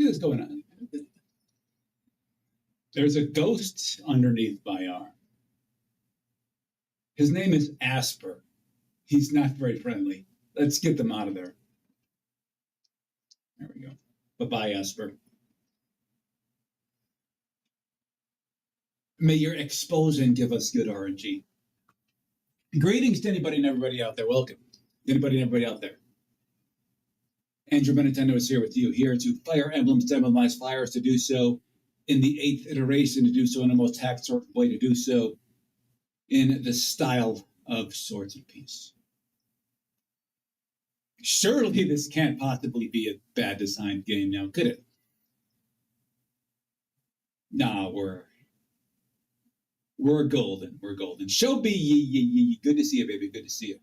what's going on. There's a ghost underneath my arm. His name is Asper. He's not very friendly. Let's get them out of there. There we go. Bye-bye, Asper. May your expulsion give us good RNG. Greetings to anybody and everybody out there. Welcome. Anybody and everybody out there. Andrew Benintendo is here with you, here to fire emblems, to emblemized flyers, to do so in the 8th iteration, to do so in the most hack-sort way, to do so in the style of Swords of Peace. Surely this can't possibly be a bad designed game now, could it? Nah, we're golden. We're golden. Show B, good to see you, baby. Good to see you.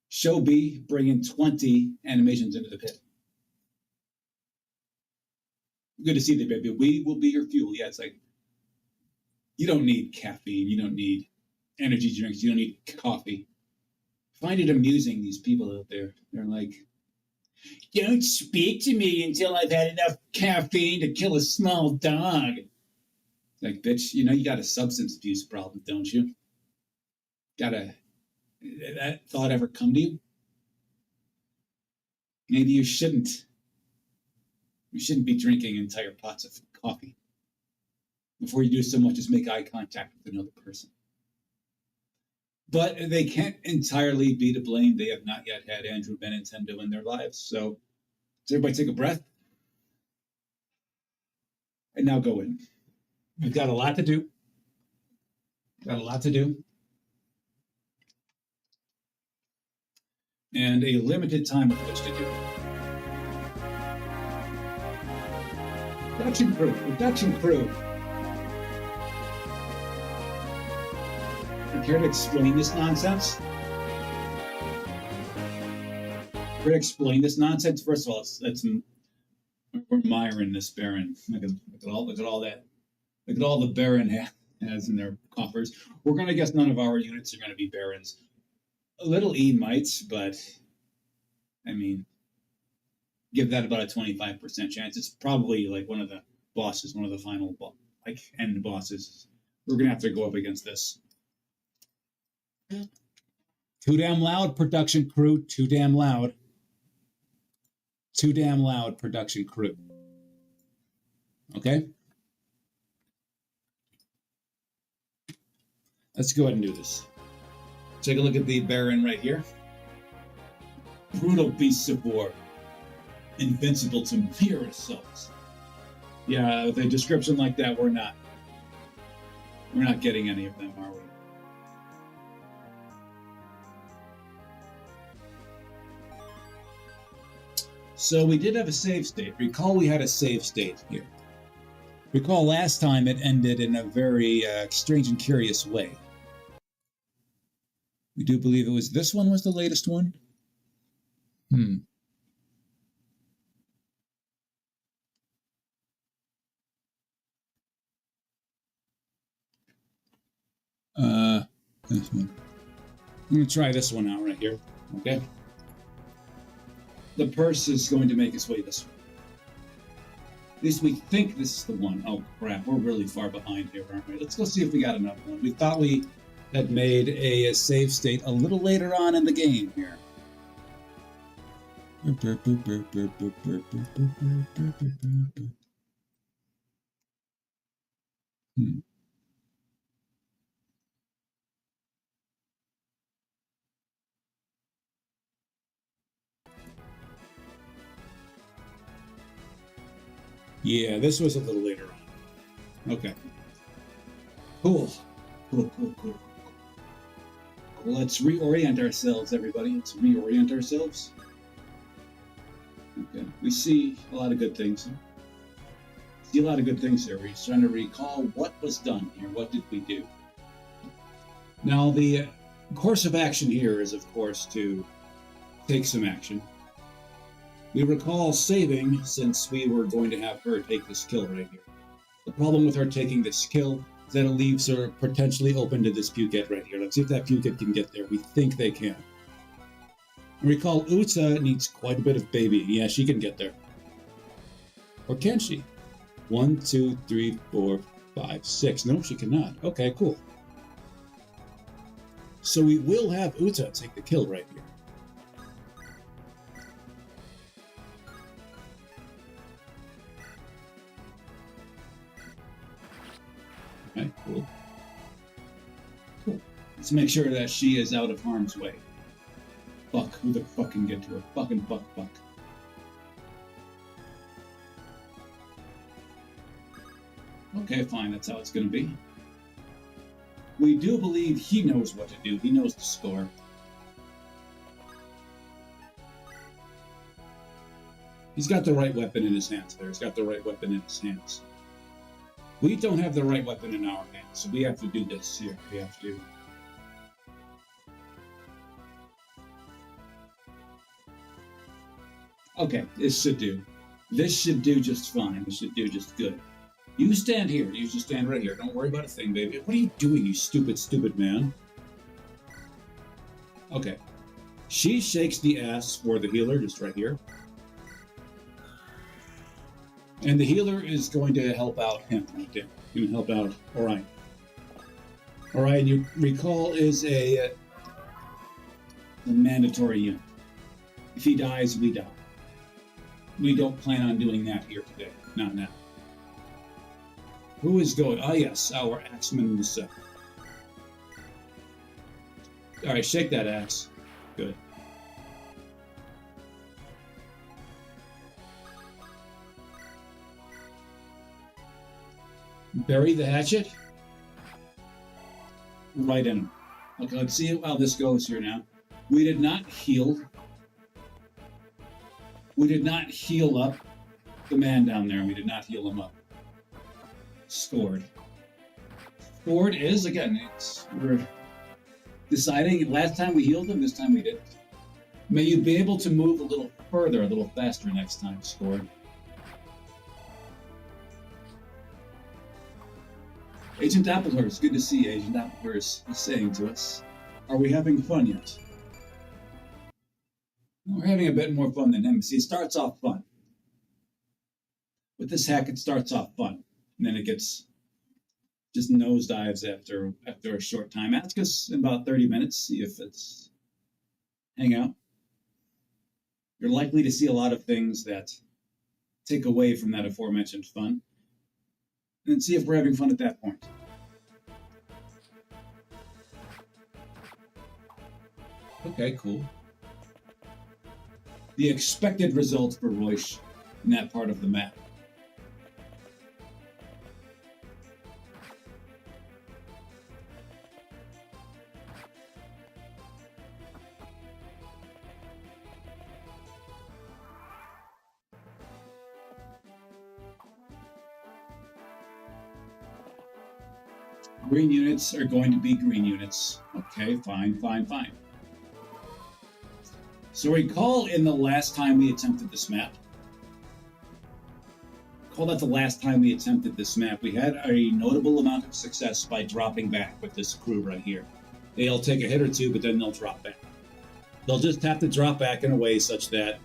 Show B, bringing 20 animations into the pit. Good to see you, baby. We will be your fuel. Yeah, it's like, you don't need caffeine. You don't need energy drinks. You don't need coffee. I find it amusing, these people out there. They're like, don't speak to me until I've had enough caffeine to kill a small dog. Like, bitch, you know you got a substance abuse problem, don't you? That thought ever come to you? Maybe you shouldn't. You shouldn't be drinking entire pots of coffee before you do so much as make eye contact with another person. But they can't entirely be to blame. They have not yet had Andrew Benintendo in their lives. So does everybody take a breath? And now go in. We've got a lot to do. Got a lot to do. And a limited time with which to do it. Production crew. You care to explain this nonsense? Care to explain this nonsense? First of all, we're admiring this Baron. Look at all that. Look at all the Baron has in their coffers. We're going to guess none of our units are going to be Barons. A little E mites, but I mean, give that about a 25% chance. It's probably like one of the bosses, one of the final end bosses. We're going to have to go up against this. Too damn loud, production crew. Too damn loud. Too damn loud, production crew. Okay? Let's go ahead and do this. Take a look at the Baron right here. Brutal beasts of war. Invincible to mere assaults. Yeah, with a description like that, we're not getting any of them, are we? So we did have a save state. Recall we had a save state here. Recall last time it ended in a very strange and curious way. We do believe it was this one was the latest one. This one. I'm going to try this one out right here. Okay. The purse is going to make its way this way. At least we think this is the one. Oh, crap. We're really far behind here, aren't we? Let's go see if we got another one. We thought we had made a save state a little later on in the game here. Yeah, this was a little later on. Okay. Cool. Let's reorient ourselves, everybody. Let's reorient ourselves. Okay. We see a lot of good things. We're just trying to recall what was done here. What did we do? Now, the course of action here is, of course, to take some action. We recall saving since we were going to have her take this kill right here. The problem with her taking this kill is that it leaves her potentially open to this Pukit right here. Let's see if that Pukit can get there. We think they can. And recall Uta needs quite a bit of baby. Yeah, she can get there. Or can she? 1, 2, 3, 4, 5, 6. No, she cannot. Okay, cool. So we will have Uta take the kill right here. Okay, cool. Cool. Let's make sure that she is out of harm's way. Fuck, who the fuck can get to her? Fucking fuck. Okay, fine, that's how it's gonna be. We do believe he knows what to do. He knows the score. He's got the right weapon in his hands there. He's got the right weapon in his hands. We don't have the right weapon in our hands, so we have to do this here. We have to... Okay, this should do. This should do just fine. This should do just good. You stand here. You just stand right here. Don't worry about a thing, baby. What are you doing, you stupid man? Okay. She shakes the ass for the healer, just right here. And the healer is going to help out him right there. Going to help out Orion. Orion, you recall, is a mandatory unit. If he dies, we die. We don't plan on doing that here today. Not now. Who is going? Ah, yes, our axeman is set. All right, shake that axe. Good. Bury the hatchet. Right in him. Okay, let's see how this goes here now. We did not heal. We did not heal up the man down there. We did not heal him up. Scored. Scored is, again, we're deciding. Last time we healed him, this time we didn't. May you be able to move a little further, a little faster next time. Scored. Agent Applehurst, good to see you. Agent Applehurst is saying to us, are we having fun yet? We're having a bit more fun than him. See, it starts off fun. With this hack, it starts off fun. And then it gets just nosedives after a short time. Ask us in about 30 minutes, see if it's hang out. You're likely to see a lot of things that take away from that aforementioned fun. And see if we're having fun at that point. Okay, cool. The expected results for Royce in that part of the map. Green units are going to be green units. Okay, fine. So recall in the last time we attempted this map. Recall that the last time we attempted this map, we had a notable amount of success by dropping back with this crew right here. They'll take a hit or two, but then they'll drop back. They'll just have to drop back in a way such that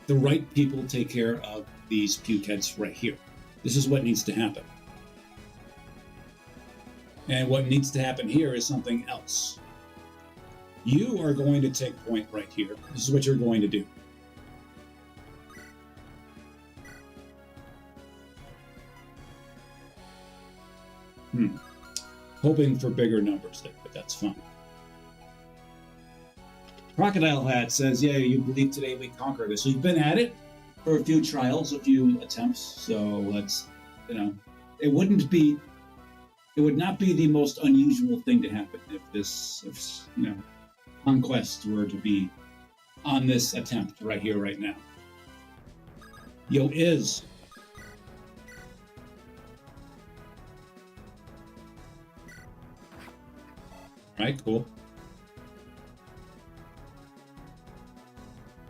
the right people take care of these pukeheads right here. This is what needs to happen. And what needs to happen here is something else. You are going to take point right here. This is what you're going to do. Hoping for bigger numbers there, but that's fine. Crocodile Hat says, yeah, you believe today we conquer this. So you've been at it for a few trials, a few attempts. So let's, it would not be the most unusual thing to happen if conquest were to be on this attempt right here, right now. Yo, is. Right, cool.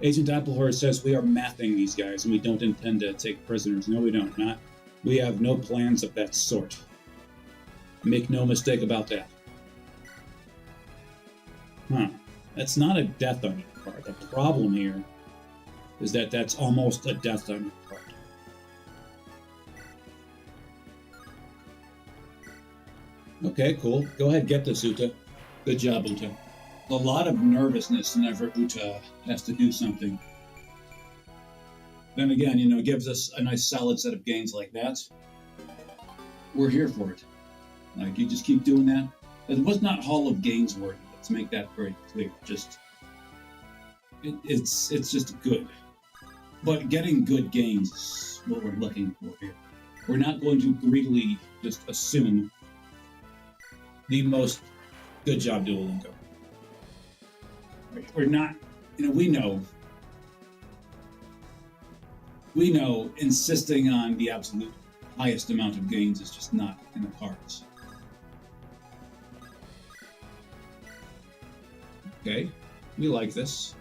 Agent Applehorse says we are mathing these guys and we don't intend to take prisoners. No, we don't. We have no plans of that sort. Make no mistake about that. That's not a death on your part. The problem here is that that's almost a death on your part. Okay, cool. Go ahead, get this, Uta. Good job, Uta. A lot of nervousness whenever Uta has to do something. Then again, it gives us a nice solid set of gains like that. We're here for it. Like, you just keep doing that. It was not Hall of Gains worthy. Let's make that very clear. It's just good. But getting good gains is what we're looking for here. We're not going to greedily just assume the most good job, Duolingo. We're not, we know insisting on the absolute highest amount of gains is just not in the cards. Okay, we like this.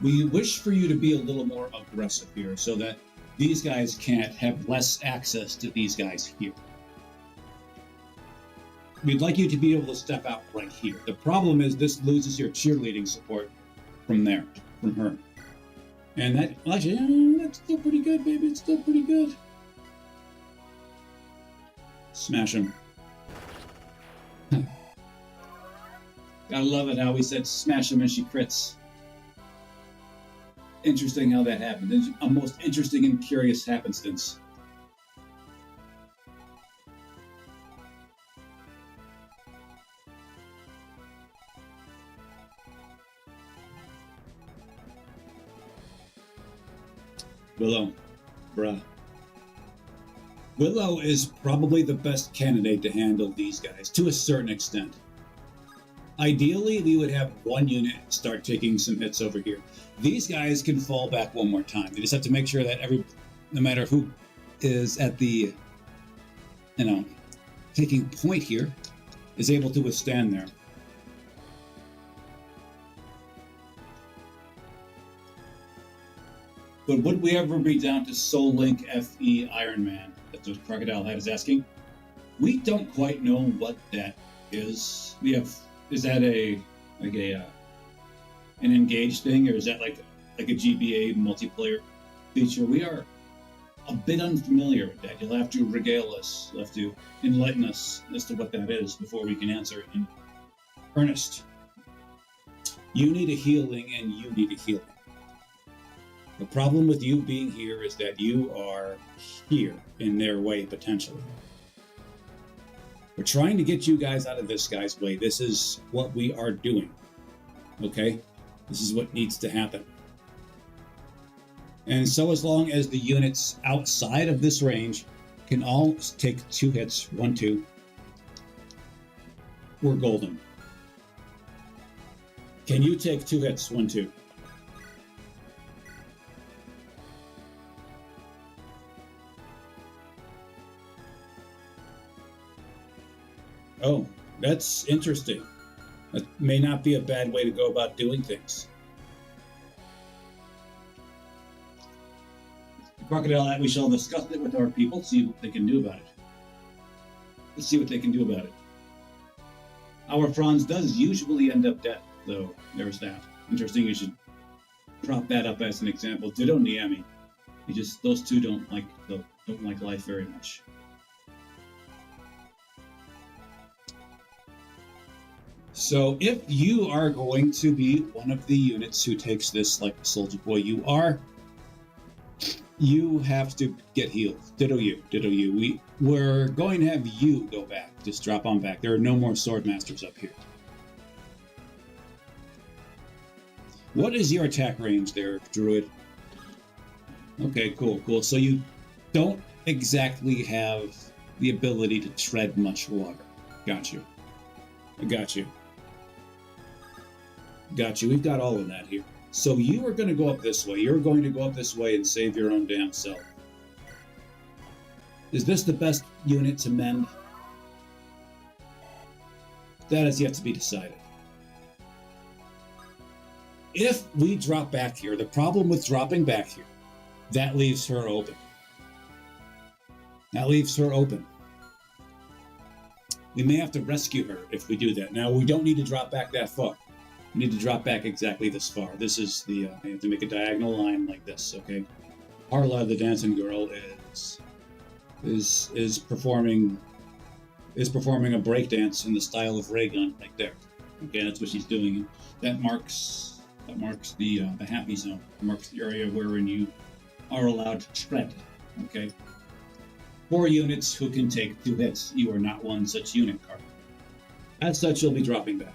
We wish for you to be a little more aggressive here so that these guys can't have less access to these guys here. We'd like you to be able to step out right here. The problem is this loses your cheerleading support from her. And that, actually, that's still pretty good, baby. It's still pretty good. Smash him. Gotta love it how we said smash him and she crits. Interesting how that happened. It's a most interesting and curious happenstance. Willow. Bruh. Willow is probably the best candidate to handle these guys, to a certain extent. Ideally, we would have one unit start taking some hits over here. These guys can fall back one more time. They just have to make sure that no matter who is at the, taking point here, is able to withstand there. But would we ever be down to Soul Link FE Iron Man? That's what Crocodile Hat is asking. We don't quite know what that is. Is that an engaged thing, or is that like a GBA multiplayer feature? We are a bit unfamiliar with that. You'll have to regale us, you'll have to enlighten us as to what that is before we can answer it in earnest. You need a healing, and you need a healing. The problem with you being here is that you are here in their way, potentially. We're trying to get you guys out of this guy's way. This is what we are doing. Okay? This is what needs to happen. And so as long as the units outside of this range can all take 2 hits, 1, 2, we're golden. Can you take 2 hits, 1, 2? Oh, that's interesting. That may not be a bad way to go about doing things. Crocodile, we shall discuss it with our people, see what they can do about it. Let's see what they can do about it. Our Franz does usually end up dead, though. There's that. Interesting, you should prop that up as an example. Ditto Niami. Those two don't like life very much. So if you are going to be one of the units who takes this like the Soldier Boy, you have to get healed. Ditto you. We're going to have you go back. Just drop on back. There are no more Sword Masters up here. What is your attack range there, Druid? Okay, cool. So you don't exactly have the ability to tread much water. Got you. I got you. Got you. We've got all of that here. So you are going to go up this way. You're going to go up this way and save your own damn self. Is this the best unit to mend? That is yet to be decided. If we drop back here, the problem with dropping back here, that leaves her open. We may have to rescue her if we do that. Now, we don't need to drop back that far. We need to drop back exactly this far. This is the, I have to make a diagonal line like this, okay? Harla, the dancing girl, is is performing a breakdance in the style of ray gun right there. Okay, that's what she's doing. That marks the happy zone. It marks the area wherein you are allowed to tread. Okay. 4 units who can take 2 hits. You are not one such unit card. As such, you'll be dropping back.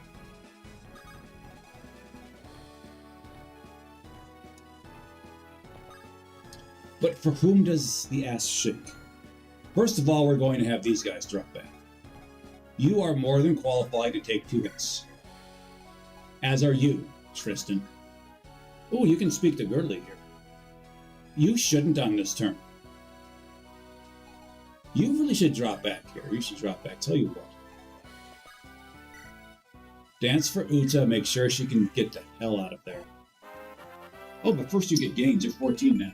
But for whom does the ass shake? First of all, we're going to have these guys drop back. You are more than qualified to take 2 hits. As are you, Tristan. Oh, you can speak to Girdley here. You shouldn't on this turn. You really should drop back here. You should drop back. Tell you what. Dance for Uta. Make sure she can get the hell out of there. Oh, but first you get gains. You're 14 now.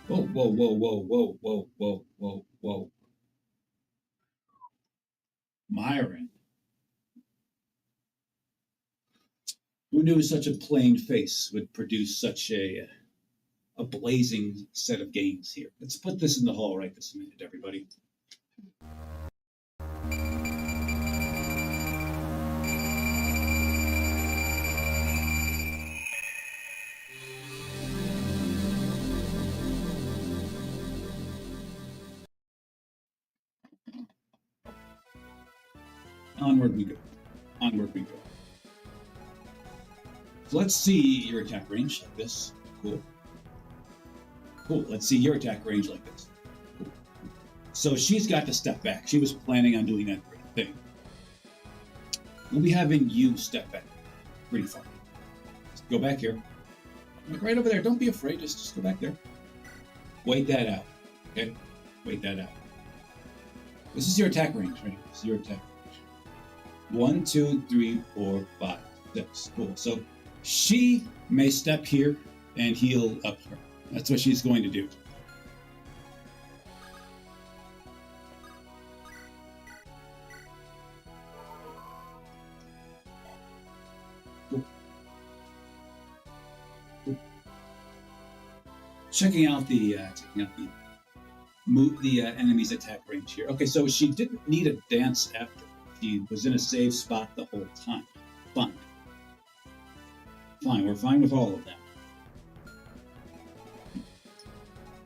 Whoa, whoa, whoa, whoa, whoa, whoa, whoa, whoa, whoa. Myron. Who knew such a plain face would produce such a blazing set of gains here? Let's put this in the hall right this minute, everybody. Onward we go. Onward we go. So let's see your attack range like this. Cool. Cool. Let's see your attack range like this. Cool. So she's got to step back. She was planning on doing that thing. We'll be having you step back pretty far. Just go back here. Like right over there. Don't be afraid. Just go back there. Wait that out. Okay? Wait that out. This is your attack range right here. This is your attack range. 1, 2, 3, 4, 5, 6. Cool. So she may step here and heal up her. That's what she's going to do. Cool. Cool. Checking out the enemy's attack range here. Okay, so she didn't need a dance after. She was in a safe spot the whole time. Fine. Fine, we're fine with all of that.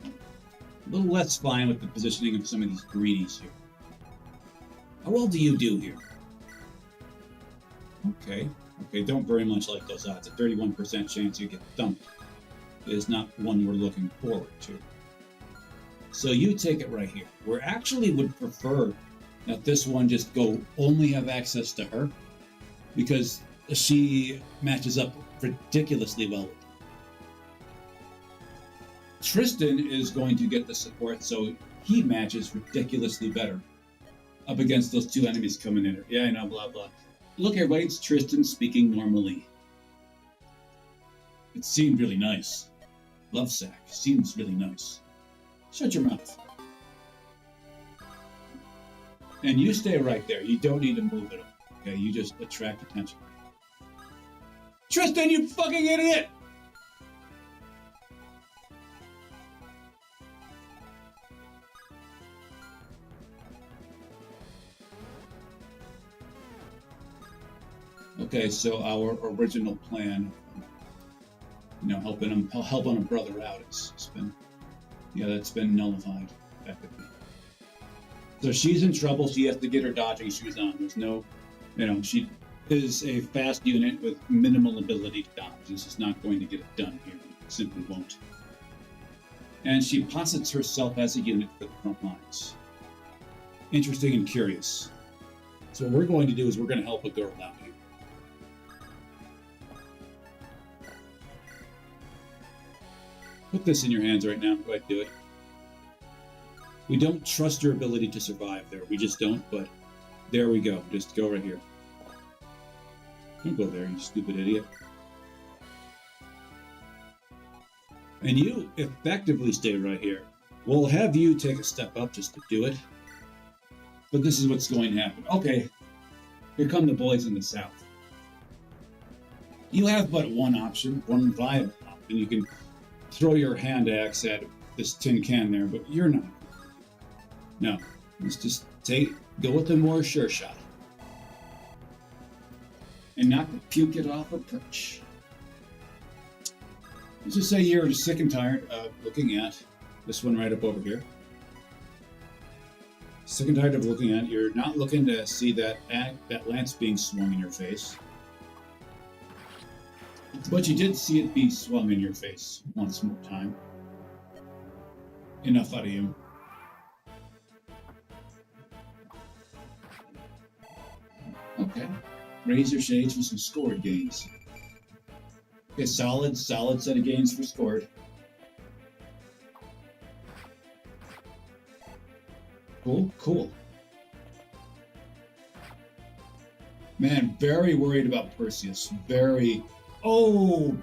A little less fine with the positioning of some of these greenies here. How well do you do here? Okay, don't very much like those odds. A 31% chance you get dumped is not one we're looking forward to. So you take it right here. We actually would prefer that this one just only have access to her, because she matches up ridiculously well with you. Tristan is going to get the support, so he matches ridiculously better up against those 2 enemies coming in. Yeah, I know, blah, blah. Look, everybody, it's Tristan speaking normally. It seemed really nice. Love sack. Seems really nice. Shut your mouth. And you stay right there. You don't need to move at all. Okay, you just attract attention. Tristan, you fucking idiot! Okay, so our original plan, helping a brother out, that's been nullified effectively. So she's in trouble. She has to get her dodging shoes on. There's no, she is a fast unit with minimal ability to dodge. This is not going to get it done here. It simply won't. And she posits herself as a unit for the front lines. Interesting and curious. So what we're going to do is we're going to help a girl out here. Put this in your hands right now. Go ahead, do it. We don't trust your ability to survive there. We just don't, but there we go. Just go right here. Don't go there, you stupid idiot. And you effectively stay right here. We'll have you take a step up just to do it. But this is what's going to happen. Okay, here come the boys in the south. You have but one option, one viable option. You can throw your hand axe at this tin can there, but you're not. No, let's just go with the more sure shot. And not to puke it off a perch. Let's just say you're sick and tired of looking at this one right up over here. Sick and tired of looking at it. You're not looking to see that lance being swung in your face. But you did see it be swung in your face once more time. Enough out of you. Okay. Raise your shades for some scored gains. Okay, solid set of gains for scored. Cool. Man, very worried about Perseus.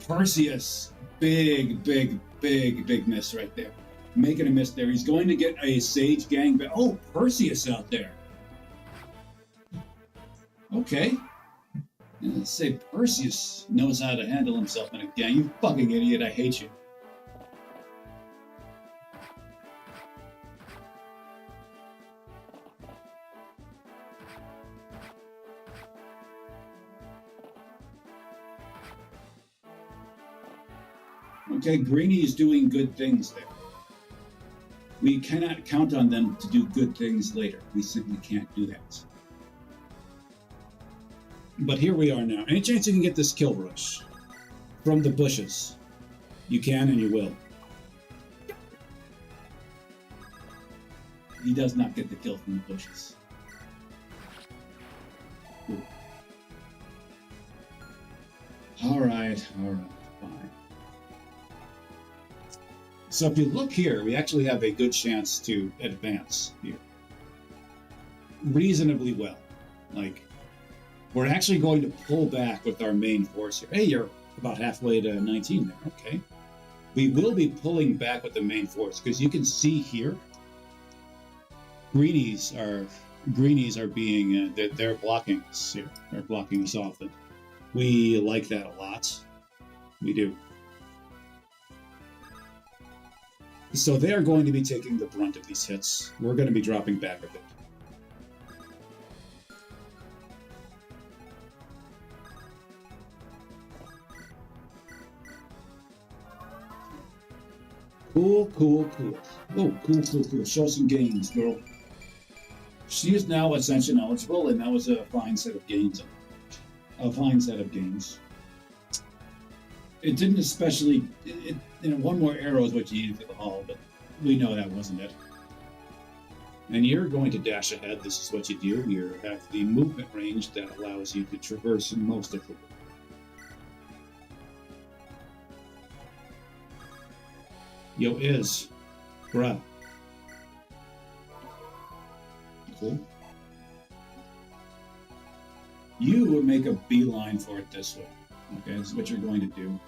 Perseus. Big miss right there. Making a miss there. He's going to get a Sage Gang. Oh, Perseus out there. Okay. Let's say Perseus knows how to handle himself in a gang. You fucking idiot, I hate you. Okay, Greenie is doing good things there. We cannot count on them to do good things later. We simply can't do that. But here we are now. Any chance you can get this kill rush from the bushes? You can and you will. He does not get the kill from the bushes. Ooh. All right, fine. So if you look here, we actually have a good chance to advance here. Reasonably well. Like, we're actually going to pull back with our main force here. Hey, you're about halfway to 19 there. Okay. We will be pulling back with the main force because you can see here, greenies are being, they're blocking us here. They're blocking us off. And we like that a lot. We do. So they are going to be taking the brunt of these hits. We're going to be dropping back a bit. Cool. Oh, cool. Show some gains, girl. She is now Ascension eligible, and that was a fine set of gains. It didn't especially... one more arrow is what you needed for the haul, but we know that wasn't it. And you're going to dash ahead. This is what you do. You have the movement range that allows you to traverse most of the world. Yo, bruh. Cool. You would make a beeline for it this way. Okay, this is what you're going to do.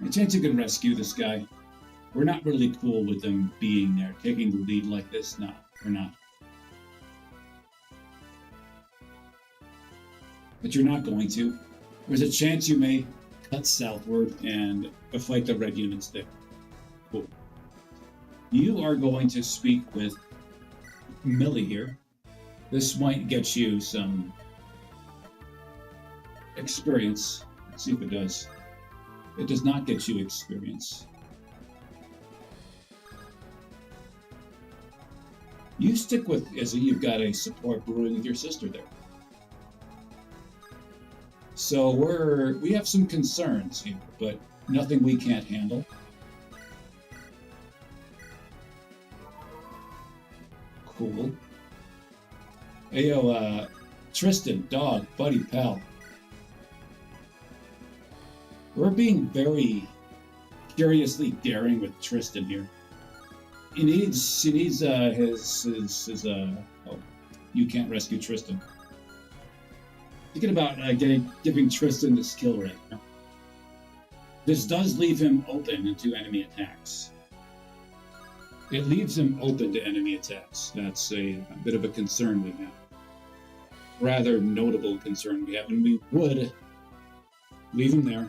Any chance you can rescue this guy? We're not really cool with them being there, taking the lead like this. No, we're not. But you're not going to. There's a chance you may cut southward and fight the red units there. Cool. You are going to speak with Millie here. This might get you some experience. Let's see if it does. It does not get you experience. You stick with Izzy. You've got a support brewing with your sister there. So we have some concerns here, but nothing we can't handle. Cool. Hey, yo, Tristan, dog, buddy, pal. We're being very curiously daring with Tristan here. He needs his oh, you can't rescue Tristan. Thinking about giving Tristan the skill right now. This does leave him open to enemy attacks. It leaves him open to enemy attacks. That's a bit of a concern we have. Rather notable concern we have, and we would leave him there.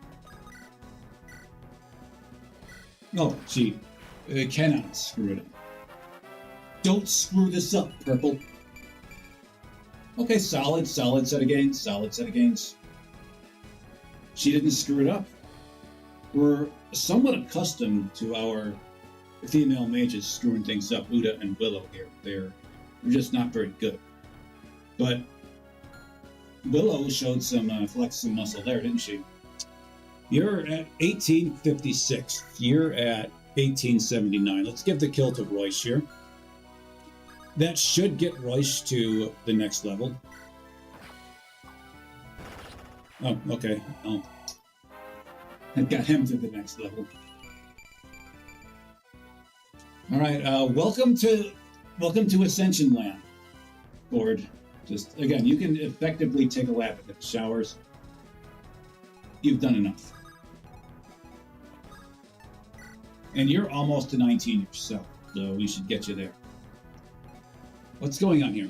Oh, she cannot screw it up. Don't screw this up, Purple. Okay, solid set of gains, solid set of gains. She didn't screw it up. We're somewhat accustomed to our female mages screwing things up, Uda and Willow here. They're just not very good. But Willow showed some flex some muscle there, didn't she? You're at 1856. You're at 1879. Let's give the kill to Royce here. That should get Royce to the next level. Oh, okay. Oh. That got him to the next level. All right. Welcome to Ascension Land, Board. Just again, you can effectively take a lap at the showers. You've done enough. And you're almost to 19 yourself, so we should get you there. What's going on here?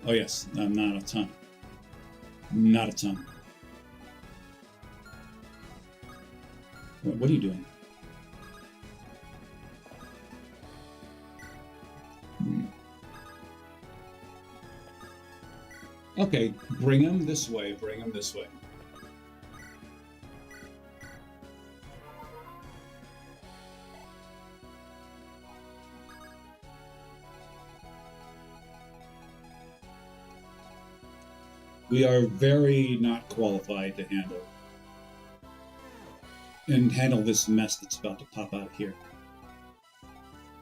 Oh yes, not a ton. Not a ton. What are you doing? Okay, bring him this way, bring him this way. We are very not qualified to handle this mess that's about to pop out of here.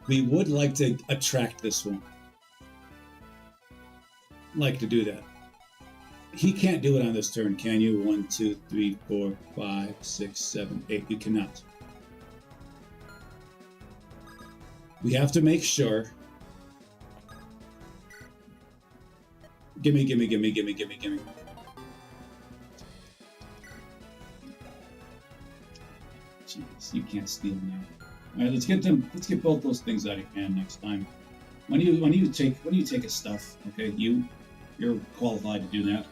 We would like to attract this one. Like to do that. He can't do it on this turn, can you? 1, 2, 3, 4, 5, 6, 7, 8. You cannot. We have to make sure. Gimme. Jeez, you can't steal now. All right, let's get both those things out of your hand next time. When you take a stuff, okay, you're qualified to do that.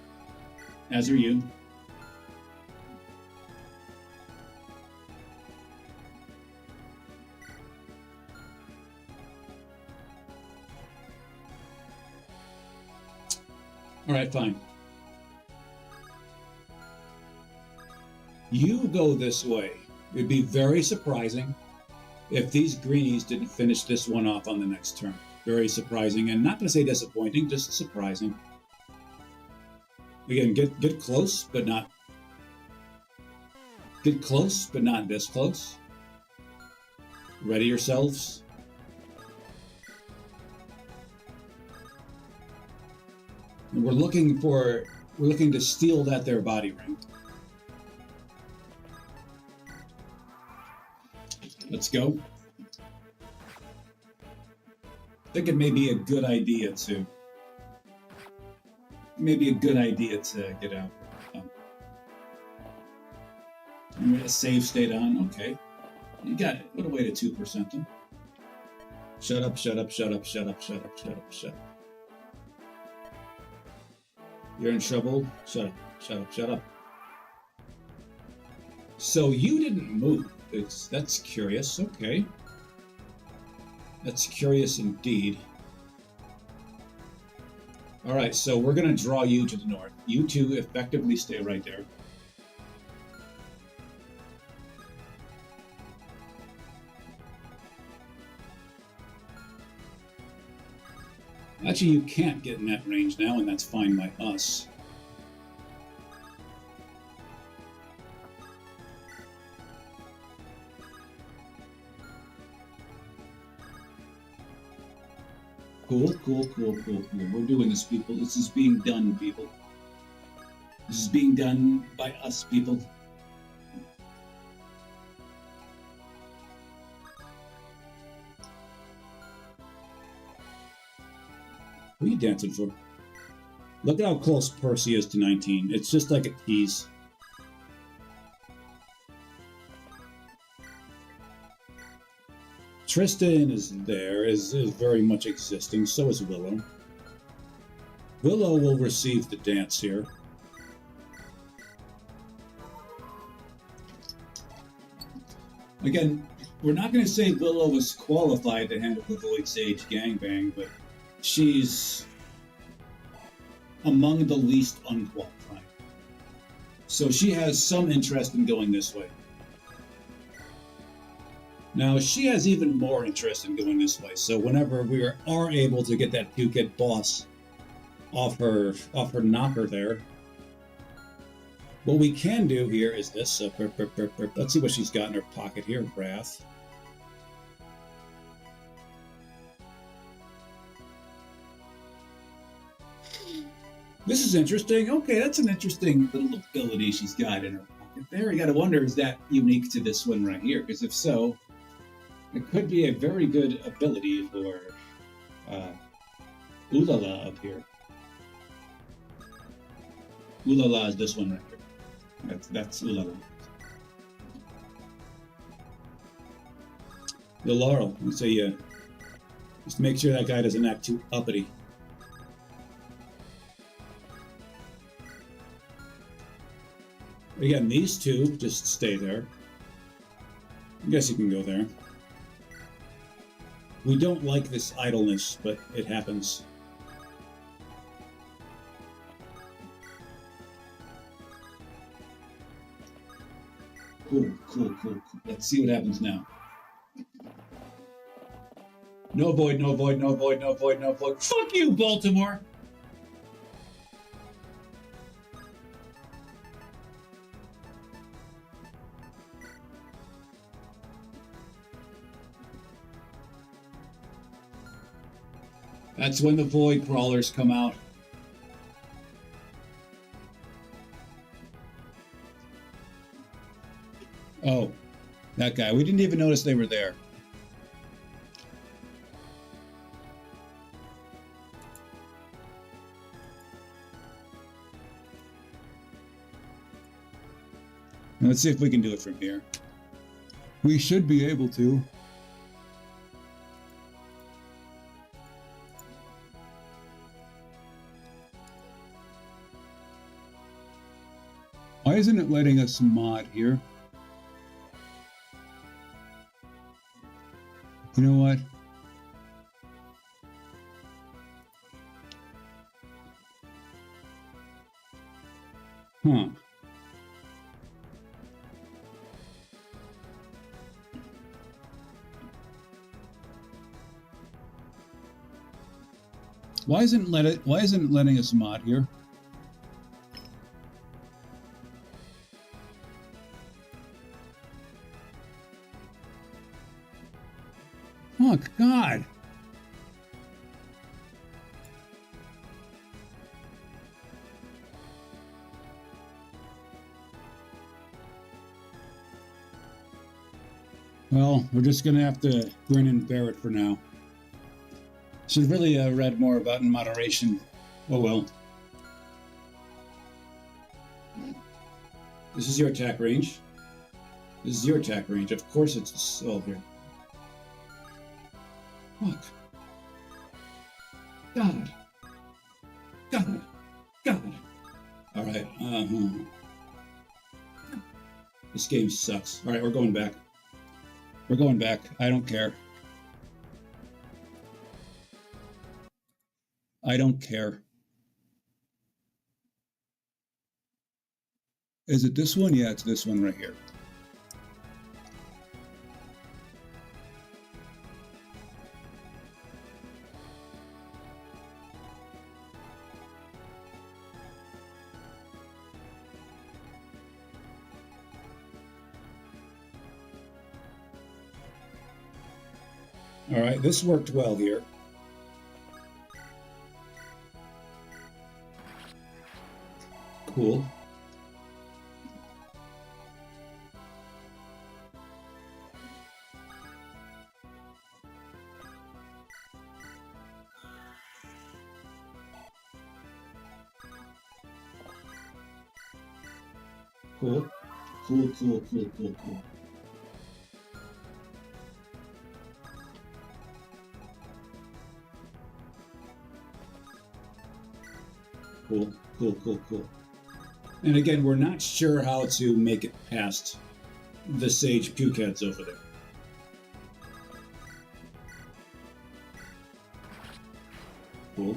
As are you. All right, fine. You go this way. It'd be very surprising if these greenies didn't finish this one off on the next turn. Very surprising, and not to say disappointing, just surprising. Again, get close, but not this close. Ready yourselves. And we're looking to steal that their body ring. Let's go. I think it may be a good idea to get out. A save state on, okay. You got it. What a way to 2% them. Shut up. You're in trouble. Shut up. So you didn't move. That's curious. Okay. That's curious indeed. All right, so we're going to draw you to the north. You two effectively stay right there. Actually, you can't get in that range now, and that's fine by us. Cool. We're doing this, people. This is being done, people. This is being done by us, people. What are you dancing for? Look at how close Percy is to 19. It's just like a tease. Tristan is there, is very much existing, so is Willow. Willow will receive the dance here. Again, we're not going to say Willow was qualified to handle the Void Sage gangbang, but she's among the least unqualified. So she has some interest in going this way. Now, she has even more interest in going this way, so whenever we are able to get that two-kid boss off her knocker there, what we can do here is this. Let's see what she's got in her pocket here, Wrath. This is interesting. Okay, that's an interesting little ability she's got in her pocket there. You gotta wonder, is that unique to this one right here? Because if so, it could be a very good ability for Ulala up here. Ulala is this one right here. That's Ulala. The Laurel. Let's say, just make sure that guy doesn't act too uppity. Again, these two just stay there. I guess you can go there. We don't like this idleness, but it happens. Cool. Let's see what happens now. No void. Fuck you, Baltimore! That's when the void crawlers come out. Oh, that guy. We didn't even notice they were there. Now let's see if we can do it from here. We should be able to. Why isn't it letting us mod here? You know what? Huh. Why isn't it letting us mod here? Oh, God. Well, we're just going to have to grin and bear it for now. Should really read more about in moderation. Oh, well. This is your attack range. This is your attack range. Of course it's... Oh, here. Fuck. God. Alright, This game sucks. Alright, we're going back. We're going back. I don't care. I don't care. Is it this one? Yeah, it's this one right here. All right, this worked well here. Cool. Cool. Cool. And again, we're not sure how to make it past the Sage Pukeheads over there. Cool.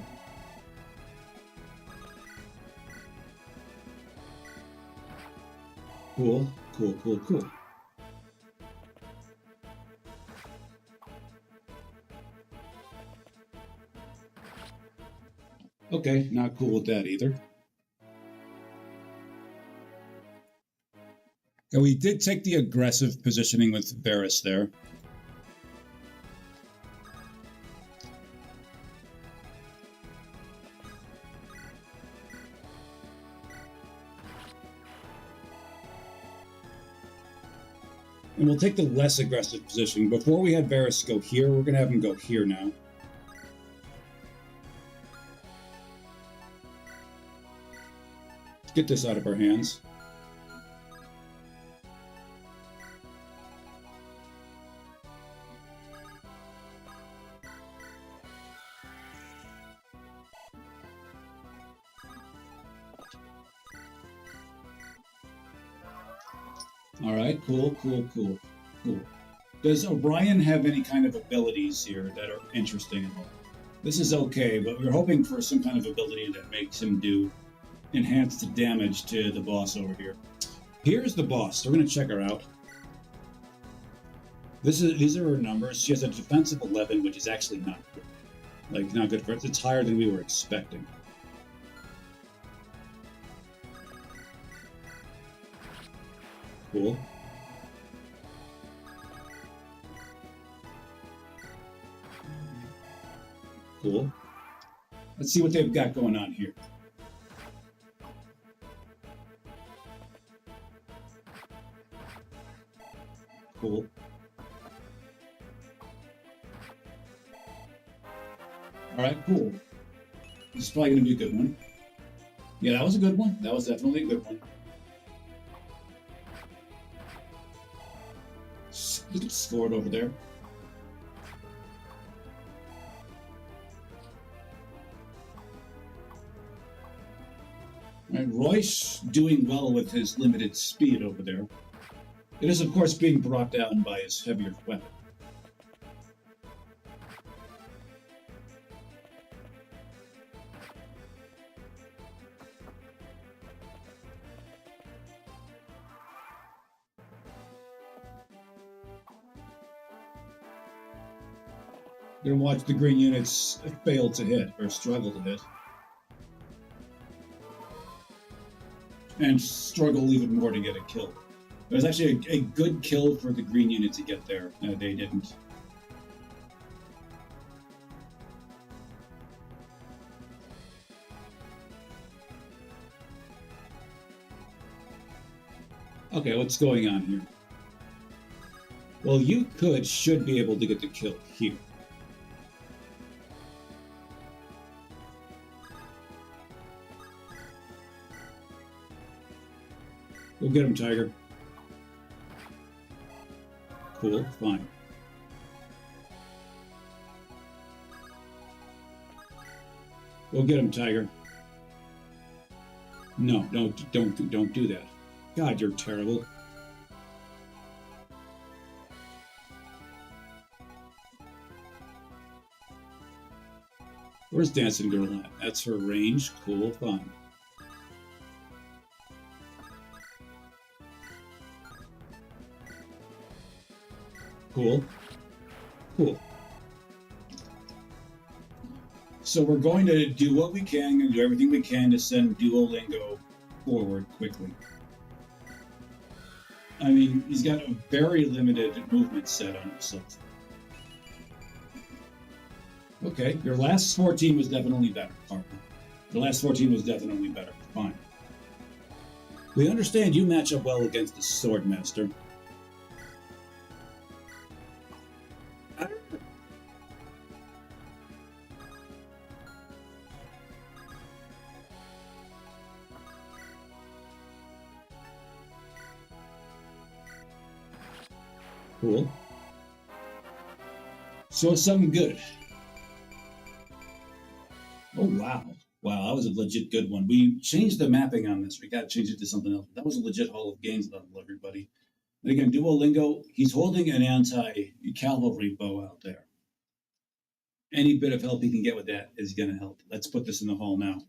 Cool, cool, cool, cool. Okay, not cool with that either. And we did take the aggressive positioning with Varus there. And we'll take the less aggressive position. Before we had Varus go here, we're going to have him go here now. Let's get this out of our hands. All right, cool, cool, cool, cool. Does Orion have any kind of abilities here that are interesting at all? This is okay, but we're hoping for some kind of ability that makes him do enhanced damage to the boss over here. Here's the boss. We're going to check her out. These are her numbers. She has a defense of 11, which is actually not good. Like, not good for it. It's higher than we were expecting. Cool. Cool. Let's see what they've got going on here. Cool. All right, cool. This is probably going to be a good one. Yeah, that was a good one. That was definitely a good one. Look at scored over there. All right, Royce doing well with his limited speed over there. It is, of course, being brought down by his heavier weapon. You're gonna watch the green units fail to hit, or struggle to hit. And struggle even more to get a kill. It was actually a good kill for the green unit to get there. They didn't. Okay, what's going on here? Well, you should be able to get the kill here. Go get him, Tiger. Cool, fine. Go get him, Tiger. No, don't do that. God, you're terrible. Where's Dancing Girl at? That's her range. Cool, fine. Cool. Cool. So we're going to do what we can and do everything we can to send Duolingo forward quickly. I mean, he's got a very limited movement set on himself. Okay, your last 14 was definitely better, partner. The last 14 was definitely better. Fine. We understand you match up well against the Swordmaster. Cool. So it's something good. Oh, wow. Wow, that was a legit good one. We changed the mapping on this. We got to change it to something else. That was a legit Hall of Games level, everybody. And again, Duolingo, he's holding an anti-cavalry bow out there. Any bit of help he can get with that is going to help. Let's put this in the hall now.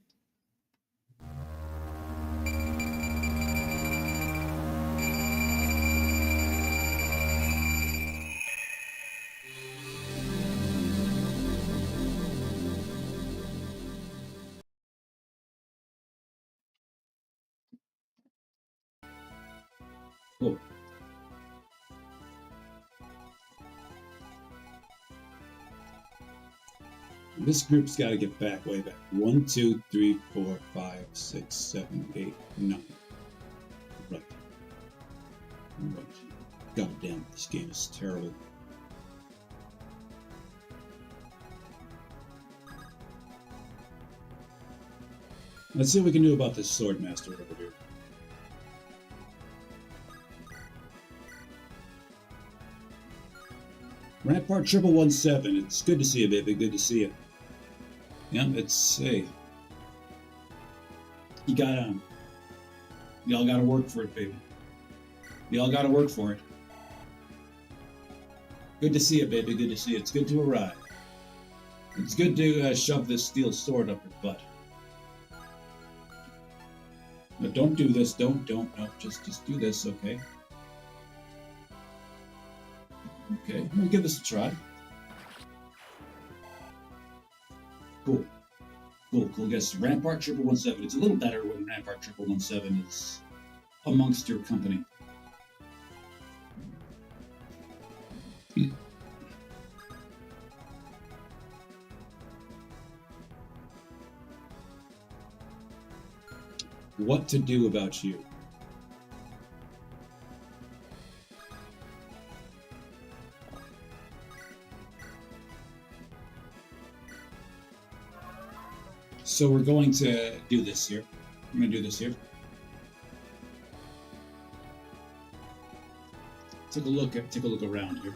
Cool. This group's got to get back, way back. 1, 2, 3, 4, 5, 6, 7, 8, 9. Right. Right. God damn, this game is terrible. Let's see what we can do about this sword master over here. Rampart 1117. It's good to see you, baby. Good to see you. Yeah, it's hey. Y'all gotta work for it, baby. Y'all gotta work for it. Good to see you, baby. Good to see you. It's good to arrive. It's good to shove this steel sword up your butt. No, don't do this. Don't. No, just do this, okay? Okay, we'll give this a try. Cool. Yes, Rampart 1117. It's a little better when Rampart 1117 is amongst your company. What to do about you? So we're going to do this here. I'm going to do this here. Take a look around here.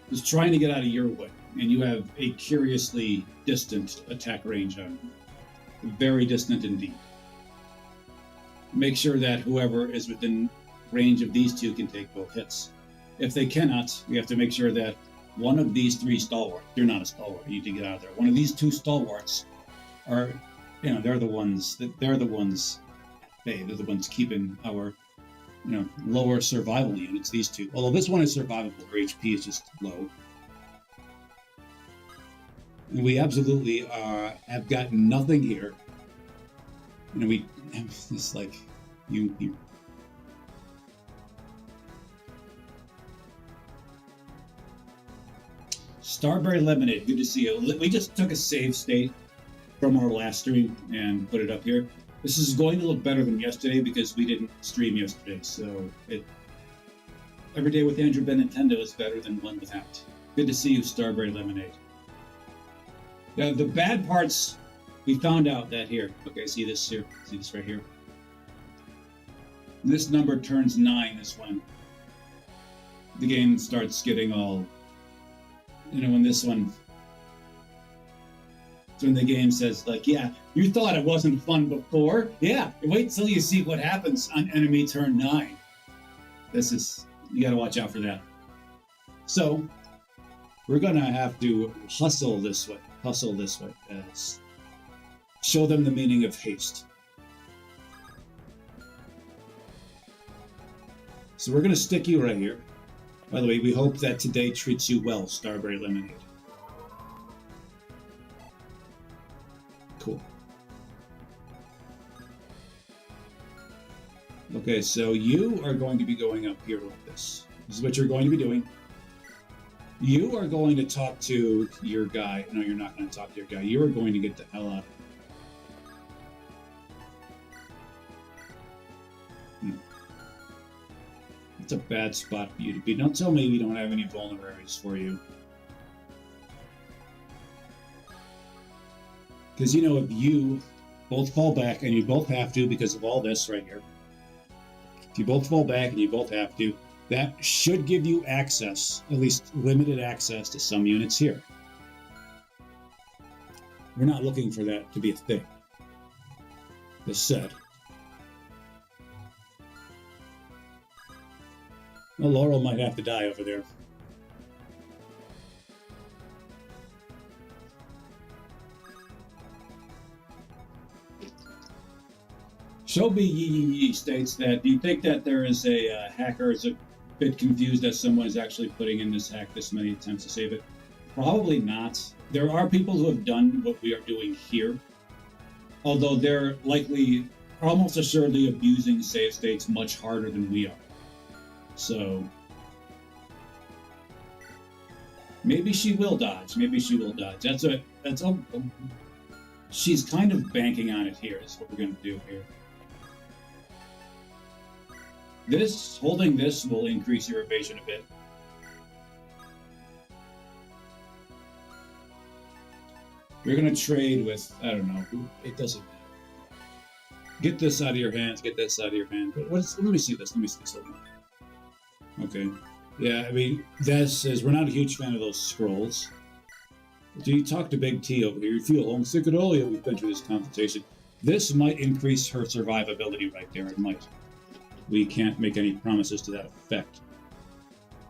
Just trying to get out of your way, and you have a curiously distant attack range on you. Very distant indeed. Make sure that whoever is within range of these two can take both hits. If they cannot, we have to make sure that one of these three stalwarts, you're not a stalwart, you need to get out of there. One of these two stalwarts are, they're the ones keeping our, lower survival units, these two. Although this one is survivable, her HP is just low. And we absolutely have got nothing here. We have this, like, you. Starberry Lemonade, good to see you. We just took a save state from our last stream and put it up here. This is going to look better than yesterday because we didn't stream yesterday, so every day with Andrew Ben Nintendo is better than one without. Good to see you, Starberry Lemonade. Now, the bad parts, we found out that here. Okay, see this here? See this right here? This number turns 9 is when the game starts getting all, when this one, it's when the game says, like, yeah, you thought it wasn't fun before? Yeah, wait till you see what happens on enemy turn 9. You gotta watch out for that. So, we're gonna have to hustle this way, as show them the meaning of haste. So we're gonna stick you right here. By the way, we hope that today treats you well, Starberry Lemonade. Cool. Okay, so you are going to be going up here like this. This is what you're going to be doing. You are going to talk to your guy. No, you're not going to talk to your guy. You are going to get the hell out. It's a bad spot for you to be. Don't tell me we don't have any vulnerabilities for you. Because, if you both fall back, and you both have to because of all this right here. If you both fall back and you both have to, that should give you access, at least limited access to some units here. We're not looking for that to be a thing. This said. Well, Laurel might have to die over there. Shobi states that, do you think that there is a hacker is a bit confused that someone is actually putting in this hack this many attempts to save it? Probably not. There are people who have done what we are doing here, although they're likely, almost assuredly, abusing save states much harder than we are. So maybe she will dodge. Maybe she will dodge. That's a. She's kind of banking on it here. Is what we're going to do here. Holding this will increase your evasion a bit. You're going to trade with, I don't know, it doesn't matter. Get this out of your hands, get this out of your hand. Let me see this. Okay. Yeah, I mean, that says we're not a huge fan of those scrolls. Do you talk to Big T over here? You feel homesick at all? Yeah, we've been through this consultation. This might increase her survivability right there. It might. We can't make any promises to that effect.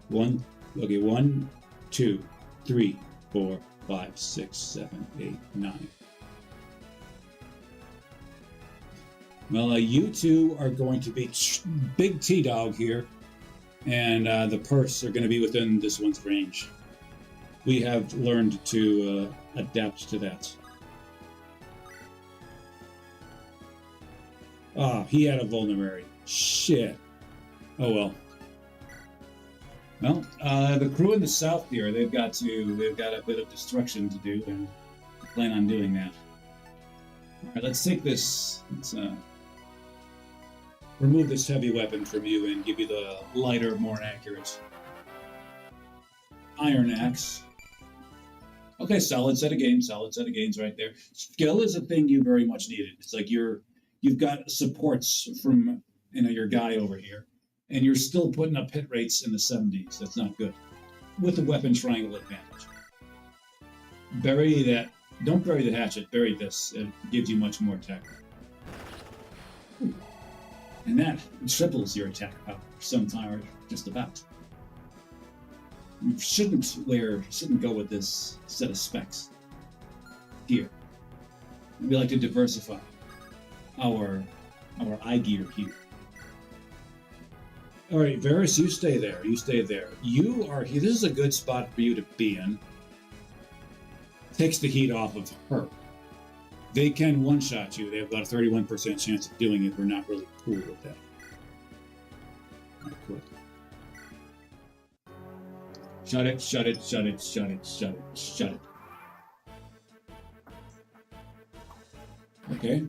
1, 2, 3, 4, 5, 6, 7, 8, 9. Well, you two are going to be Big T-Dog here, and the Purse are going to be within this one's range. We have learned to adapt to that. Ah, he had a vulnerary. Shit. Oh well. Well, the crew in the south here, they've got a bit of destruction to do, and plan on doing that. All right, let's take this. Let's remove this heavy weapon from you and give you the lighter, more accurate iron axe. Okay, solid set of gains right there. Skill is a thing you very much needed. It's like you've got supports from your guy over here, and you're still putting up hit rates in the 70s. That's not good. With the weapon triangle advantage. Bury that. Don't bury the hatchet. Bury this. It gives you much more attack. Ooh. And that triples your attack power sometime, or just about. You shouldn't go with this set of specs here. We like to diversify our eye gear here. All right, Varus, you stay there. You are here. This is a good spot for you to be in. Takes the heat off of her. They can one-shot you. They have about a 31% chance of doing it. We're not really cool with that. All right, cool. Shut it. Okay.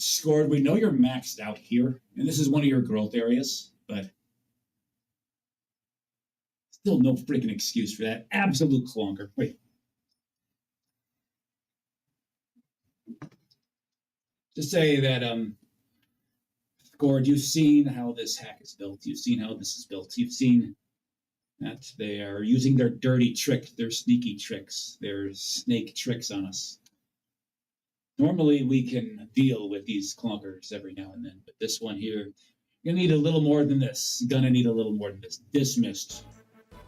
Scored, we know you're maxed out here, and this is one of your growth areas, but still no freaking excuse for that. Absolute clunker. Wait. To say that, Scored, you've seen how this hack is built. You've seen how this is built. You've seen that they are using their dirty trick, their sneaky tricks, their snake tricks on us. Normally, we can deal with these clunkers every now and then, but this one here, you're gonna need a little more than this.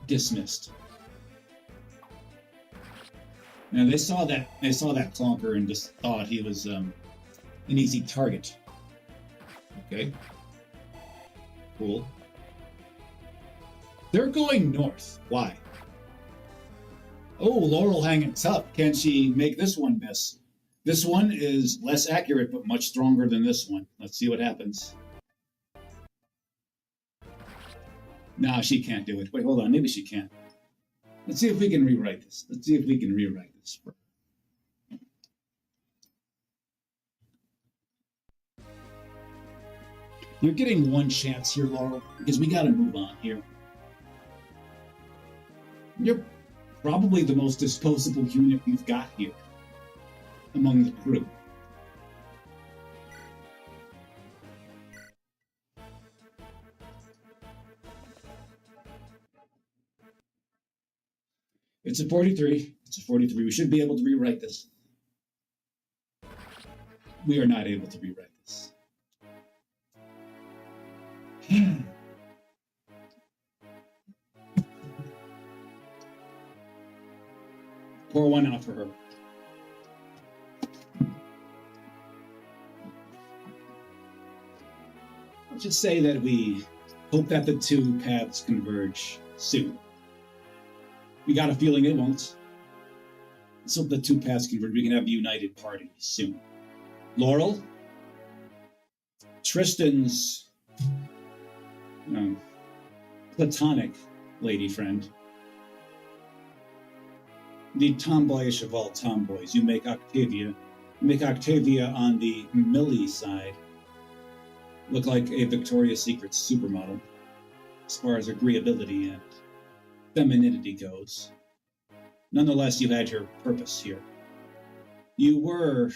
Dismissed. Now they saw that clunker and just thought he was an easy target. Okay. Cool. They're going north. Why? Oh, Laurel hanging tough. Can she make this one miss? This one is less accurate, but much stronger than this one. Let's see what happens. No, she can't do it. Wait, hold on. Maybe she can. Let's see if we can rewrite this. You're getting one chance here, Laurel, because we got to move on here. You're probably the most disposable unit we've got here among the crew. It's a 43. It's a 43. We should be able to rewrite this. We are not able to rewrite this. Pour one out for her. Let's just say that we hope that the two paths converge soon. We got a feeling it won't. Let's hope the two paths converge. We can have a united party soon. Laurel, Tristan's platonic lady friend, the tomboyish of all tomboys. You make Octavia on the Millie side look like a Victoria's Secret supermodel as far as agreeability and femininity goes. Nonetheless, you had your purpose here. You were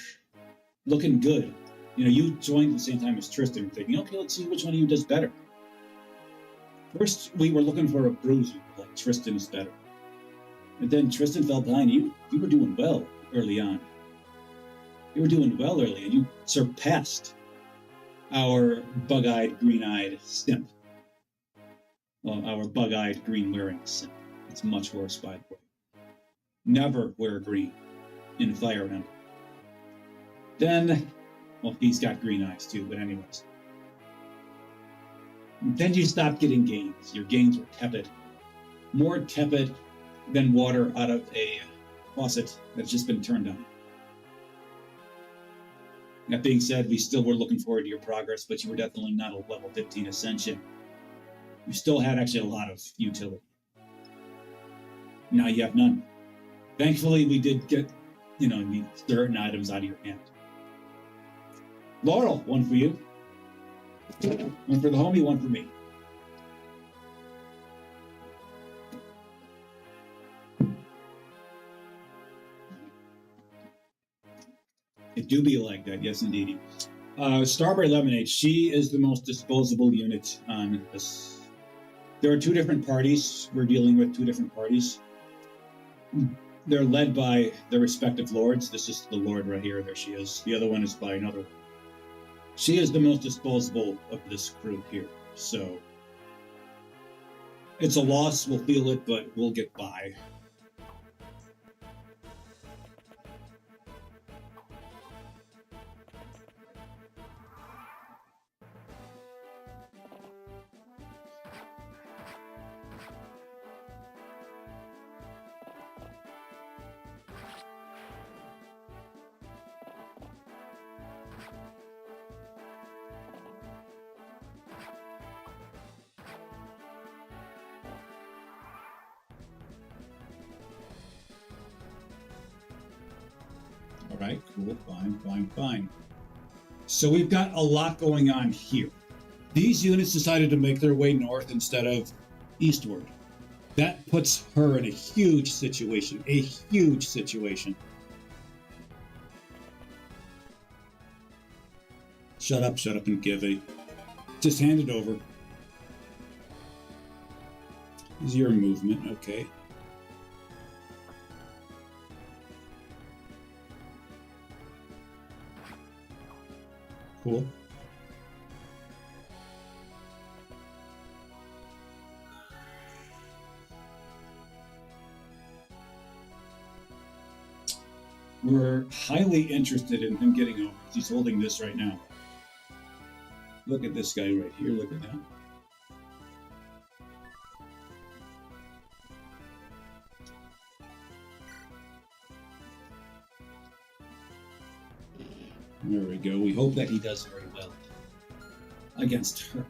looking good. You joined at the same time as Tristan, thinking, okay, let's see which one of you does better. First, we were looking for a bruiser, like Tristan is better. And then Tristan fell behind you. You were doing well early on. You were doing well early, and you surpassed our bug-eyed, green-eyed simp. Well, our bug-eyed, green-wearing simp. It's much worse, by the way. Never wear green in Fire Emblem. Then, well, he's got green eyes too, but anyways. Then you stopped getting gains. Your gains were tepid. More tepid than water out of a faucet that's just been turned on. That being said, we still were looking forward to your progress, but you were definitely not a level 15 Ascension. You still had actually a lot of utility. Now you have none. Thankfully, we did get, certain items out of your hand. Laurel, one for you. One for the homie, one for me. It do be like that, yes indeedy. Strawberry Lemonade, she is the most disposable unit on this. There are two different parties. We're dealing with two different parties. They're led by their respective lords. This is the lord right here. There she is. The other one is by another. She is the most disposable of this crew here. So it's a loss. We'll feel it, but we'll get by. All right, cool, fine. So we've got a lot going on here. These units decided to make their way north instead of eastward. That puts her in a huge situation. Shut up and give it. Just hand it over. Is your movement, okay. Cool. We're highly interested in him getting over. He's holding this right now. Look at this guy right here. Look at that. There we go. We hope that he does very well against her.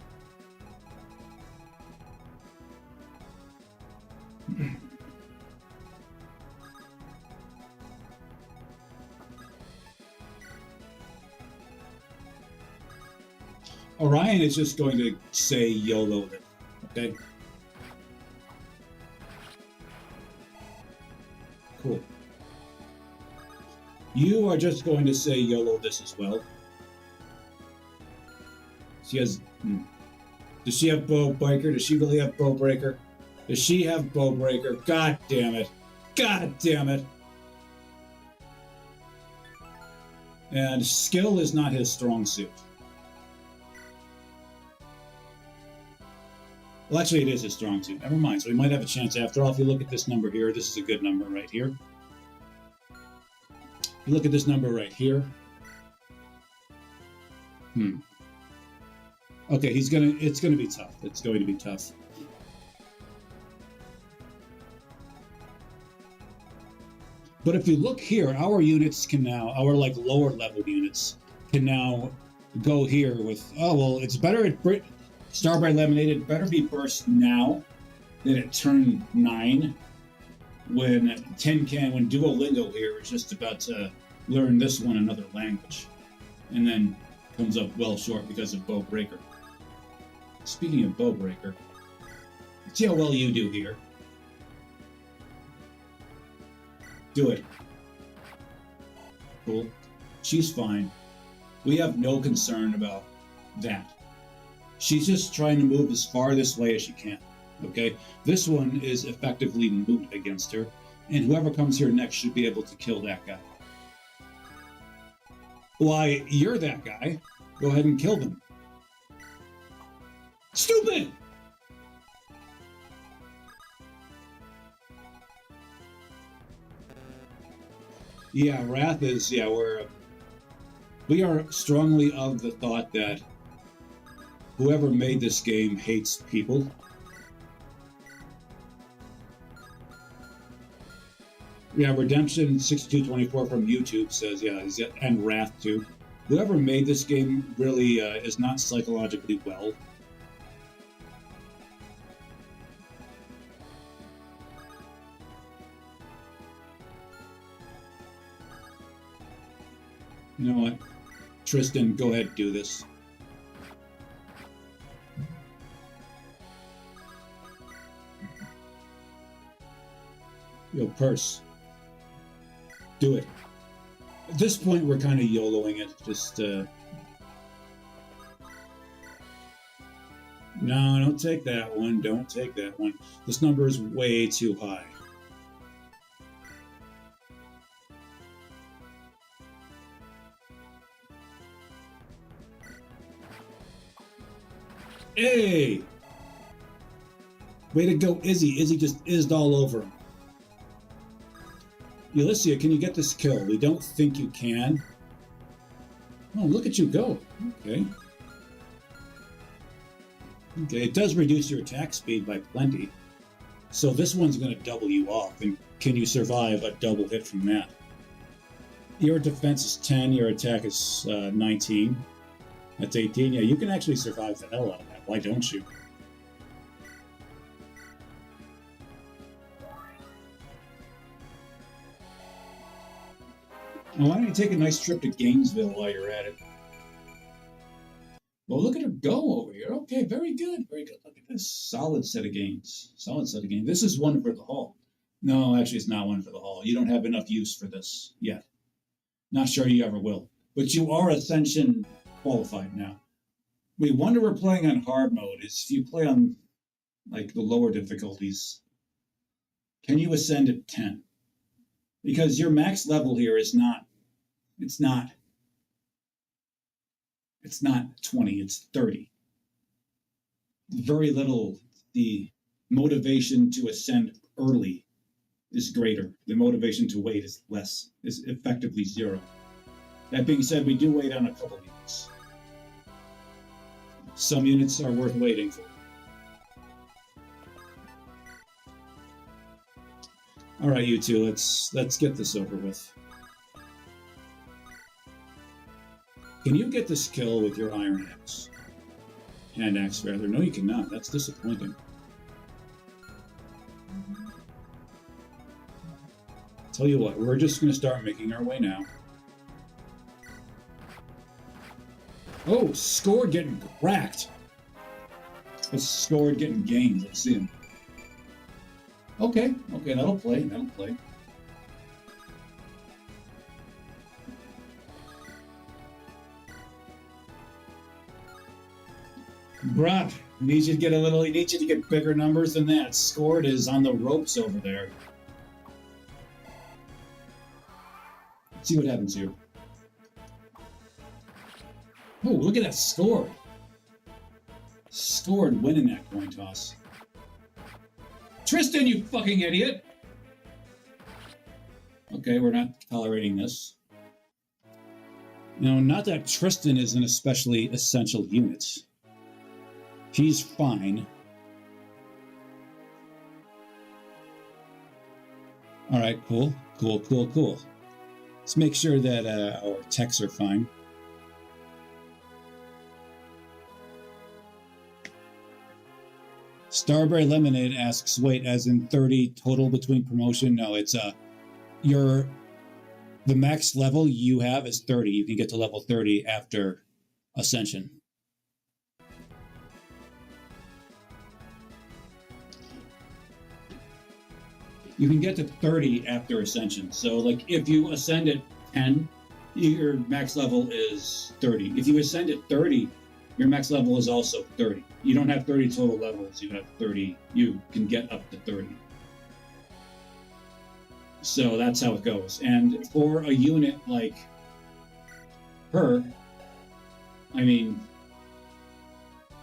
Orion is just going to say YOLO, okay? Cool. You are just going to say YOLO this as well. She has... Does she have Bow Breaker? Does she really have Bow Breaker? Does she have Bow Breaker? God damn it. God damn it. And skill is not his strong suit. Well, actually, it is his strong suit. Never mind. So we might have a chance after all. If you look at this number here, this is a good number right here. If you look at this number right here. Okay, it's gonna be tough. It's going to be tough. But if you look here, our units can now, our like lower level units can now go here with, oh, well, it's better at Starbright Lemonade. It better be burst now than at turn 9 when Tin Can, when Duolingo here is just about to learn this one another language. And then comes up well short because of Bow Breaker. Speaking of Bow Breaker, see how well you do here. Do it. Cool. She's fine. We have no concern about that. She's just trying to move as far this way as she can. Okay? This one is effectively moot against her, and whoever comes here next should be able to kill that guy. Why, you're that guy. Go ahead and kill them. Stupid! Yeah, Wrath is, yeah, we are strongly of the thought that whoever made this game hates people. Yeah, Redemption 6224 from YouTube says, yeah, and Wrath too. Whoever made this game really is not psychologically well. You know what? Tristan, go ahead and do this. Yo, Purse. Do it. At this point, we're kind of YOLOing it. Just, No, don't take that one. Don't take that one. This number is way too high. Hey! Way to go, Izzy. Izzy just izzed all over him. Ulyssia, can you get this kill? We don't think you can. Oh, look at you go. Okay. Okay, it does reduce your attack speed by plenty. So this one's going to double you off. And can you survive a double hit from that? Your defense is 10, your attack is 19. That's 18. Yeah, you can actually survive the hell out of that. Why don't you? Now, why don't you take a nice trip to Gainesville while you're at it? Well, look at her go over here. Okay, very good. Very good. Look at this. Solid set of gains. Solid set of gains. This is one for the hall. No, actually, it's not one for the hall. You don't have enough use for this yet. Not sure you ever will. But you are Ascension qualified now. We wonder we're playing on hard mode. Is if you play on like the lower difficulties, can you ascend at 10? Because your max level here is not, it's not 20, it's 30. Very little, the motivation to ascend early is greater. The motivation to wait is less, is effectively 0. That being said, we do wait on a couple units. Some units are worth waiting for. All right, you two, let's get this over with. Can you get this kill with your Iron Axe? Hand Axe, rather. No, you cannot. That's disappointing. Tell you what, we're just going to start making our way now. Oh, Scored getting cracked. It's Scored getting gained. Let's see him. Okay, that'll play. Bruh, he needs you to get bigger numbers than that. Scored is on the ropes over there. See what happens here. Oh, look at that score. Scored winning that coin toss. Tristan, you fucking idiot! Okay, we're not tolerating this. Not that Tristan is an especially essential unit. He's fine. Alright, cool. Let's make sure that our techs are fine. Starberry Lemonade asks, wait, as in 30 total between promotion? No, it's the max level you have is 30. You can get to level 30 after Ascension. You can get to 30 after Ascension. So, like, if you ascend at 10, your max level is 30. If you ascend at 30, your max level is also 30. You don't have 30 total levels. You have 30. You can get up to 30. So that's how it goes. And for a unit like her, I mean,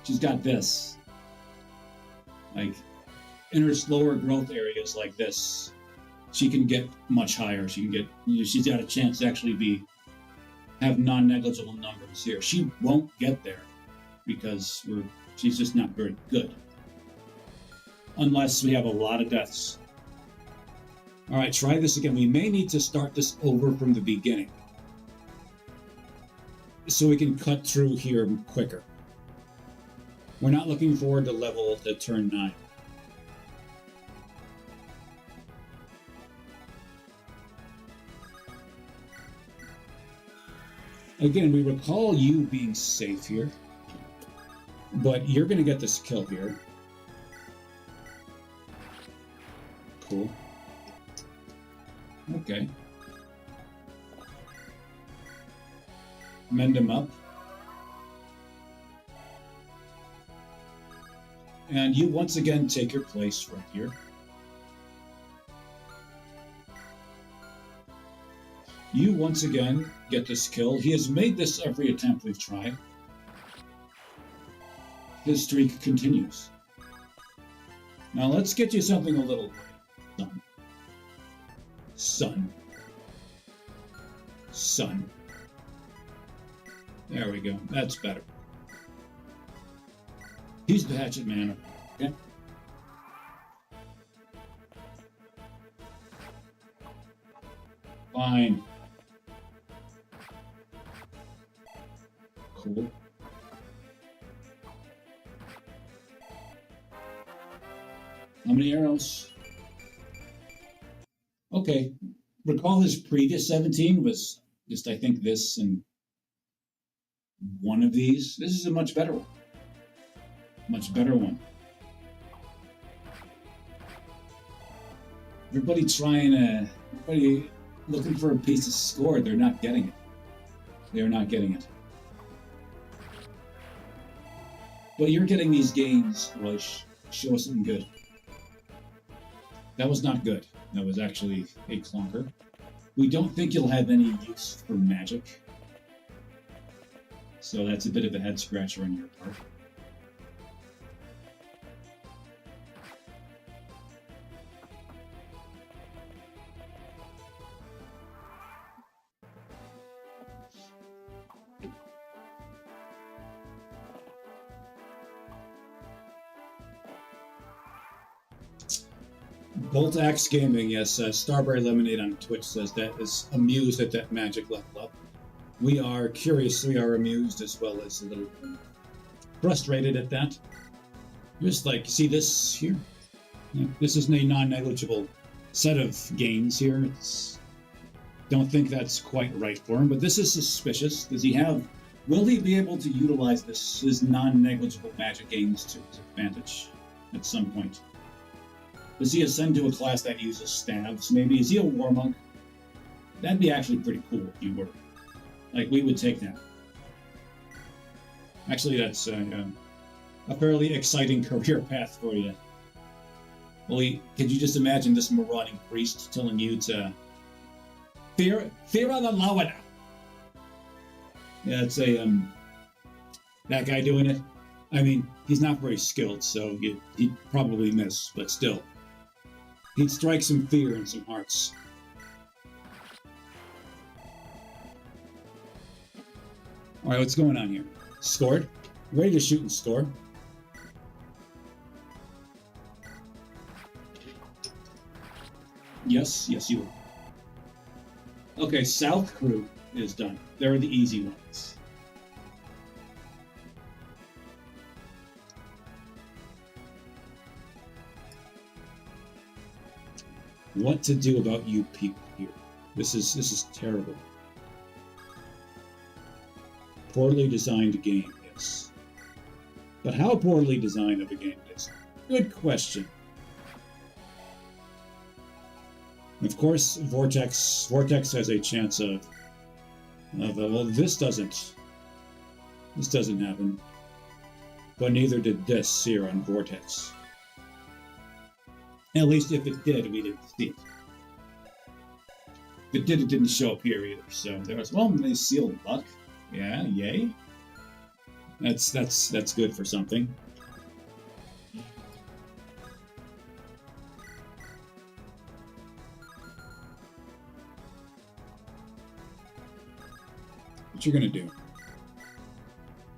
she's got this. Like, in her slower growth areas like this, she can get much higher. She can get, she's got a chance to actually have non-negligible numbers here. She won't get there because she's just not very good. Unless we have a lot of deaths. All right, try this again. We may need to start this over from the beginning so we can cut through here quicker. We're not looking forward to level to turn 9. Again, we recall you being safe here, but you're going to get this kill here. Cool. Okay. Mend him up. And you once again take your place right here. You once again get this kill. He has made this every attempt we've tried. His streak continues. Now let's get you something a little Sun. There we go. That's better. He's the hatchet man. Okay. Fine. Cool. How many arrows? Okay. Recall his previous 17 was just, I think, this and one of these. This is a much better one. Much better one. Everybody looking for a piece of score. They're not getting it. They're not getting it. But you're getting these gains, Royce. Show us something good. That was not good. That was actually a clunker. We don't think you'll have any use for magic. So that's a bit of a head scratcher on your part. Bolt Axe Gaming, yes. Starberry Lemonade on Twitch says that is amused at that magic level up. We are curious, we are amused as well as a little frustrated at that. Just like, see this here? Yeah, this is a non-negligible set of gains here. Don't think that's quite right for him, but this is suspicious. Will he be able to utilize his non-negligible magic gains to his advantage at some point? Does he ascend to a class that uses stabs? Maybe is he a war monk? That'd be actually pretty cool if you were. Like, we would take that. Actually, that's a fairly exciting career path for you. Well, could you just imagine this marauding priest telling you to Fear of the Lawada. Yeah, it's a that guy doing it. I mean, he's not very skilled, so he'd probably miss, but still. He'd strike some fear in some hearts. Alright, what's going on here? Scored? Ready to shoot and score. Yes, you are. Okay, South Crew is done. They're the easy ones. What to do about you people here? This is terrible. Poorly designed game, yes. But how poorly designed of a game is? Good question. Of course, Vortex has a chance of well, this doesn't happen. But neither did this here on Vortex. At least if it did, we didn't see it. If it did, it didn't show up here either. So there was, well, they sealed luck. Yeah, yay. That's good for something. What you're gonna do?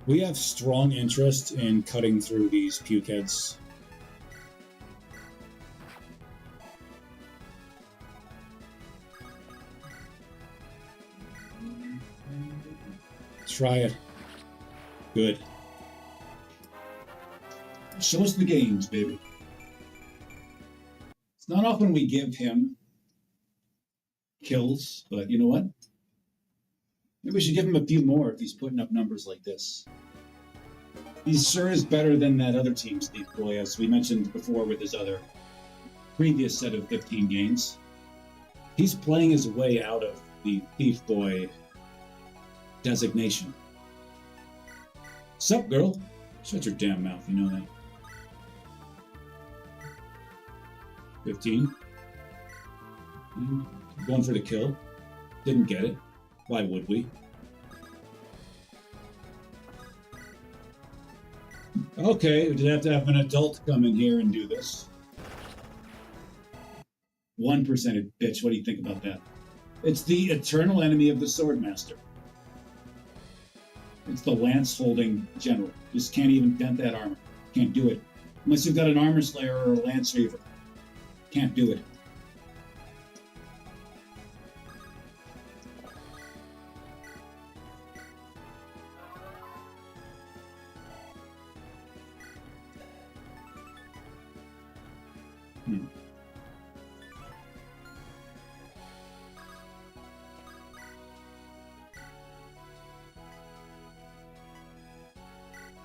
We have strong interest in cutting through these pukeheads. Try it. Good. Show us the games, baby. It's not often we give him kills, but you know what? Maybe we should give him a few more if he's putting up numbers like this. He sure is better than that other team's Thief Boy, as we mentioned before with his other previous set of 15 games. He's playing his way out of the Thief Boy designation. Sup, girl? Shut your damn mouth, you know that. 15. Going for the kill. Didn't get it. Why would we? Okay, we did have to have an adult come in here and do this. 1% bitch, what do you think about that? It's the eternal enemy of the Swordmaster. It's the lance-holding general. Just can't even bend that armor. Can't do it. Unless you've got an armor slayer or a lance reaver. Can't do it.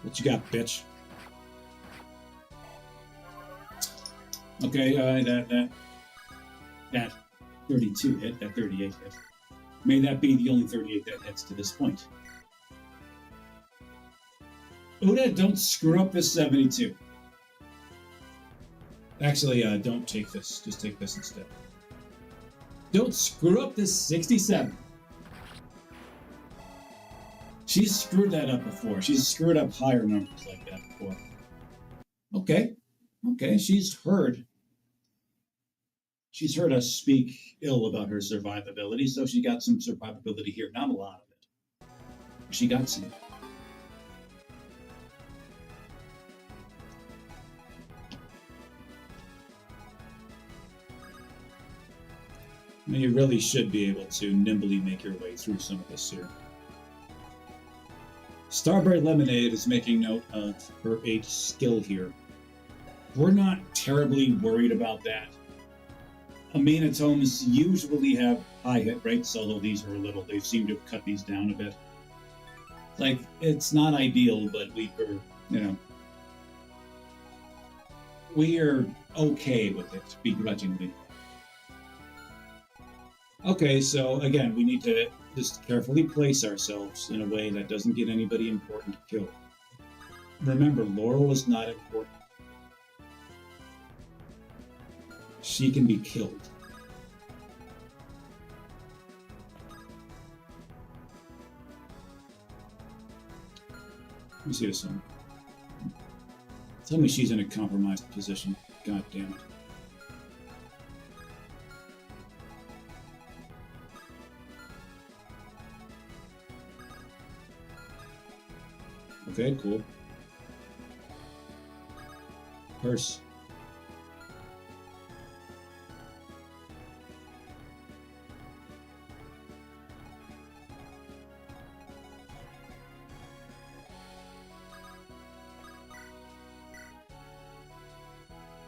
What you got, bitch? Okay, that 32 hit, that 38 hit. May that be the only 38 that hits to this point. Uda, don't screw up this 72. Actually, don't take this. Just take this instead. Don't screw up this 67. She's screwed that up before. She's screwed up higher numbers like that before. Okay. Okay, she's heard us speak ill about her survivability, so she got some survivability here. Not a lot of it. She got some. Now you really should be able to nimbly make your way through some of this here. Starberry Lemonade is making note of her 8 skill here. We're not terribly worried about that. Aminatomes usually have high hit rates, although these are a little, they seem to have cut these down a bit. Like, it's not ideal, but we are okay with it, begrudgingly. Okay, so again, we need to just carefully place ourselves in a way that doesn't get anybody important to kill. Remember, Laurel is not important. She can be killed. Let me see this one. Tell me she's in a compromised position. God damn it. Okay, cool. Purse.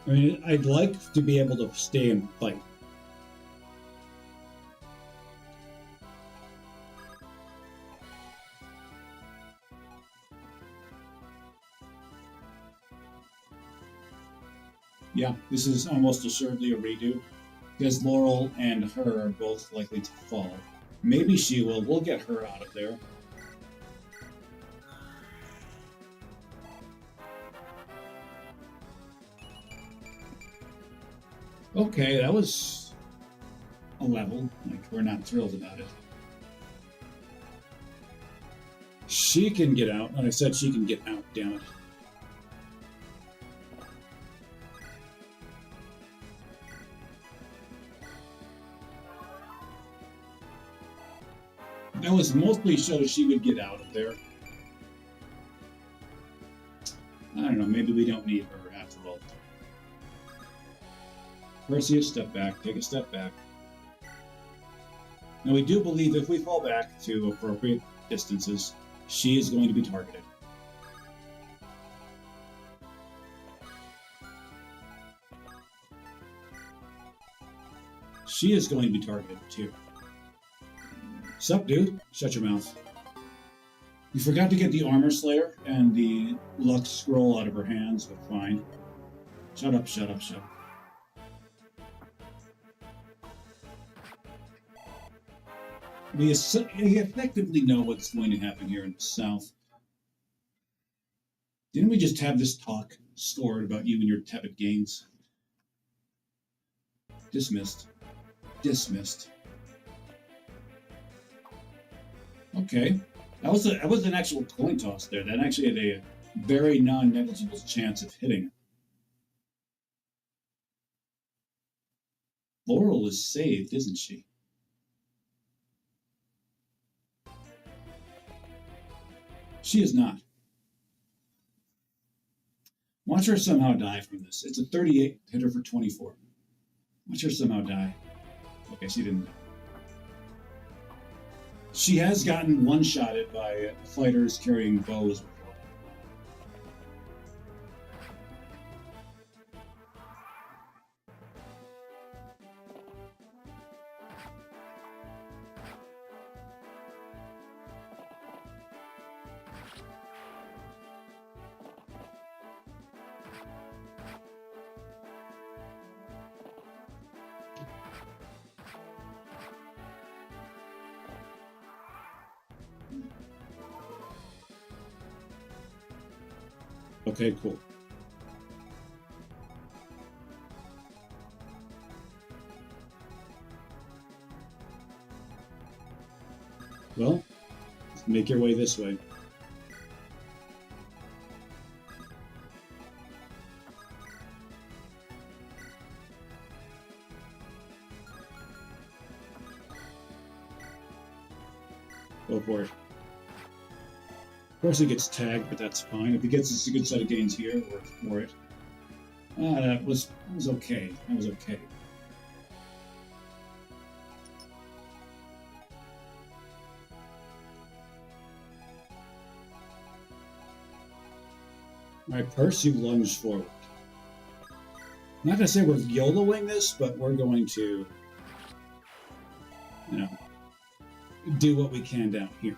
I mean, I'd like to be able to stay and fight. Yeah, this is almost assuredly a redo, because Laurel and her are both likely to fall. Maybe she will. We'll get her out of there. Okay, that was a level. Like, we're not thrilled about it. She can get out. Like I said, she can get out, damn it. That was mostly so she would get out of there. I don't know, maybe we don't need her after all. Perseus, step back, take a step back. Now we do believe if we fall back to appropriate distances, she is going to be targeted. She is going to be targeted too. Sup, dude? Shut your mouth. You forgot to get the Armor Slayer and the Lux Scroll out of her hands, but fine. Shut up, shut up, shut up. We effectively know what's going to happen here in the South. Didn't we just have this talk scored about you and your tepid gains? Dismissed. Dismissed. Okay. That was an actual coin toss there. That actually had a very non-negligible chance of hitting. Laurel is saved, isn't she? She is not. Watch her somehow die from this. It's a 38, hit her for 24. Watch her somehow die. Okay, she didn't die. She has gotten one-shotted by fighters carrying bows before. Okay, cool. Well, make your way this way. Go for it. Of course he gets tagged, but that's fine. If he gets us a good set of gains here, work for it. That was okay. That was okay. Alright, Percy lunged forward. I'm not gonna say we're YOLOing this, but we're going to, you know, do what we can down here.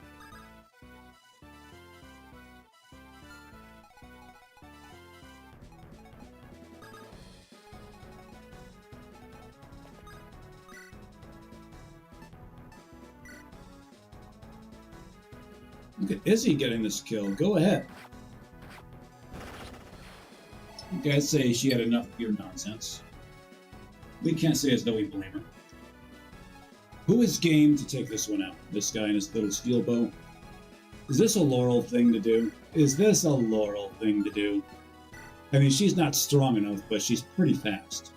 Look at Izzy getting this kill. Go ahead. You guys say she had enough of your nonsense. We can't say as though we blame her. Who is game to take this one out? This guy and his little steel bow? Is this a Laurel thing to do? Is this a Laurel thing to do? I mean, she's not strong enough, but she's pretty fast.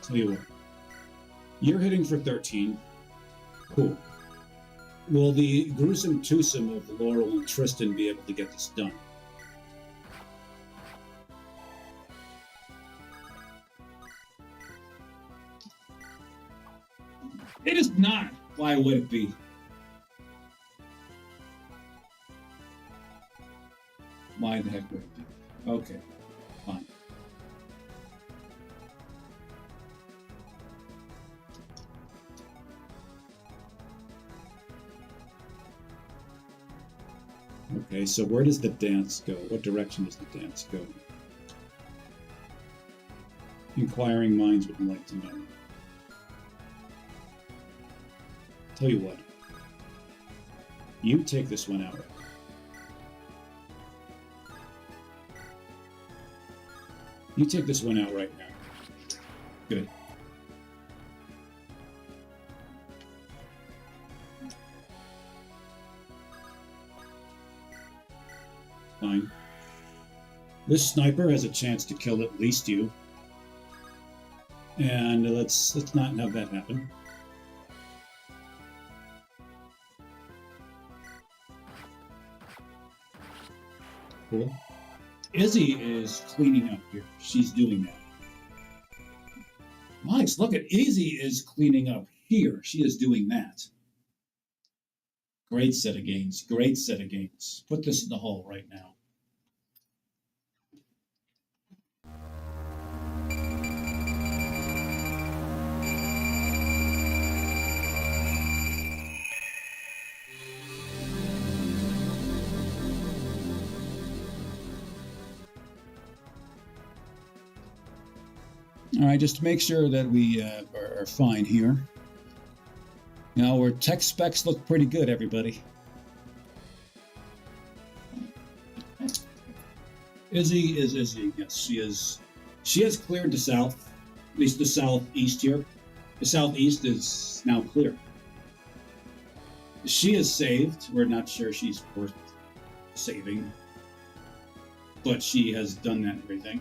Tell you what. You're hitting for 13. Cool. Will the gruesome twosome of Laurel and Tristan be able to get this done? It is not. Why would it be? Why the heck would it be? Okay, fine. Okay, so where does the dance go? What direction does the dance go? Inquiring minds would like to know. Tell you what. You take this one out. You take this one out right now. Good. Fine. This sniper has a chance to kill at least you. And let's not have that happen. Cool. Izzy is cleaning up here. She's doing that. Nice. Look at Izzy is cleaning up here. She is doing that. Great set of gains. Great set of gains. Put this in the hole right now. All right, just to make sure that we are fine here. Now, our tech specs look pretty good, everybody. Izzy is Izzy. Yes, she is. She has cleared the south, at least the southeast here. The southeast is now clear. She is saved. We're not sure she's worth saving, but she has done that and everything.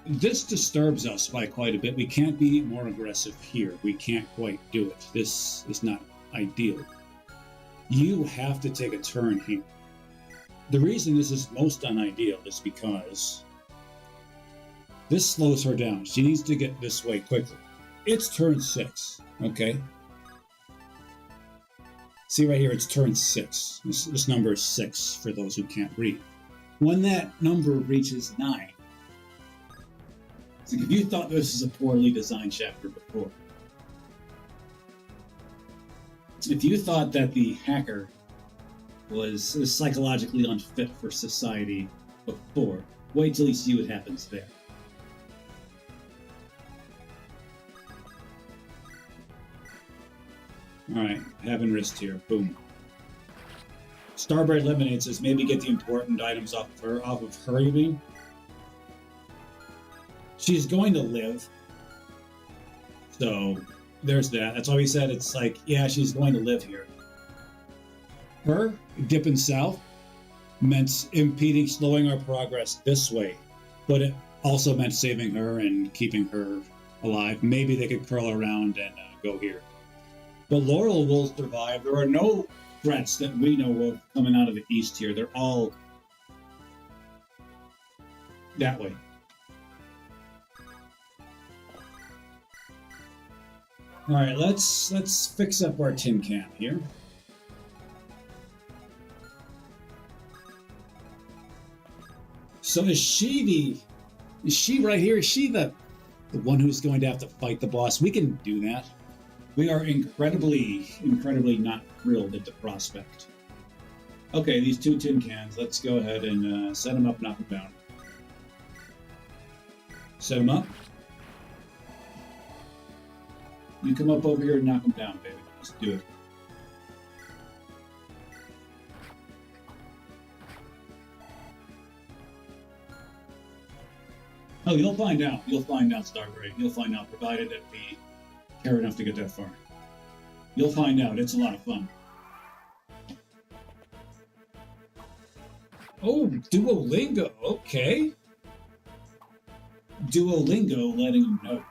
This disturbs us by quite a bit. We can't be more aggressive here. We can't quite do it. This is not ideal. You have to take a turn here. The reason this is most unideal is because this slows her down. She needs to get this way quickly. It's turn 6, okay? See right here, it's turn 6. This number is 6 for those who can't read. When that number reaches 9, it's like if you thought this was a poorly designed chapter before, if you thought that the hacker was psychologically unfit for society before, wait till you see what happens there. Alright, having wrist here. Boom. Starbright Lemonade says maybe get the important items off of her, you mean? She's going to live. So, there's that. That's why we said it's like, yeah, she's going to live here. Her dipping south meant impeding, slowing our progress this way. But it also meant saving her and keeping her alive. Maybe they could curl around and go here. But Laurel will survive. There are no threats that we know of coming out of the east here. They're all that way. All right, let's fix up our tin can here. So is she right here? Is she the one who's going to have to fight the boss? We can do that. We are incredibly not thrilled at the prospect. Okay, these 2 tin cans. Let's go ahead and set them up, knock them down. Set them up. You come up over here and knock them down, baby. Let's do it. Oh, you'll find out. You'll find out, Starbright. You'll find out, provided that we care enough to get that far. You'll find out. It's a lot of fun. Oh, Duolingo. Okay. Duolingo letting them know.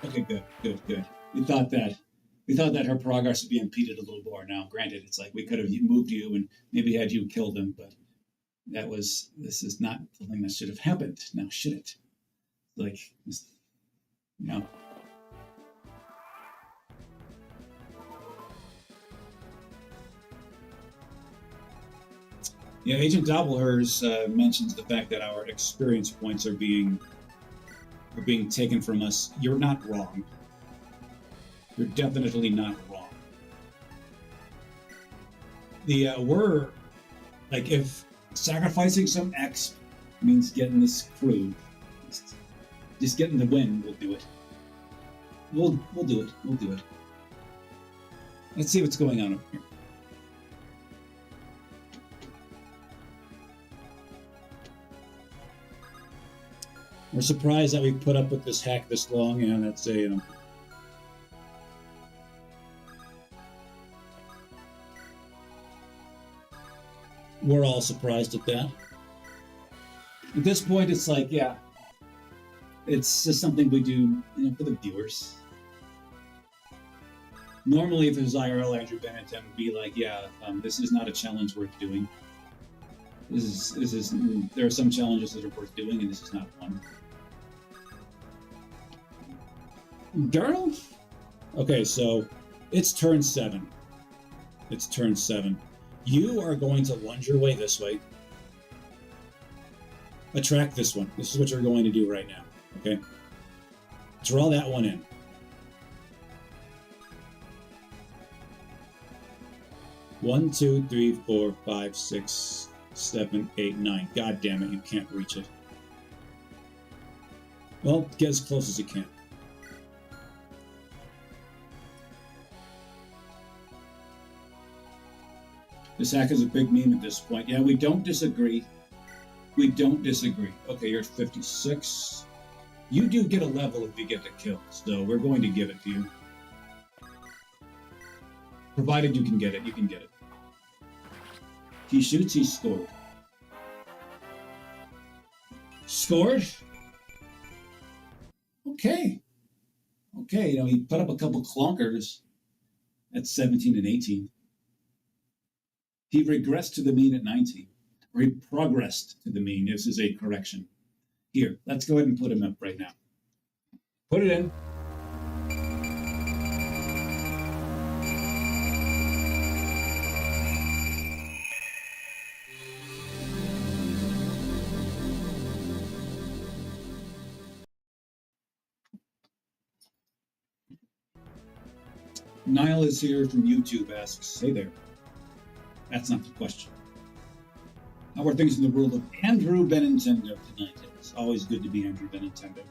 Okay, good. We thought that her progress would be impeded a little more. Now, granted, it's like we could have moved you and maybe had you kill them, but this is not something that should have happened. Now, should it? Like, no. Yeah, Agent Doppelhurst mentions the fact that our experience points are being taken from us. You're not wrong. You're definitely not wrong. We're like, if sacrificing some X means getting this crew, just getting the win, we'll do it. We'll do it. We'll do it. Let's see what's going on up here. We're surprised that we put up with this hack this long, and that's a, we're all surprised at that. At this point, it's like, yeah, it's just something we do, for the viewers. Normally, if it was IRL Andrew Bennett, I would be like, yeah, this is not a challenge worth doing. There are some challenges that are worth doing, and this is not one. Girl? Okay, so it's turn 7. It's turn 7. You are going to lunge your way this way. Attract this one. This is what you're going to do right now. Okay? Draw that one in. One, 2, 3, 4, 5, 6, 7, 8, 9. God damn it, you can't reach it. Well, get as close as you can. This hack is a big meme at this point. Yeah, we don't disagree. We don't disagree. Okay, you're at 56. You do get a level if you get the kill, so we're going to give it to you. Provided you can get it, you can get it. He shoots, he scored. Scored? Okay. Okay, he put up a couple clunkers at 17 and 18. He regressed to the mean at 19. Or he progressed to the mean. This is a correction. Here, let's go ahead and put him up right now. Put it in. Niall is here from YouTube, asks, hey there. That's not the question. How are things in the world of Andrew Benintendo tonight? It's always good to be Andrew Benintendo.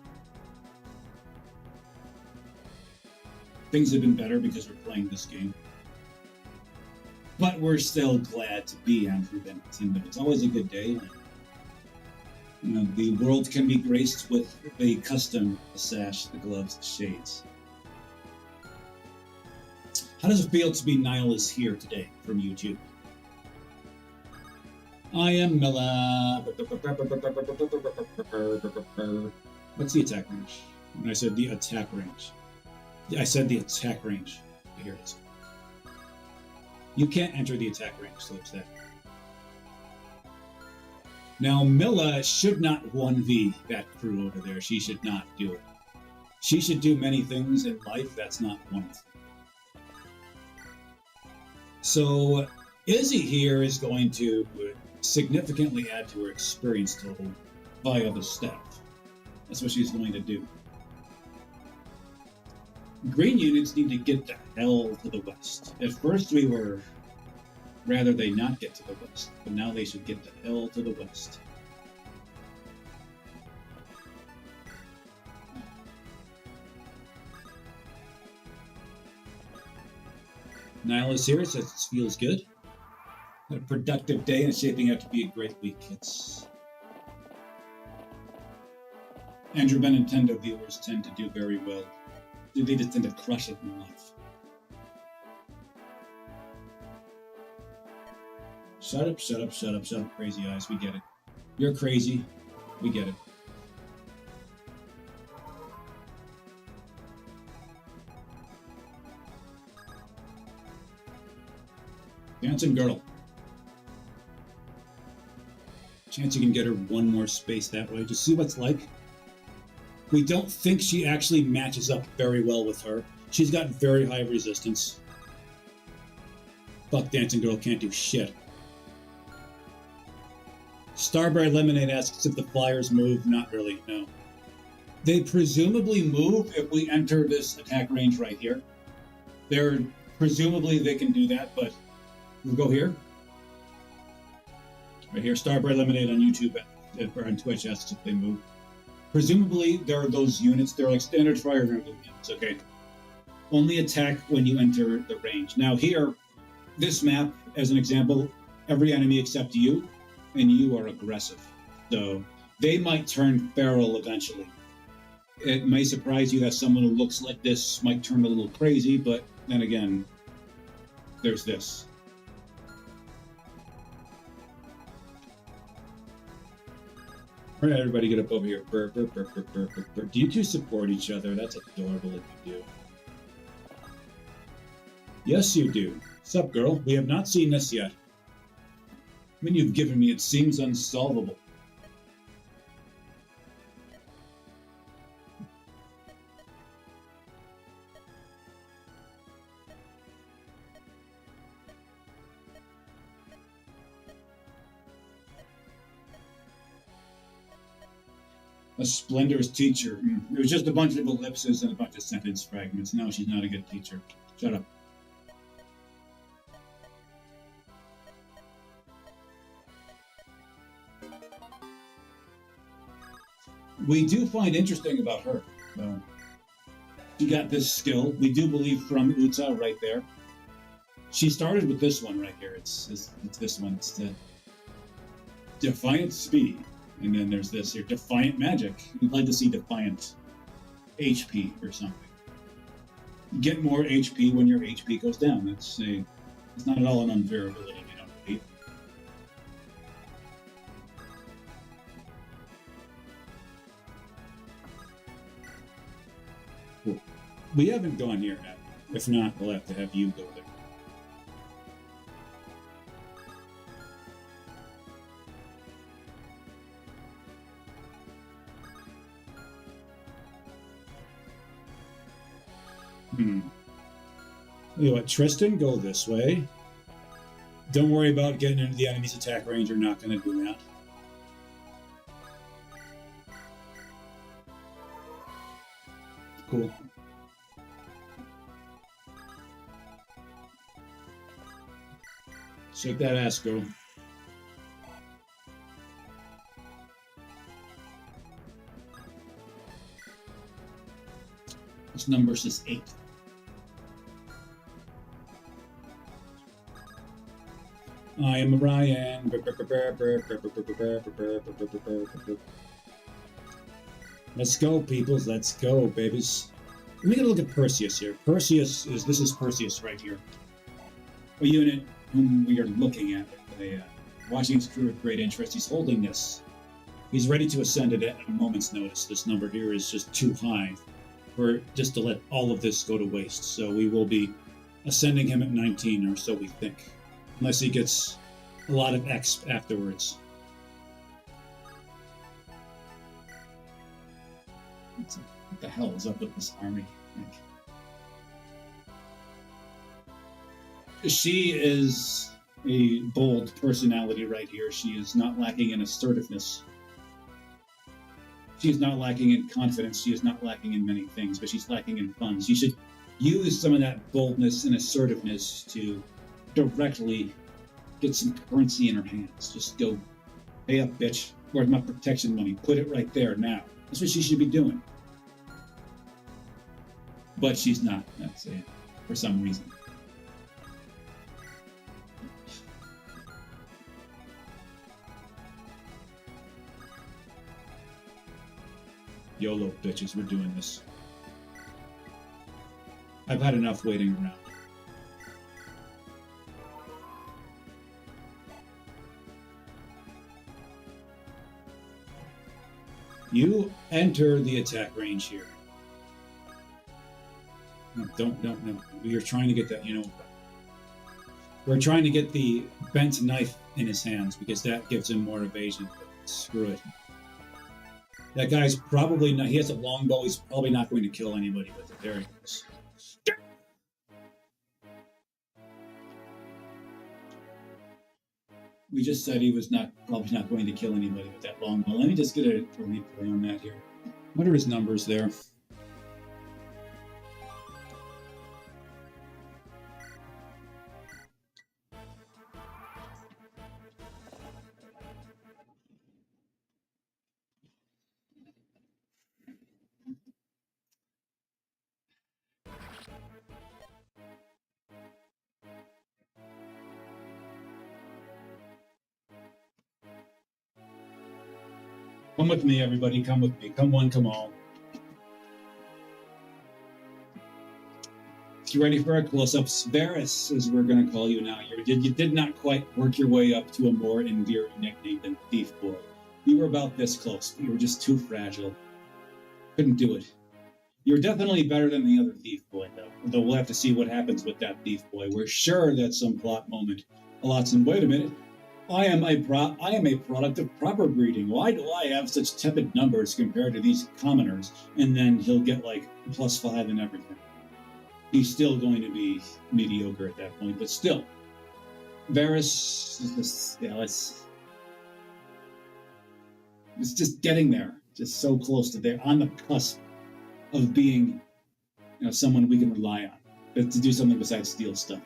Things have been better because we're playing this game. But we're still glad to be Andrew Benintendo. It's always a good day. The world can be graced with a custom, the sash, the gloves, the shades. How does it feel to be Niall is here today from YouTube? I am Mela. What's the attack range? When I said the attack range. I said the attack range. Here it is. You can't enter the attack range, so it's that. Now, Mila should not 1v that crew over there. She should not do it. She should do many things in life. That's not one of them. So, Izzy here is going to significantly add to her experience total via the staff. That's what she's going to do. Green units need to get the hell to the west. At first we were rather they not get to the west, but now they should get the hell to the west. Niall is here, says it feels good. a productive day and it's shaping out to be a great week. Andrew Nintendo viewers tend to do very well. They just tend to crush it in life. Shut up, shut up, shut up, shut up, crazy eyes. We get it. You're crazy. We get it. Dancing girl. Chance you can get her one more space that way. Just see what it's like. We don't think she actually matches up very well with her. She's got very high resistance. Fuck, Dancing Girl can't do shit. Starberry Lemonade asks if the Flyers move. Not really, no. They presumably move if we enter this attack range right here. Presumably they can do that, but we'll go here. Right here, Starberry Lemonade on YouTube or on Twitch asks if they move. Presumably, there are those units. They're like standard fire units, okay? Only attack when you enter the range. Now here, this map, as an example, every enemy except you, and you are aggressive. So they might turn feral eventually. It may surprise you that someone who looks like this might turn a little crazy, but then again, there's this. All right, everybody get up over here. Burr, burr, burr, burr, burr, burr, burr. Do you two support each other? That's adorable if you do. Yes, you do. Sup, girl? We have not seen this yet. I mean, you've given me, it seems unsolvable. A splendorous teacher. It was just a bunch of ellipses and a bunch of sentence fragments. No, she's not a good teacher. Shut up. We do find interesting about her. She got this skill. We do believe from Uta right there. She started with this one right here. It's this one. It's the Defiant Speed. And then there's this here, Defiant Magic. You'd like to see Defiant HP or something. You get more HP when your HP goes down. It's not at all an unfair ability, I don't believe. Cool. We haven't gone here yet. If not, we'll have to have you go there. You know what, Tristan, go this way. Don't worry about getting into the enemy's attack range. You're not going to do that. Cool. Shake that ass, girl. This number says 8. I am Ryan. Let's go, peoples. Let's go, babies. Let me get a look at Perseus here. This is Perseus right here. A unit whom we are looking at. Watching his crew with great interest. He's holding this. He's ready to ascend it at a moment's notice. This number here is just too high for just to let all of this go to waste. So we will be ascending him at 19, or so we think. Unless he gets a lot of exp afterwards. What the hell is up with this army? She is a bold personality right here. She is not lacking in assertiveness. She is not lacking in confidence. She is not lacking in many things, but she's lacking in funds. You should use some of that boldness and assertiveness to directly get some currency in her hands. Just go, pay up, bitch. Where's my protection money? Put it right there now. That's what she should be doing. But she's not, that's it, for some reason. YOLO, bitches, we're doing this. I've had enough waiting around. You enter the attack range here. No, don't. We are trying to get that, we're trying to get the bent knife in his hands because that gives him more evasion. But screw it. That guy's probably not, he has a longbow, he's probably not going to kill anybody with it. There he goes. We just said he was probably not going to kill anybody with that longbow. Let me just get a replay on that here. What are his numbers there? Come with me, everybody. Come with me. Come one, come all. If you're ready for our close-ups, Varys, as we're going to call you now. You did not quite work your way up to a more endearing nickname than Thief Boy. You were about this close, but you were just too fragile. Couldn't do it. You're definitely better than the other Thief Boy, though. Although we'll have to see what happens with that Thief Boy. We're sure that's some plot moment. Alotson, wait a minute. I am a product of proper breeding. Why do I have such tepid numbers compared to these commoners? And then he'll get like +5 and everything. He's still going to be mediocre at that point, but still. Varys is just, it's just getting there. Just so close to there, on the cusp of being, someone we can rely on. But to do something besides steal stuff.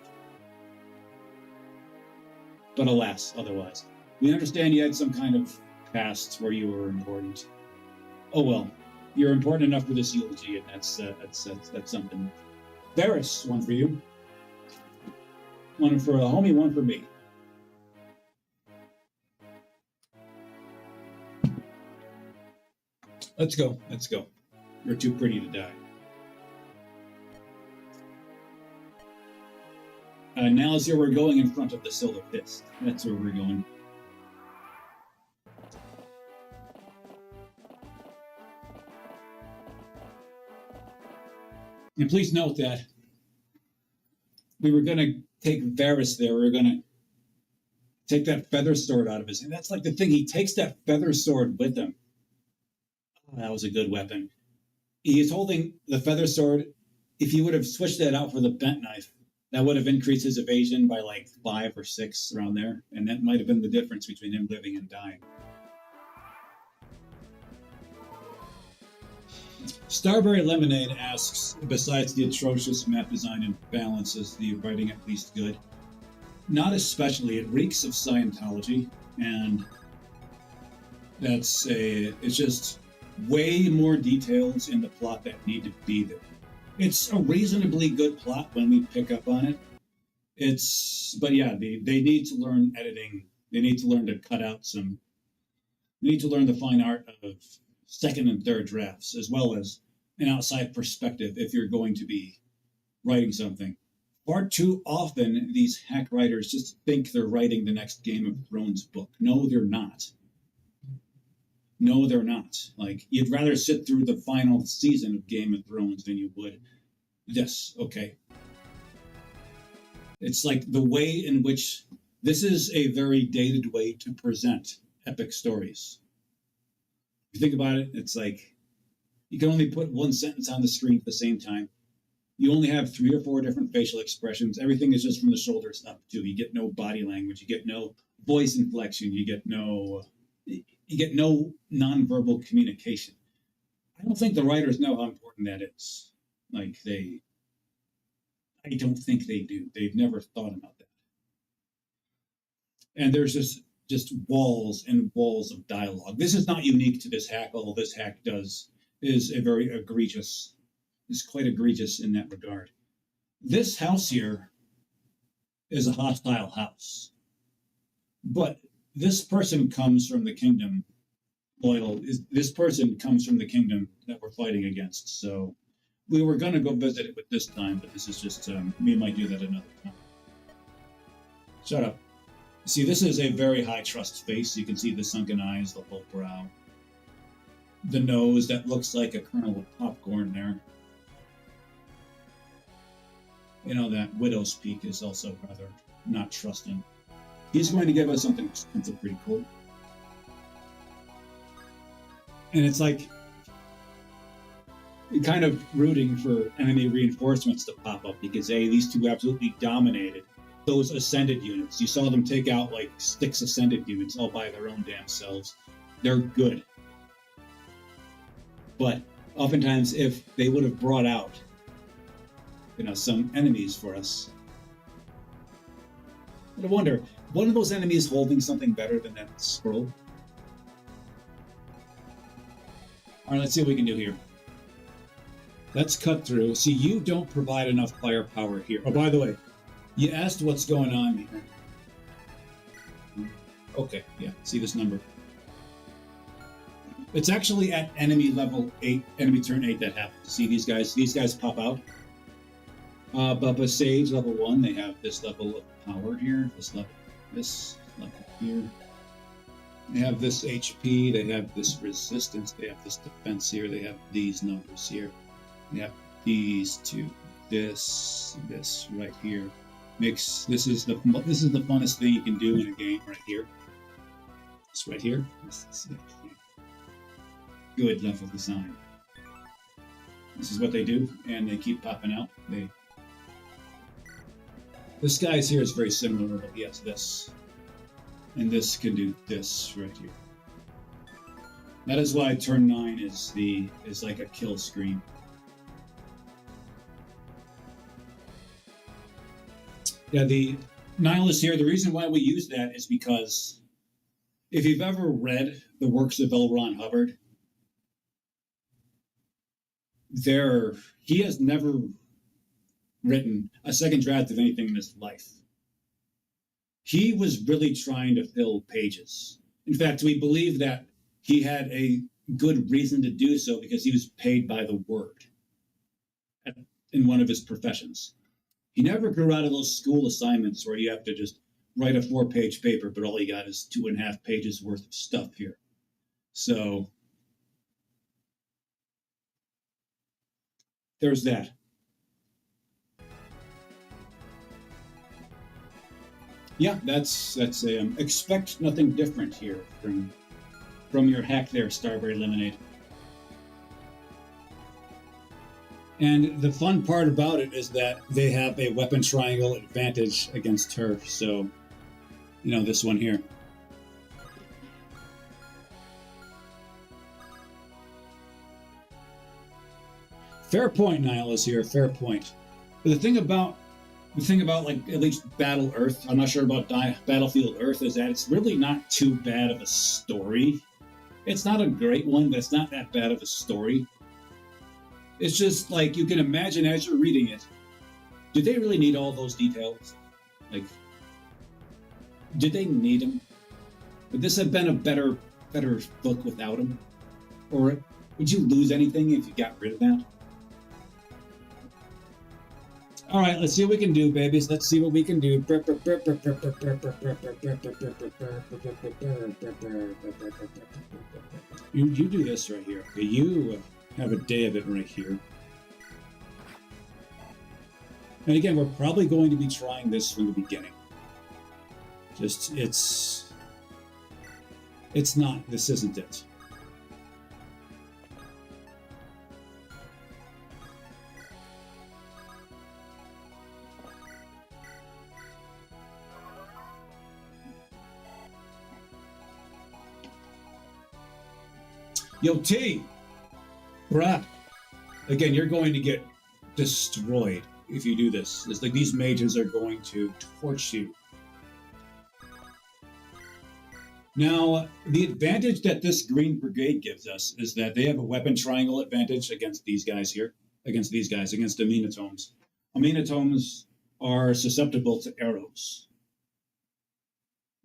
But alas, otherwise. We understand you had some kind of past where you were important. Oh well, you're important enough for this eulogy, and that's something. Varys, one for you. One for the homie, one for me. Let's go. You're too pretty to die. Now is where we're going in front of the Silver Fist. That's where we're going. And please note that we were going to take Varys there. We were going to take that feather sword out of his hand. That's like the thing. He takes that feather sword with him. Oh, that was a good weapon. He is holding the feather sword. If he would have switched that out for the bent knife, that would have increased his evasion by like 5 or 6 around there. And that might have been the difference between him living and dying. Starberry Lemonade asks, besides the atrocious map design and balance, is the writing at least good? Not especially. It reeks of Scientology, and it's just way more details in the plot that need to be there. It's a reasonably good plot when we pick up on it. But yeah, they need to learn editing. They need to learn to cut out some. They need to learn the fine art of second and third drafts, as well as an outside perspective if you're going to be writing something. Far too often, these hack writers just think they're writing the next Game of Thrones book. No, they're not. No, they're not. Like, you'd rather sit through the final season of Game of Thrones than you would this, okay? It's like the way in which this is a very dated way to present epic stories. If you think about it, it's like you can only put one sentence on the screen at the same time. You only have 3 or 4 different facial expressions. Everything is just from the shoulders up, too. You get no body language. You get no voice inflection. You get no nonverbal communication. I don't think the writers know how important that is. I don't think they do. They've never thought about that. And there's just walls and walls of dialogue. This is not unique to this hack. All this hack does is quite egregious in that regard. This house here is a hostile house. But this person comes from the kingdom loyal. This person comes from the kingdom that we're fighting against. So we were going to go visit it with this time, but this is just, we might do that another time. Shut up. See, this is a very high trust face. You can see the sunken eyes, the whole brow. The nose that looks like a kernel of popcorn there. You know, that widow's peak is also rather not trusting. He's going to give us something pretty cool. And it's like kind of rooting for enemy reinforcements to pop up because, A, these two absolutely dominated those ascended units. You saw them take out like 6 ascended units all by their own damn selves. They're good. But oftentimes, if they would have brought out, you know, some enemies for us, I wonder, one of those enemies holding something better than that scroll? All right, let's see what we can do here. Let's cut through. See, you don't provide enough firepower here. Oh, by the way, you asked what's going on here. Okay, yeah, see this number. It's actually at enemy level 8, enemy turn 8 that happens. See these guys pop out. Bubba Sage level 1, they have this level of power here, this level here. They have this HP, they have this resistance, they have this defense here, they have these numbers here. They have these two, this right here. This is the funnest thing you can do in a game right here. This right here. Good level design. This is what they do, and they keep popping out. This guy's here is very similar, but he has this. And this can do this right here. That is why turn 9 is like a kill screen. Yeah, the Nihilist here, the reason why we use that is because if you've ever read the works of L. Ron Hubbard, he has never written a second draft of anything in his life. He was really trying to fill pages. In fact, we believe that he had a good reason to do so because he was paid by the word in one of his professions. He never grew out of those school assignments where you have to just write a 4-page paper, but all you got is 2.5 pages worth of stuff here. So there's that. Yeah, that's a expect nothing different here from your hack there, Starberry Lemonade. And the fun part about it is that they have a weapon triangle advantage against her. So, you know, this one here. Fair point, Nile is here. Fair point. But the thing about like at least Battle Earth, I'm not sure about Battlefield Earth, is that it's really not too bad of a story. It's not a great one, but it's not that bad of a story. It's just like you can imagine as you're reading it, did they really need all those details? Like, did they need them? Would this have been a better book without them? Or would you lose anything if you got rid of that? All right, let's see what we can do, babies. Let's see what we can do. You do this right here. Okay, you have a day of it right here. And again, we're probably going to be trying this from the beginning. Just, it's not, this isn't it. Yo, T! Bruh. Again, you're going to get destroyed if you do this. It's like these mages are going to torch you. Now, the advantage that this Green Brigade gives us is that they have a weapon triangle advantage against these guys here. Against Aminatomes. Aminatomes are susceptible to arrows.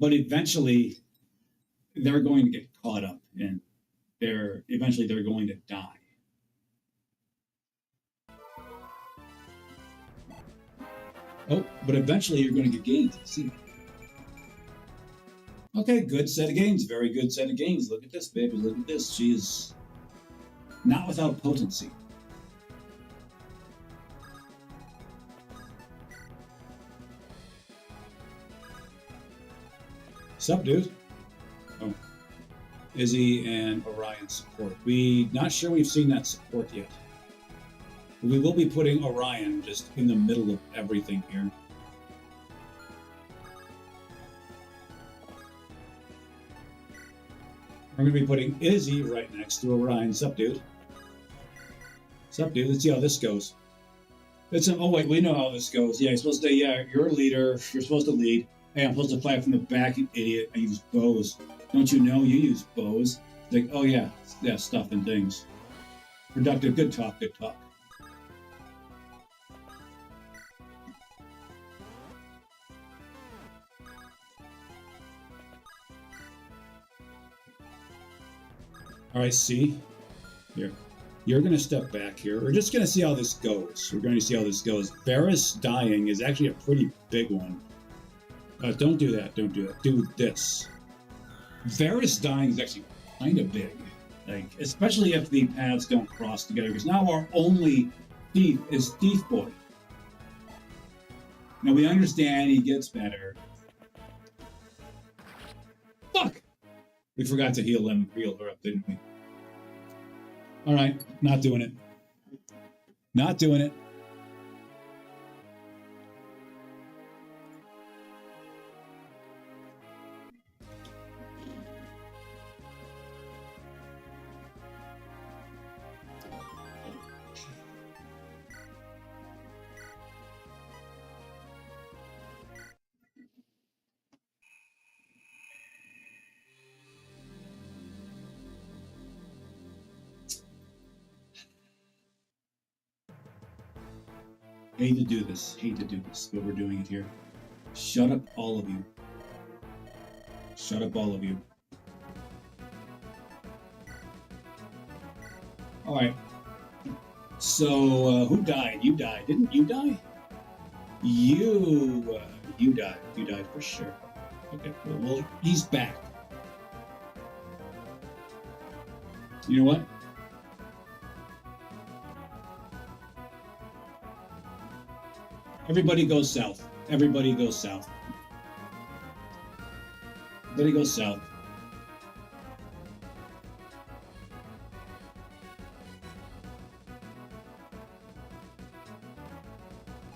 But eventually, they're going to get caught up in eventually they're going to die. Oh, but eventually you're going to get gains. See? Okay, good set of gains. Very good set of gains. Look at this, baby. Look at this. She is not without potency. Sup, dude? Oh. Izzy and Orion support. Not sure we've seen that support yet. We will be putting Orion just in the middle of everything here. We're going to be putting Izzy right next to Orion. Sup, dude? Sup, dude? Let's see how this goes. Oh, wait, we know how this goes. Yeah, you're supposed to, you're a leader. You're supposed to lead. Hey, I'm supposed to fight from the back, you idiot. I use bows. Don't you know you use bows? It's like, oh, yeah, stuff and things. Productive. Good talk, good talk. All right, see? Here. You're going to step back here. We're just going to see how this goes. We're going to see how this goes. Varus dying is actually a pretty big one. Don't do that. Don't do that. Do this. Varus dying is actually kind of big. Like, especially if the paths don't cross together. Because now our only thief is Thief Boy. Now we understand he gets better. Fuck! We forgot to heal her up, didn't we? Alright, not doing it. Not doing it. Hate to do this, but we're doing it here. Shut up, all of you. Shut up, all of you. Alright. So, who died? You died. Didn't you die? You died. You died for sure. Okay, well, he's back. You know what? Everybody goes south. Everybody goes south. Everybody goes south.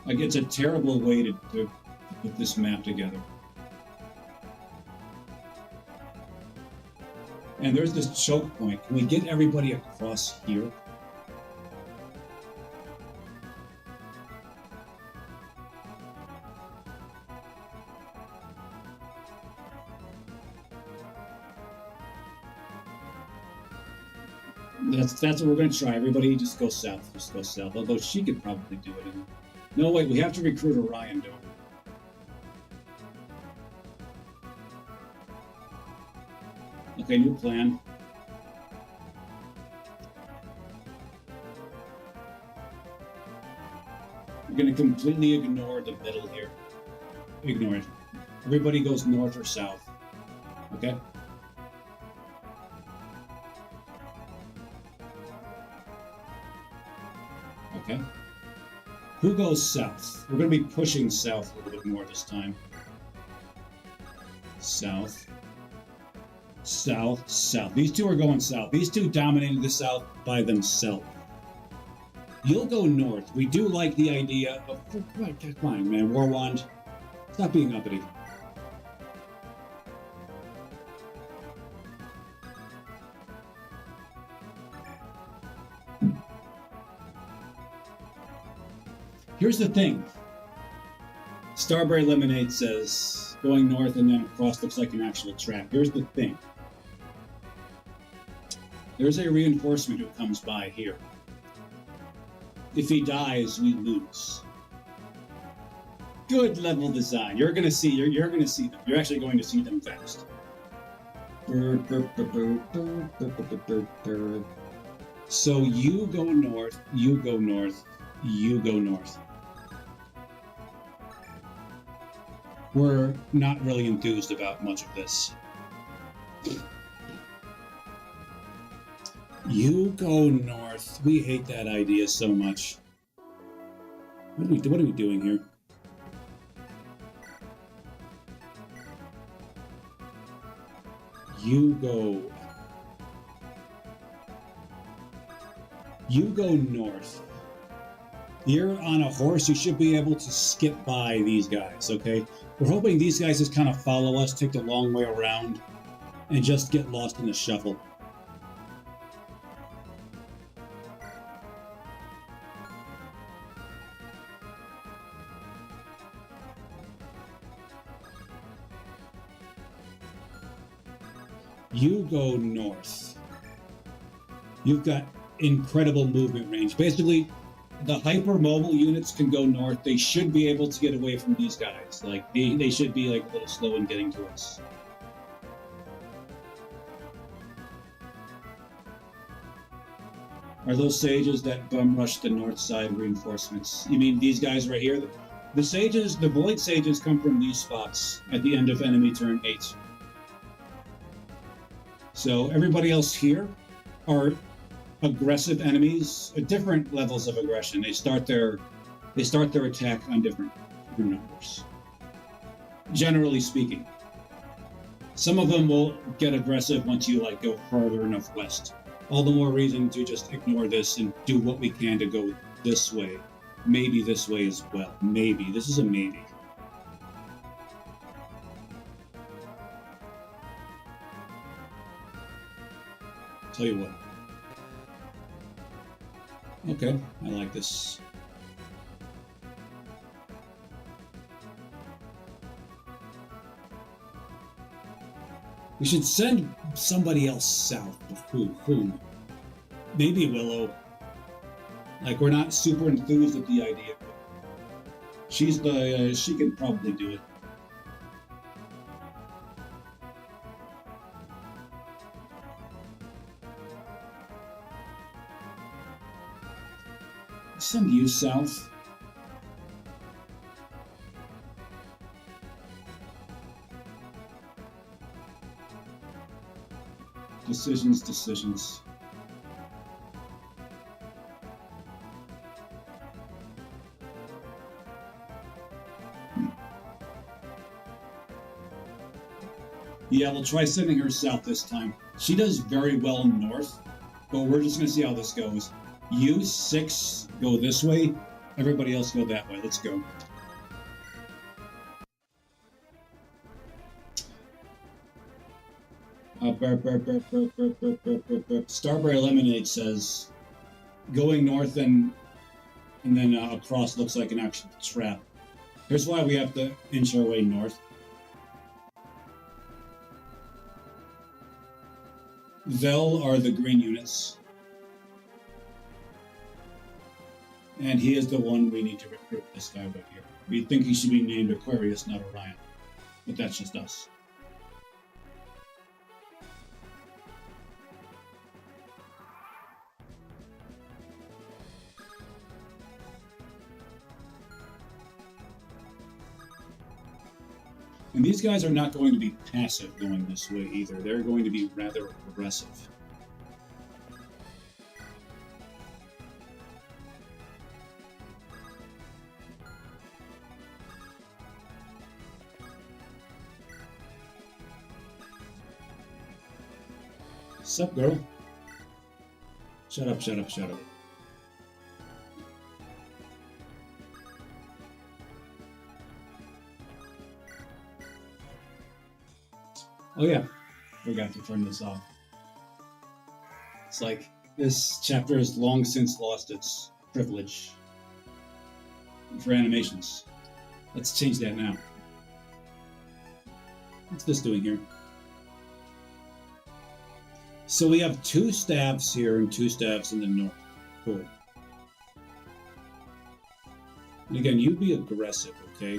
Like, it's a terrible way to put this map together. And there's this choke point. Can we get everybody across here? That's what we're going to try. Everybody just go south. Just go south. Although she could probably do it. No, wait. We have to recruit Orion, don't we? Okay, new plan. We're going to completely ignore the middle here. Ignore it. Everybody goes north or south. Okay? Okay. Who goes south? We're going to be pushing south a little bit more this time. South. South. South. These two are going south. These two dominated the south by themselves. You'll go north. We do like the idea of... Come on, man. War Wand. Stop being uppity. Here's the thing. Starberry Lemonade says going north and then across looks like an actual trap. Here's the thing. There's a reinforcement who comes by here. If he dies, we lose. Good level design. You're gonna see. You're gonna see them. You're actually going to see them fast. So you go north, you go north, you go north. We're not really enthused about much of this. You go north. We hate that idea so much. What are we doing here? You go north. You're on a horse. You should be able to skip by these guys, okay? We're hoping these guys just kind of follow us, take the long way around, and just get lost in the shuffle. You go north. You've got incredible movement range. Basically, the hyper-mobile units can go north. They should be able to get away from these guys. Like, they should be, like, a little slow in getting to us. Are those sages that bum rush the north side reinforcements? You mean these guys right here? The sages, the void sages come from these spots at the end of enemy turn 8. So everybody else here are aggressive enemies at different levels of aggression. They start their attack on different numbers. Generally speaking, some of them will get aggressive once you like go further enough west. All the more reason to just ignore this and do what we can to go this way. Maybe this way as well. Maybe. This is a maybe. Tell you what. Okay, I like this. We should send somebody else south. Who? Maybe Willow. Like, we're not super enthused at the idea. She's the, she can probably do it. Send you south. Decisions. Yeah, we'll try sending her south this time. She does very well north, but we're just going to see how this goes. You 6 go this way, everybody else go that way. Let's go. Starberry Lemonade says, going north and then across looks like an actual trap. Here's why we have to inch our way north. Vel are the green units. And he is the one we need to recruit, this guy right here. We think he should be named Aquarius, not Orion. But that's just us. And these guys are not going to be passive going this way either. They're going to be rather aggressive. Sup, girl? Shut up. Oh yeah, forgot to turn this off. It's like, this chapter has long since lost its privilege for animations. Let's change that now. What's this doing here? So we have 2 staffs here and 2 staffs in the north. Cool. And again, you be aggressive, okay?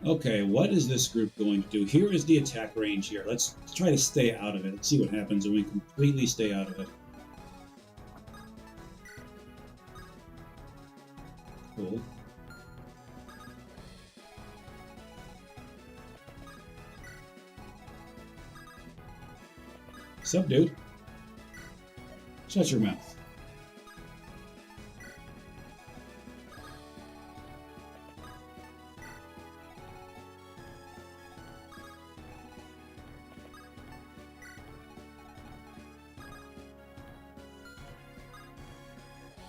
Okay, what is this group going to do? Here is the attack range here. Let's try to stay out of it. Let's see what happens when we completely stay out of it. Cool. Sup, dude? Shut your mouth.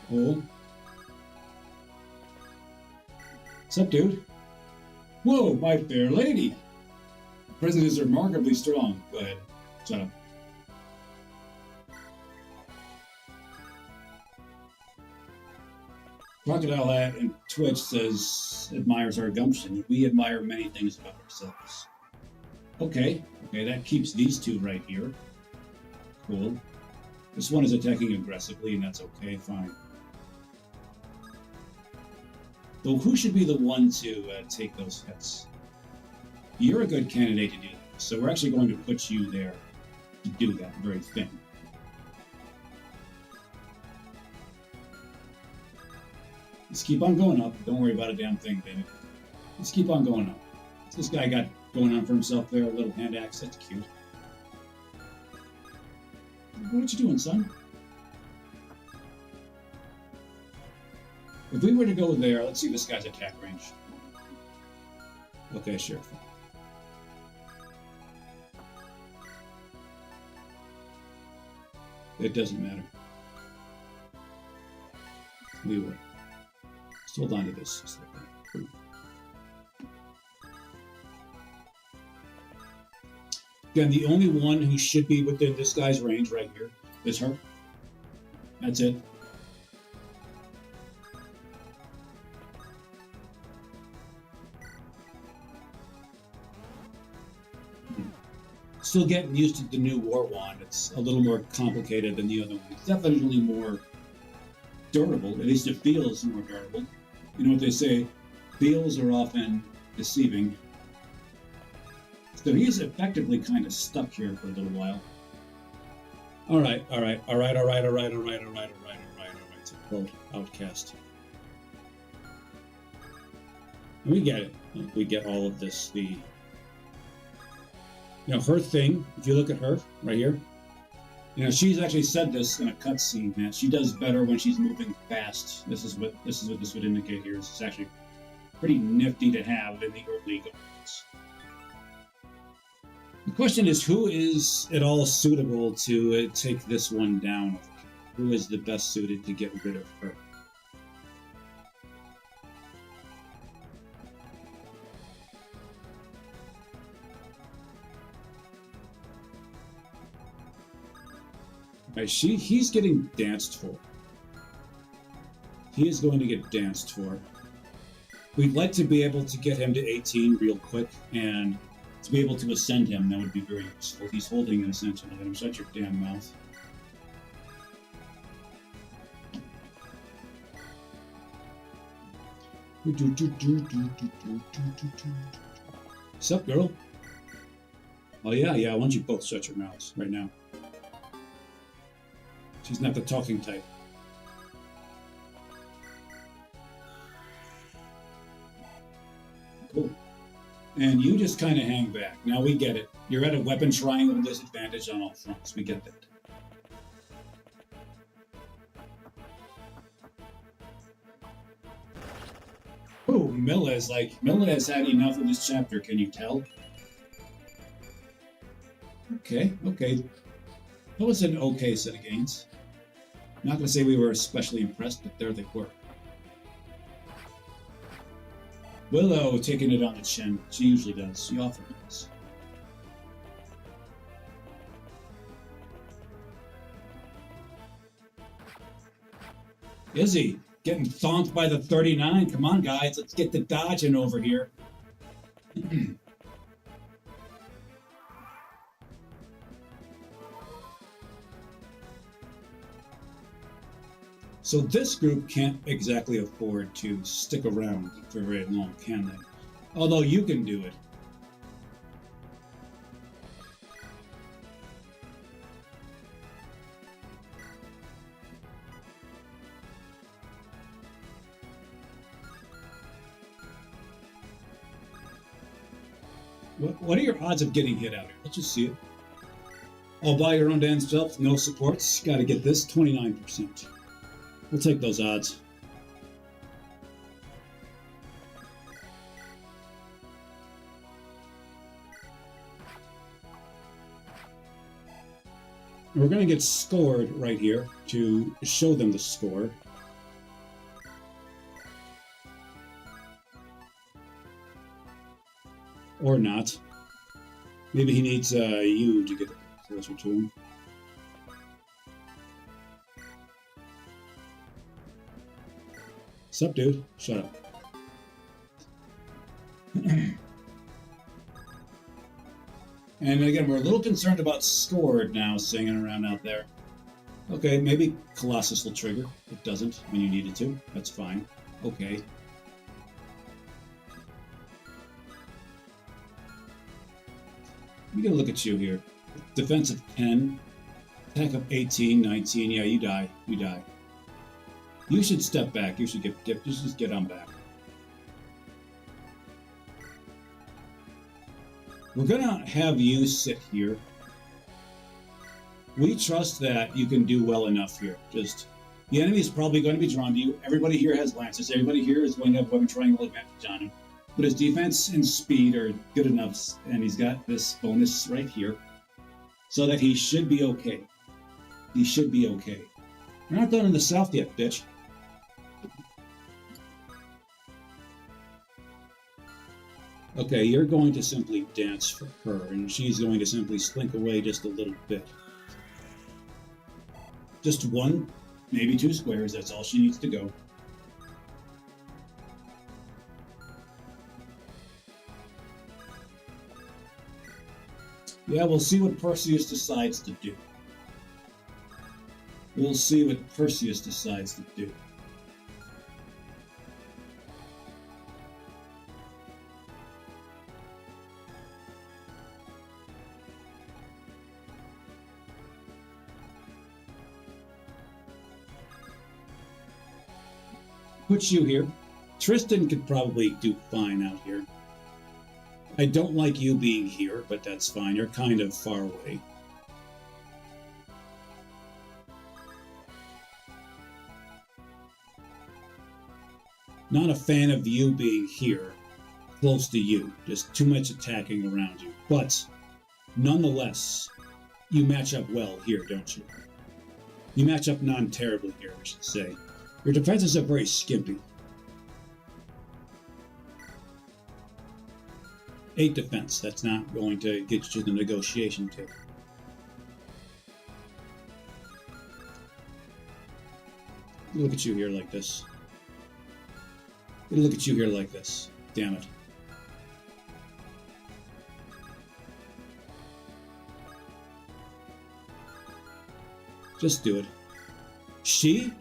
Cool. Sup, dude? Whoa, my fair lady! The president is remarkably strong. Go ahead. Shut up. Crocodile Hat and Twitch says admires our gumption. We admire many things about ourselves. Okay, that keeps these two right here. Cool. This one is attacking aggressively, and that's okay, fine. So who should be the one to take those hits? You're a good candidate to do that, so we're actually going to put you there to do that very thing. Let's keep on going up. Don't worry about a damn thing, baby. Let's keep on going up. What's this guy got going on for himself there? A little hand axe. That's cute. What you doing, son? If we were to go there, let's see this guy's attack range. Okay, sure. It doesn't matter. We would. Let's hold on to this. Again, the only one who should be within this guy's range right here is her. That's it. Still getting used to the new War Wand. It's a little more complicated than the other one. It's definitely more durable. At least it feels more durable. You know what they say? Feels are often deceiving. So he's effectively kind of stuck here for a little while. All right. To quote Outcast. We get it. We get all of this. Her thing, if you look at her right here, she's actually said this in a cutscene, man. She does better when she's moving fast. This is what this would indicate here. This is actually pretty nifty to have in the early games. The question is, who is at all suitable to take this one down? Who is the best suited to get rid of her? Right, he's getting danced for. He is going to get danced for. We'd like to be able to get him to 18 real quick, and to be able to ascend him, that would be very useful. He's holding an ascension. Let him shut your damn mouth. Sup, girl? Oh, yeah, why don't you both shut your mouths right now? She's not the talking type. Cool. And you just kind of hang back. Now we get it. You're at a weapon triangle disadvantage on all fronts. We get that. Oh, Milla has had enough of this chapter, can you tell? Okay. That was an okay set of gains. Not going to say we were especially impressed, but there they were. Willow taking it on the chin. She usually does. She often does. Izzy, getting thonked by the 39. Come on, guys. Let's get the dodging over here. So this group can't exactly afford to stick around for very long, can they? Although you can do it. What are your odds of getting hit out here? Let's just see it. All by your own damn self, no supports. Got to get this 29%. We'll take those odds. We're going to get scored right here to show them the score. Or not. Maybe he needs you to get closer to him. Sup, dude? Shut up. And again, we're a little concerned about scored now singing around out there. Okay, maybe Colossus will trigger. It doesn't when you need it to. That's fine. Okay. We gotta look at you here. Defensive 10. Attack of 18, 19. Yeah, you die. You die. You should step back. You should just get on back. We're gonna have you sit here. We trust that you can do well enough here. Just the enemy is probably going to be drawn to you. Everybody here has lances. Everybody here is going to have weapon triangle advantage on him. But his defense and speed are good enough, and he's got this bonus right here, so that he should be okay. He should be okay. We're not done in the south yet, bitch. Okay, you're going to simply dance for her, and she's going to simply slink away just a little bit. Just one, maybe two squares, that's all she needs to go. Yeah, we'll see what Perseus decides to do. We'll see what Perseus decides to do. Put you here. Tristan could probably do fine out here. I don't like you being here, but that's fine. You're kind of far away. Not a fan of you being here, close to you. Just too much attacking around you. But, nonetheless, you match up well here, don't you? You match up non-terribly here, I should say. Your defenses are very skimpy. 8 defense. That's not going to get you to the negotiation table. Look at you here like this. Look at you here like this. Damn it. Just do it.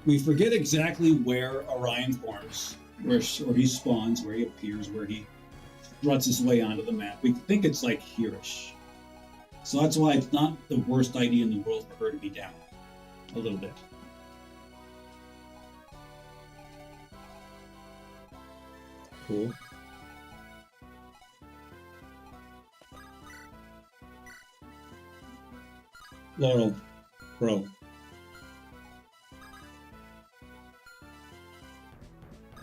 We forget exactly where Orion forms, where he spawns, where he appears, where he struts his way onto the map. We think it's like here-ish. So that's why it's not the worst idea in the world for her to be down. A little bit. Cool. Laurel. Bro.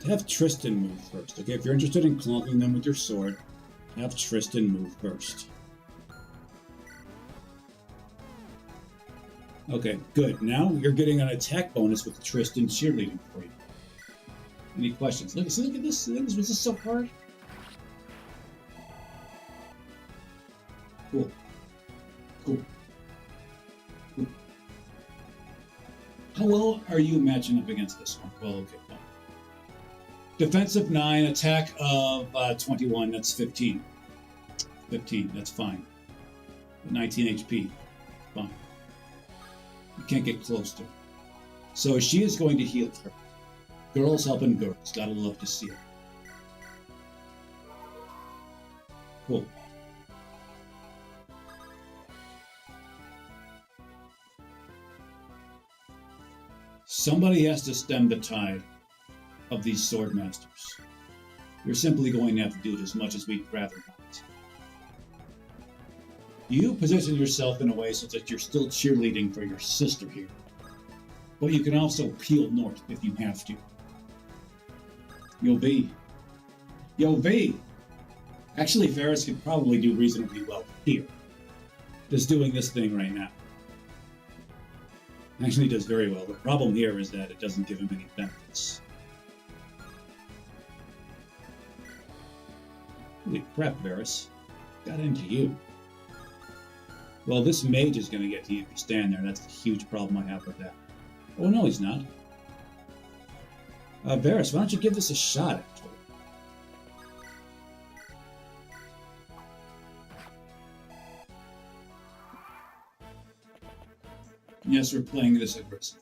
Have Tristan move first. Okay, if you're interested in clunking them with your sword, have Tristan move first. Okay, good. Now you're getting an attack bonus with Tristan cheerleading for you. Any questions? Look at this. Was this so hard? Cool. Cool. How well are you matching up against this one? Well, okay, fine. Defensive 9, attack of 21, that's 15. 15, that's fine. 19 HP, fine. You can't get close to her. So she is going to heal her. Girls helping girls, gotta love to see it. Cool. Somebody has to stem the tide of these sword masters. You're simply going to have to do it as much as we'd rather not. You position yourself in a way so that you're still cheerleading for your sister here. But you can also peel north if you have to. Yo, V. Yo, V! Actually, Ferris could probably do reasonably well here. Just doing this thing right now. Actually does very well. The problem here is that it doesn't give him any benefits. Holy crap, Varus. Got into you. Well, this mage is going to get to you if you stand there. That's the huge problem I have with that. Oh, no, he's not. Varus, why don't you give this a shot, actually? Yes, we're playing this aggressive.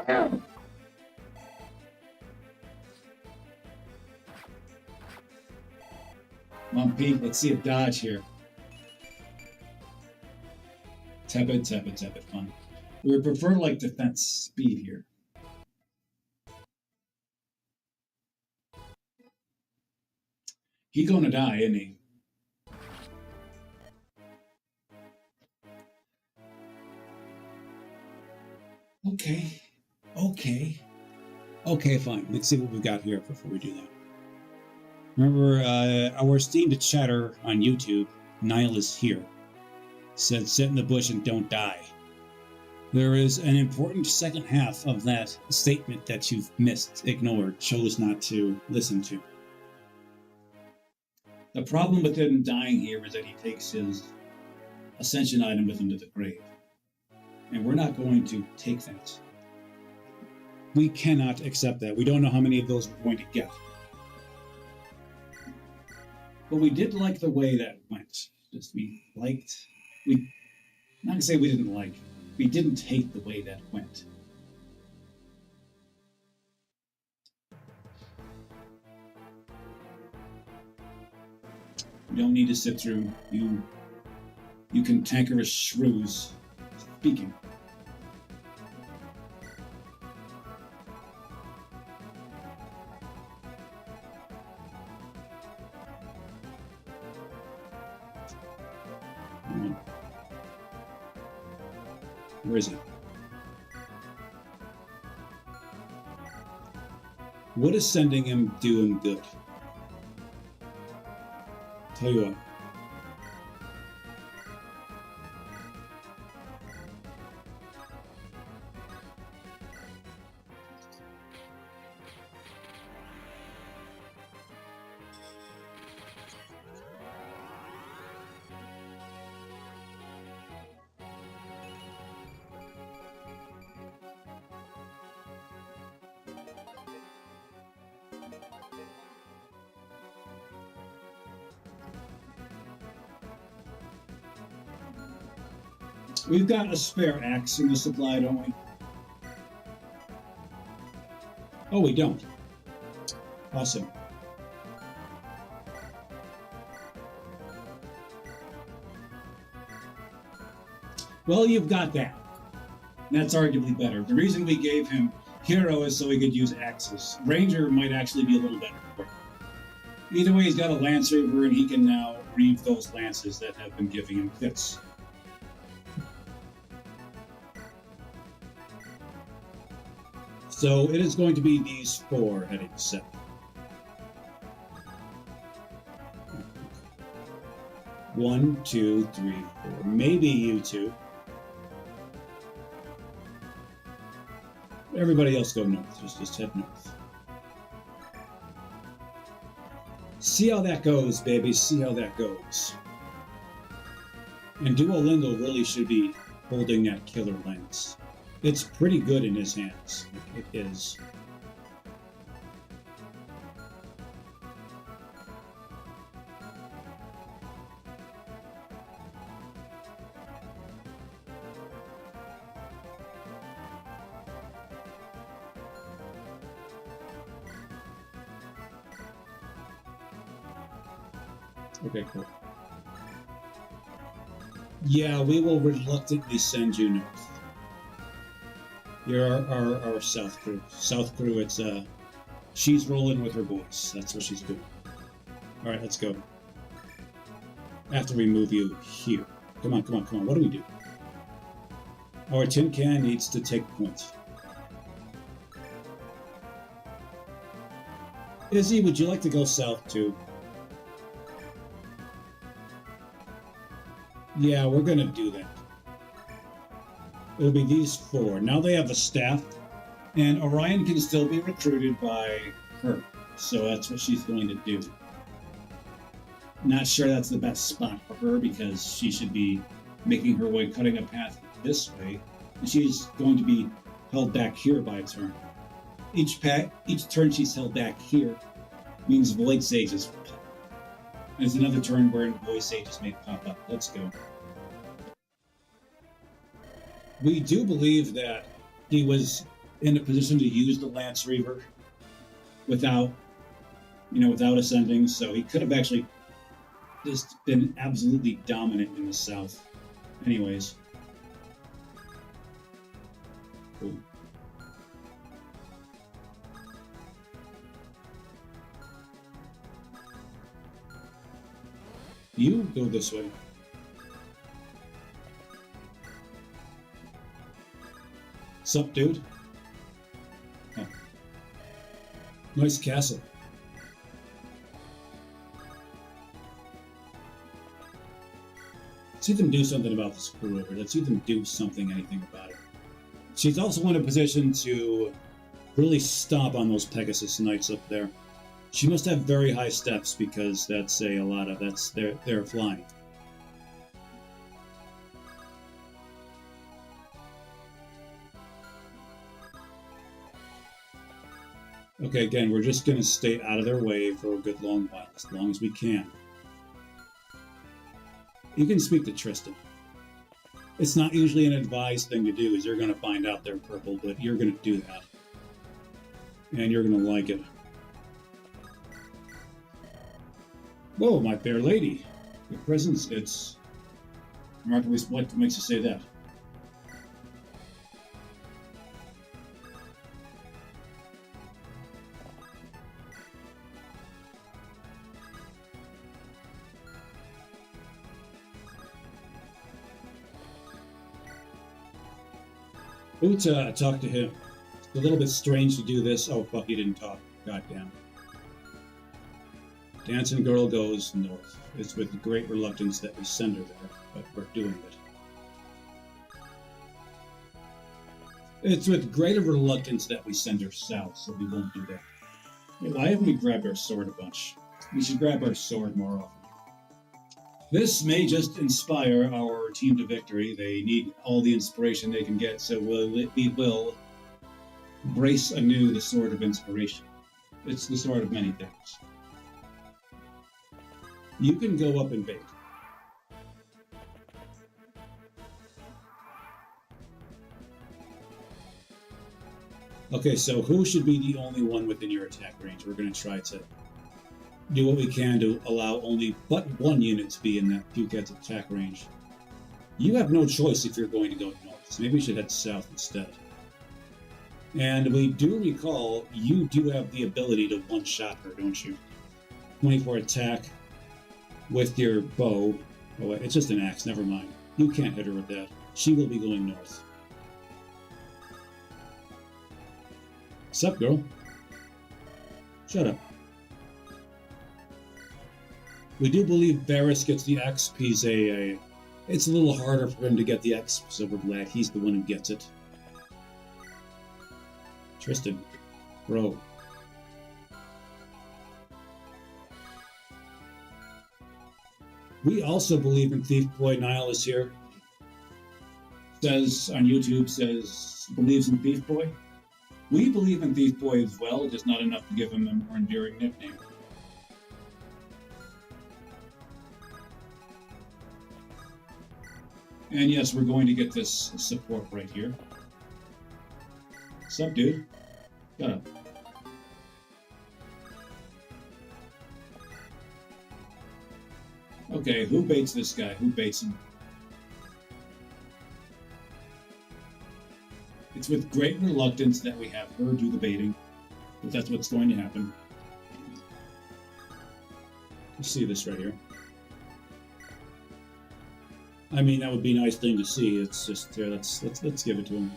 Come on, Pete, let's see a dodge here. Tepid, tepid, tepid, fun. We would prefer, like, defense speed here. He gonna die, isn't he? Okay. Okay, fine. Let's see what we've got here before we do that. Remember, our esteemed chatter on YouTube, Nile is here, said sit in the bush and don't die. There is an important second half of that statement that you've missed, ignored, chose not to listen to. The problem with him dying here is that he takes his ascension item with him to the grave. And we're not going to take that. We cannot accept that. We don't know how many of those we're going to get. But we did like the way that went. Just we not to say we didn't like, we didn't hate the way that went. You don't need to sit through, you cantankerous shrews speaking. Where is he? What is sending him doing good? Tell you what. We've got a spare axe in the supply, don't we? Oh, we don't. Awesome. Well, you've got that. That's arguably better. The reason we gave him Hero is so he could use axes. Ranger might actually be a little better for him. Either way, he's got a Lancer, and he can now reave those lances that have been giving him fits. So it is going to be these four heading set. One, two, three, four. Maybe you two. Everybody else go north. Just head north. See how that goes, baby. See how that goes. And Duolingo really should be holding that killer lance. It's pretty good in his hands. It is. Okay, cool. Yeah, we will reluctantly send you north. You're our south crew. South crew, it's she's rolling with her boys. That's what she's doing. All right, let's go. After we move you here. Come on, come on, come on. What do we do? Our tin can needs to take points. Izzy, would you like to go south too? Yeah, we're gonna do that. It'll be these four. Now they have a staff, and Orion can still be recruited by her. So that's what she's going to do. Not sure that's the best spot for her because she should be making her way, cutting a path this way, and she's going to be held back here by a turn. Each turn she's held back here means Void Sages will pop. There's another turn where Void Sages may pop up. Let's go. We do believe that he was in a position to use the Lance Reaver without ascending, so he could have actually just been absolutely dominant in the south. Anyways. Cool. You go this way. Sup, dude? Oh. Nice castle. Let's see them do something about this crew over. Let's see them do anything about it. She's also in a position to really stomp on those Pegasus Knights up there. She must have very high steps because they're flying. Okay, again, we're just going to stay out of their way for a good long while, as long as we can. You can speak to Tristan. It's not usually an advised thing to do, as you're going to find out they're purple, but you're going to do that. And you're going to like it. Whoa, my fair lady. Your presence, it's remarkably what makes you say that. Uta, talk to him. It's a little bit strange to do this. Oh, fuck, he didn't talk. Goddamn. Dancing girl goes north. It's with great reluctance that we send her there, but we're doing it. It's with greater reluctance that we send her south, so we won't do that. Hey, why haven't we grabbed our sword a bunch? We should grab our sword more often. This may just inspire our team to victory. They need all the inspiration they can get, so we will brace anew the sword of inspiration. It's the sword of many things. You can go up and bait. Okay, so who should be the only one within your attack range? We're going to try to do what we can to allow only but one unit to be in that Puket's attack range. You have no choice if you're going to go north, so maybe we should head south instead. And we do recall you do have the ability to one-shot her, don't you? 24 attack with your bow. Oh wait, it's just an axe, never mind. You can't hit her with that. She will be going north. Sup, girl? Shut up. We do believe Varys gets the XP. It's a little harder for him to get the XP, so we're glad he's the one who gets it. Tristan, bro. We also believe in Thief Boy. Niall is here. Says on YouTube, believes in Thief Boy. We believe in Thief Boy as well, just not enough to give him a more endearing nickname. And yes, we're going to get this support right here. What's up, dude? Shut up. Okay, who baits this guy? Who baits him? It's with great reluctance that we have her do the baiting, but that's what's going to happen. You see this right here. I mean, that would be a nice thing to see. It's just here. Let's give it to him.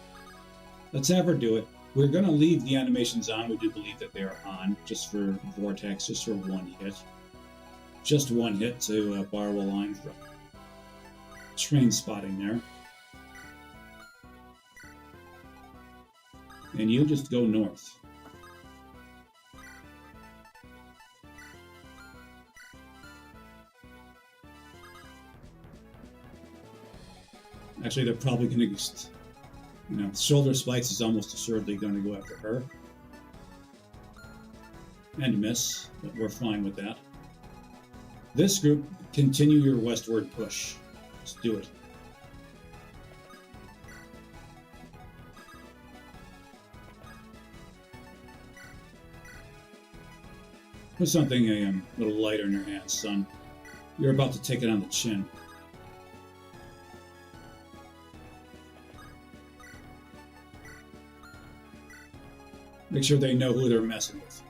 Let's have her do it. We're going to leave the animations on. We do believe that they are on, just for Vortex, just for one hit. Just one hit to borrow a line from train spotting there. And you just go north. Actually, they're probably going to just, you know, shoulder spikes is almost assuredly going to go after her. And miss, but we're fine with that. This group, continue your westward push. Let's do it. Put something a little lighter in your hands, son. You're about to take it on the chin. Make sure they know who they're messing with.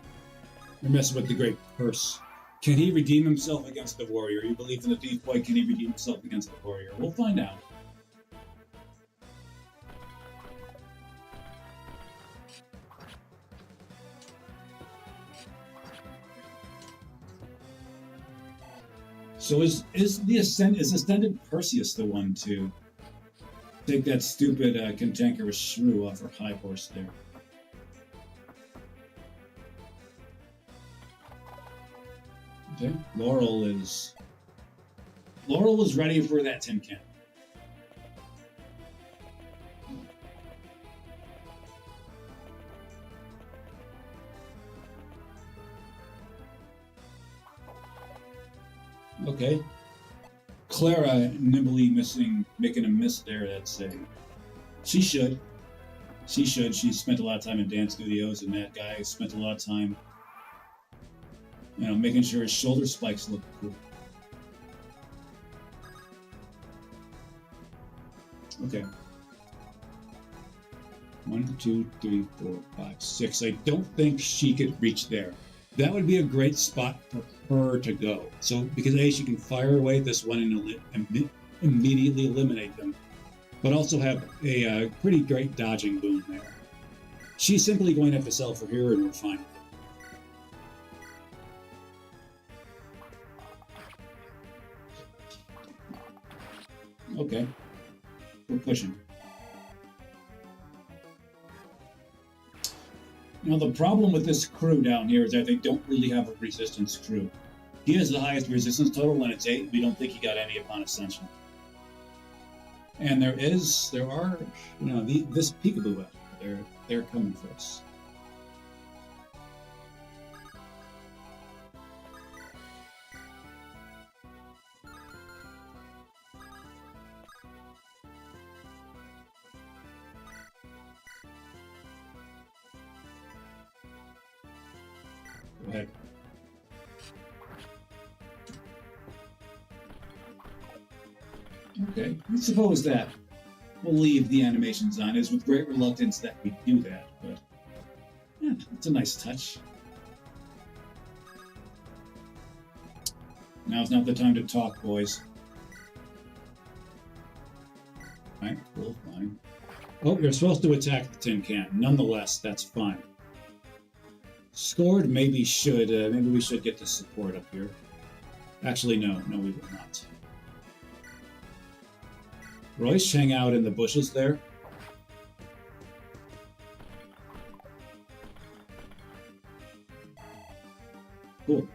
They're messing with the Great Curse. Can he redeem himself against the warrior? You believe in the thief boy, can he redeem himself against the warrior? We'll find out. So is Ascendant Perseus the one to take that stupid cantankerous shrew off her high horse there? Okay, Laurel is ready for that tin can. Okay. Clara nimbly making a miss there. That's a. She should. She should. She spent a lot of time in dance studios, and that guy spent a lot of time, you know, making sure his shoulder spikes look cool. Okay. 1, 2, 3, 4, 5, 6. I don't think she could reach there. That would be a great spot for her to go. So, because A, she can fire away at this one and immediately eliminate them, but also have a pretty great dodging boon there. She's simply going to have to sell for here, and we're fine with it. Okay. We're pushing. Now, the problem with this crew down here is that they don't really have a resistance crew. He has the highest resistance total, and it's 8. We don't think he got any upon ascension. And there are, you know, this peekaboo out there. They're coming for us. Go ahead. Okay, let's suppose that we'll leave the animations on. It's with great reluctance that we do that, but yeah, it's a nice touch. Now's not the time to talk, boys. Alright, cool, fine. Oh, you're supposed to attack the tin can. Nonetheless, that's fine. Scored, maybe we should get the support up here. Actually, no, we will not. Royce, hang out in the bushes there. Cool.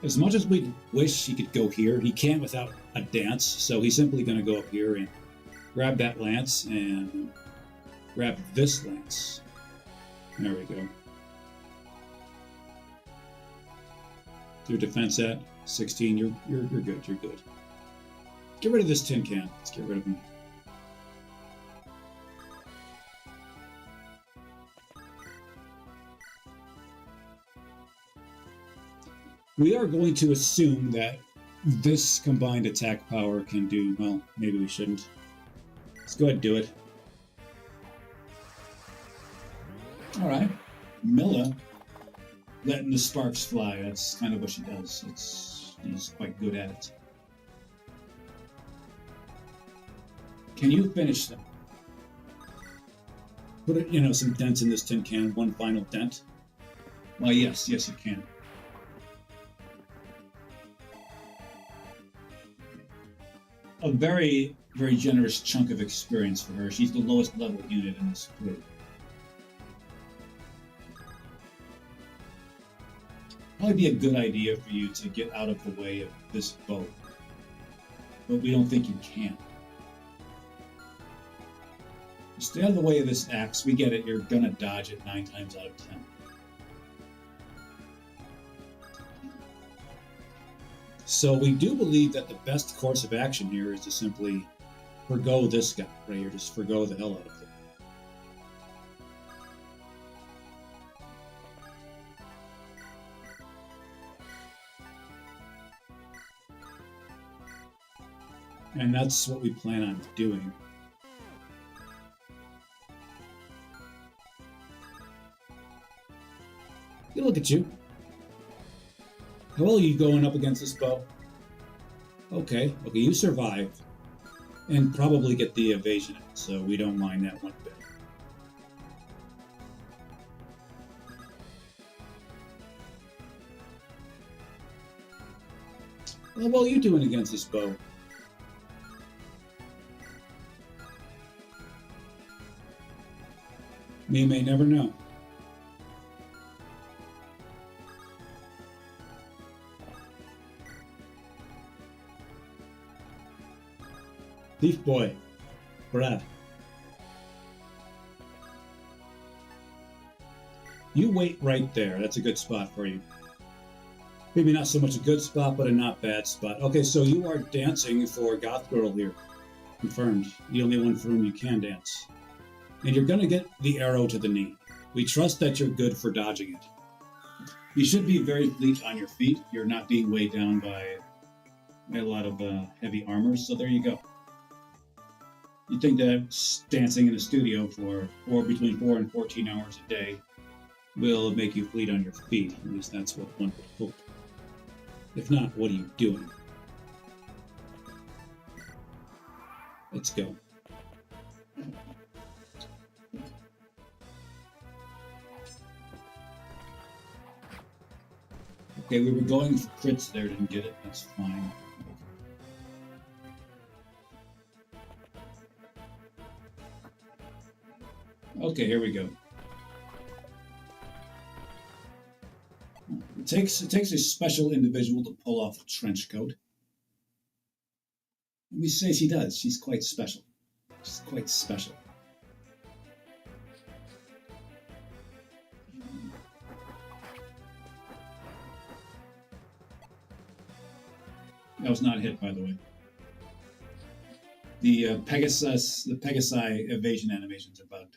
As much as we wish he could go here, he can't without a dance, so he's simply going to go up here and grab that lance and grab this lance. There we go. Your defense at 16. You're good. You're good. Get rid of this tin can. Let's get rid of him. We are going to assume that this combined attack power can do, well, maybe we shouldn't. Let's go ahead and do it. Alright. Milla letting the sparks fly. That's kind of what she does. She's quite good at it. Can you finish them? Put it, some dents in this tin can. One final dent. Why, yes, you can. A very, very generous chunk of experience for her. She's the lowest level unit in this group. Probably be a good idea for you to get out of the way of this boat. But we don't think you can. Stay out of the way of this axe. We get it. You're gonna dodge it 9 times out of 10. So we do believe that the best course of action here is to simply forgo this guy right here. Just forgo the hell out of him. And that's what we plan on doing. Look at you. How well are you going up against this bow? Okay, you survived. And probably get the evasion, so we don't mind that one bit. How well are you doing against this bow? We may never know. Thief boy, Brad. You wait right there. That's a good spot for you. Maybe not so much a good spot, but a not bad spot. Okay, so you are dancing for Goth Girl here. Confirmed. The only one for whom you can dance. And you're going to get the arrow to the knee. We trust that you're good for dodging it. You should be very fleet on your feet. You're not being weighed down by a lot of heavy armor, so there you go. You'd think that dancing in a studio for between 4 and 14 hours a day will make you fleet on your feet. At least that's what one would hope. If not, what are you doing? Let's go. Okay, we were going for crits there, didn't get it. That's fine. Okay, here we go. It takes a special individual to pull off a trench coat. Let me say she does. She's quite special. She's quite special. That was not a hit, by the way. The Pegasi evasion animations are bugged.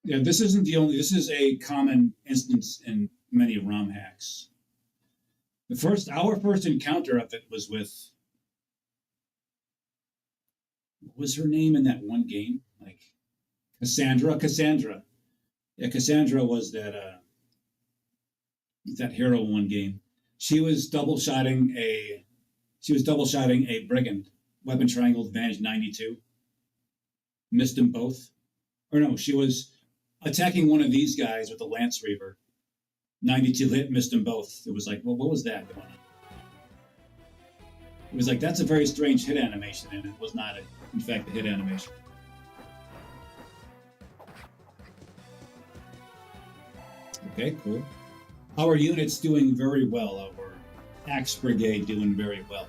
Yeah, this isn't the only. This is a common instance in many Romhacks. Our first encounter of it was with. What was her name in that one game? Like Cassandra. Yeah, Cassandra was that hero in one game. She was double shotting a brigand. Weapon triangle advantage 92. Missed them both. Or no, she was attacking one of these guys with a Lance Reaver. 92 hit, missed them both. It was like, well, what was that going on? It was like, that's a very strange hit animation, and it was not, in fact, a hit animation. Okay, cool. Our unit's doing very well. Our Axe Brigade doing very well.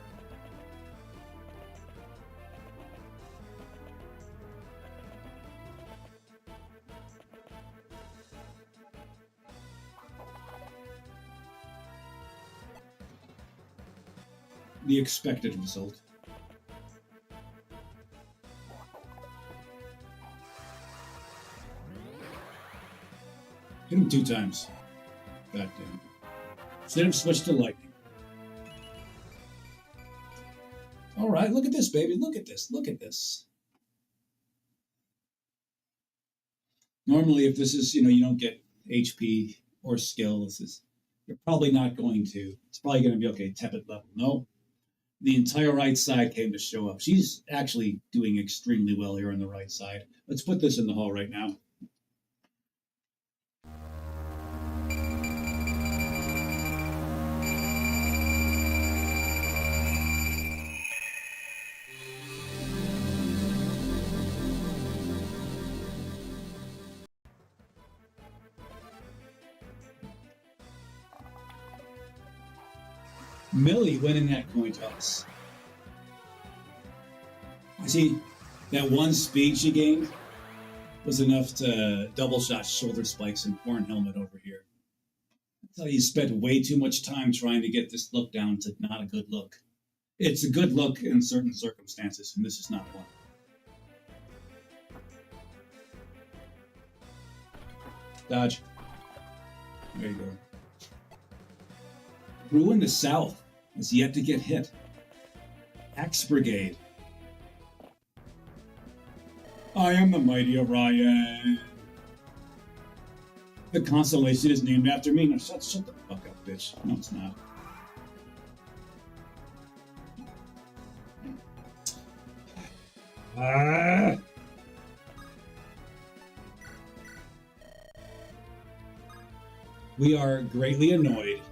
The expected result. Hit him 2 times. God damn. Should have switched to lightning. All right, look at this, baby. Look at this. Look at this. Normally, if this is, you don't get HP or skill, you're probably not going to. It's probably going to be okay, tepid level. No, the entire right side came to show up. She's actually doing extremely well here on the right side. Let's put this in the hall right now. Millie winning that coin toss. See, that one speed she gained was enough to double shot shoulder spikes and horn helmet over here. I tell you spent way too much time trying to get this look down to not a good look. It's a good look in certain circumstances, and this is not one. Dodge. There you go. Ruin the South has yet to get hit. Axe Brigade. I am the mighty Orion. The constellation is named after me. No, shut the fuck up, bitch. No, it's not. We are greatly annoyed.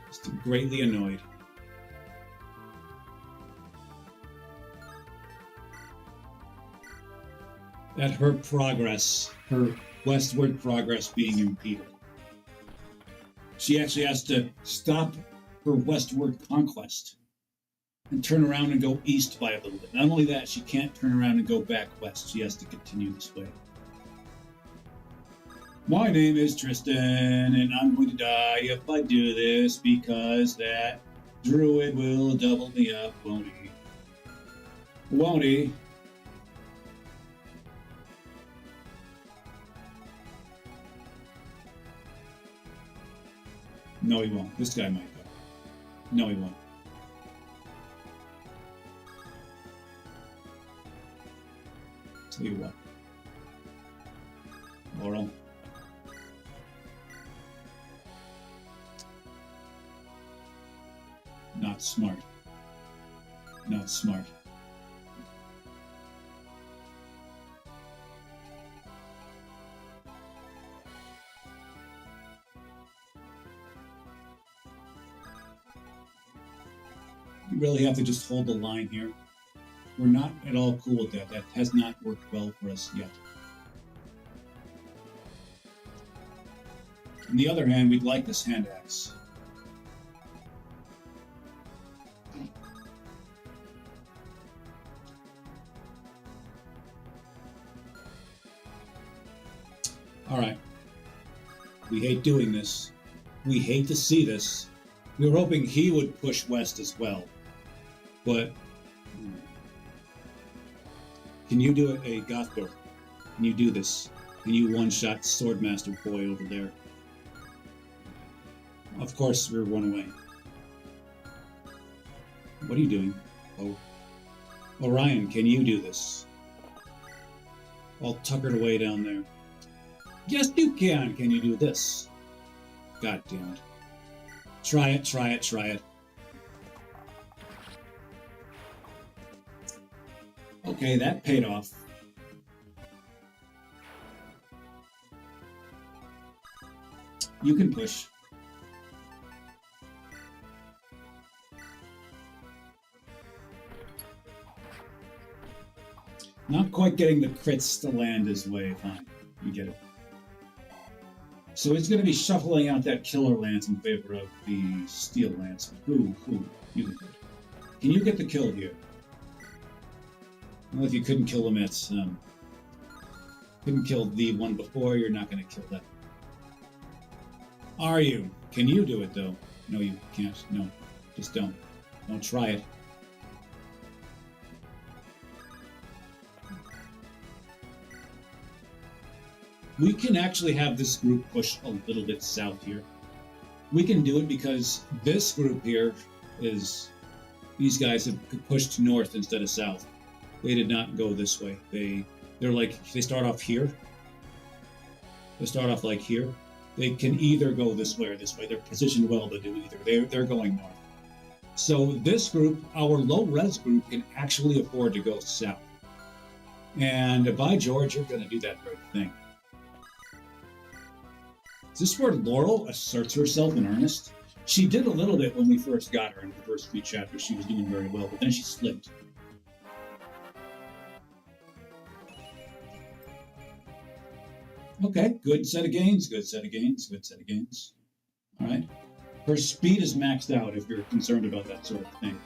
Just greatly annoyed. At her progress, her westward progress being impeded. She actually has to stop her westward conquest and turn around and go east by a little bit. Not only that, she can't turn around and go back west. She has to continue this way. My name is Tristan, and I'm going to die if I do this because that druid will double me up, won't he? Won't he? No, he won't. This guy might go. No, he won't. Tell you what. Laurel. Not smart. Not smart. You really have to just hold the line here. We're not at all cool with that. That has not worked well for us yet. On the other hand, we'd like this hand axe. All right. We hate doing this. We hate to see this. We were hoping he would push west as well. But can you do it, a Gothberg? Can you do this? Can you one-shot Swordmaster Boy over there? Of course, we're one away. What are you doing? Oh. Orion, can you do this? All tuckered away down there. Yes, you can! Can you do this? God damn it. Try it, try it, try it. Okay, that paid off. You can push. Not quite getting the crits to land his way. Fine, you get it. So he's going to be shuffling out that Killer Lance in favor of the Steel Lance. Who? You can do it. Can you get the kill here? Well, if you couldn't kill him at couldn't kill the one before, you're not going to kill that. Are you? Can you do it, though? No, you can't. No, just don't. Don't try it. We can actually have this group push a little bit south here. We can do it because this group here is... These guys have pushed north instead of south. They did not go this way. They're like... They start off here. They start off like here. They can either go this way or this way. They're positioned well to do either. They're going north. So this group, our low-res group, can actually afford to go south. And by George, you're going to do that very thing. Is this where Laurel asserts herself in earnest? She did a little bit when we first got her in the first few chapters. She was doing very well, but then she slipped. Okay, good set of gains, good set of gains, good set of gains. All right. Her speed is maxed out if you're concerned about that sort of thing.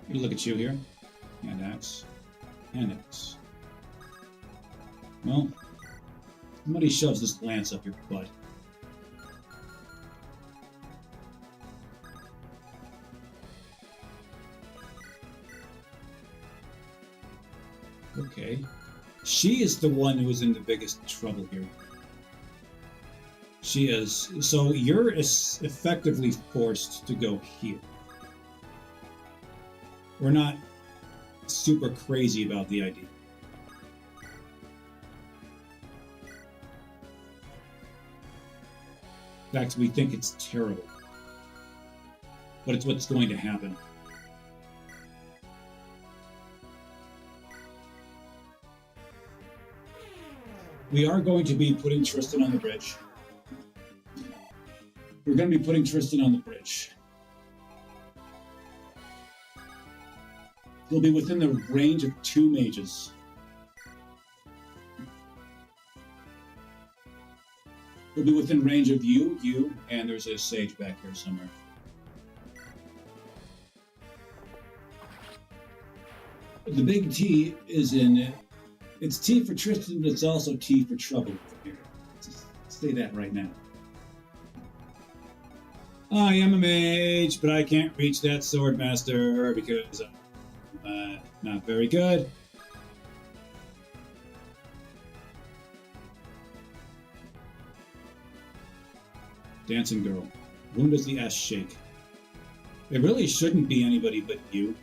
Look at you here. Hand axe. Hand axe. Well, somebody shoves this lance up your butt. Okay. She is the one who is in the biggest trouble here. She is. So you're effectively forced to go here. We're not super crazy about the idea. In fact, we think it's terrible. But it's what's going to happen. We are going to be putting Tristan on the bridge. We're going to be putting Tristan on the bridge. He'll be within the range of 2 mages. He'll be within range of you, and there's a sage back here somewhere. The big T is in it. It's T for Tristan, but it's also T for trouble here. Just say that right now. I am a mage, but I can't reach that sword master because I'm not very good. Dancing girl. Whom does the ass shake? It really shouldn't be anybody but you.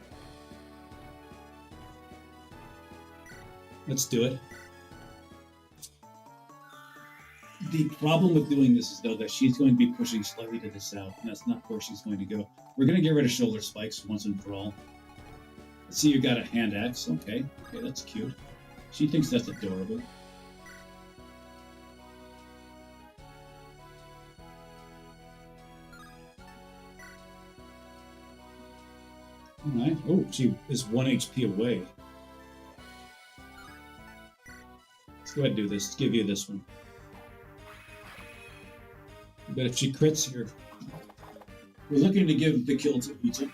Let's do it. The problem with doing this is, though, that she's going to be pushing slightly to the south, and that's not where she's going to go. We're going to get rid of shoulder spikes once and for all. Let's see, you got a hand axe. Okay, that's cute. She thinks that's adorable. Alright. Oh, she is 1 HP away. Let's go ahead and do this. Let's give you this one. But if she crits here, we're looking to give the kill to Uta.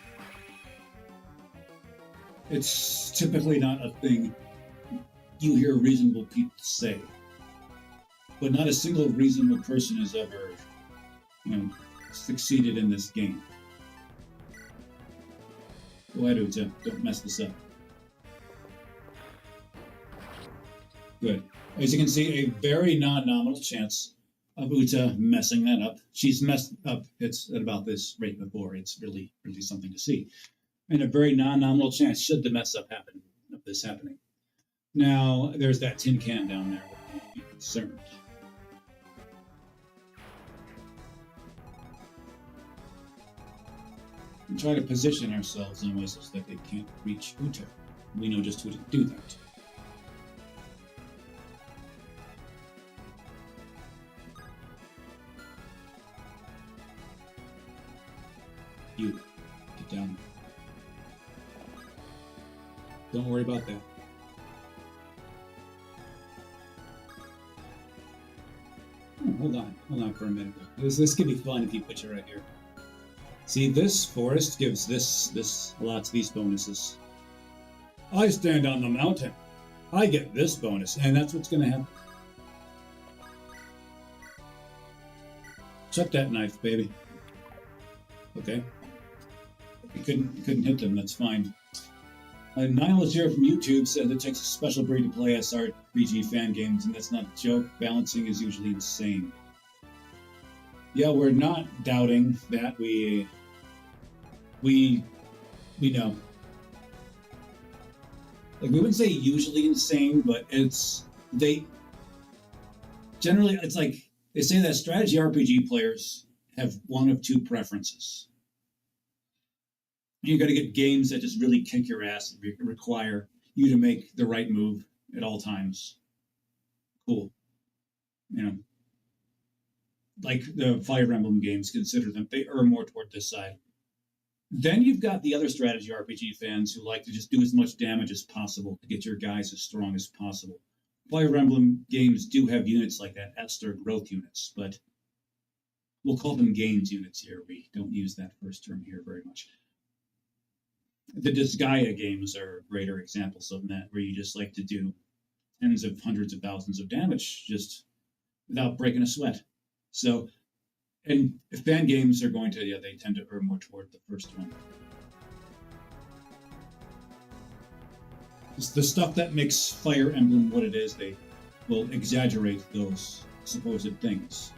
It's typically not a thing you hear reasonable people say. But not a single reasonable person has ever, succeeded in this game. Go ahead, Uta. Don't mess this up. Good. As you can see, a very non-nominal chance of Uta messing that up. She's messed up it's at about this rate before. It's really, really something to see. And a very non-nominal chance should the mess up happen, of this happening. Now, there's that tin can down there. We're going to be concerned. And try to position ourselves in ways so that they can't reach Uta. We know just who to do that. You, get down. Don't worry about that. Oh, hold on for a minute. This could be fun if you put you right here. See, this forest gives this lots of these bonuses. I stand on the mountain. I get this bonus, and that's what's going to happen. Chuck that knife, baby. Okay. You couldn't hit them, that's fine. Nihilus here from YouTube said it takes a special breed to play SRPG fan games, and that's not a joke. Balancing is usually insane. Yeah, we're not doubting that. We know. Like, we wouldn't say usually insane, but it's like they say that strategy RPG players have one of two preferences. You got to get games that just really kick your ass and require you to make the right move at all times. Cool. Like the Fire Emblem games, consider them. They err more toward this side. Then you've got the other strategy RPG fans who like to just do as much damage as possible to get your guys as strong as possible. Fire Emblem games do have units like that, Esther growth units, but we'll call them games units here. We don't use that first term here very much. The Disgaea games are greater examples of that, where you just like to do tens of hundreds of thousands of damage just without breaking a sweat. So, and fan games are going to, they tend to err more toward the first one. It's the stuff that makes Fire Emblem what it is, they will exaggerate those supposed things.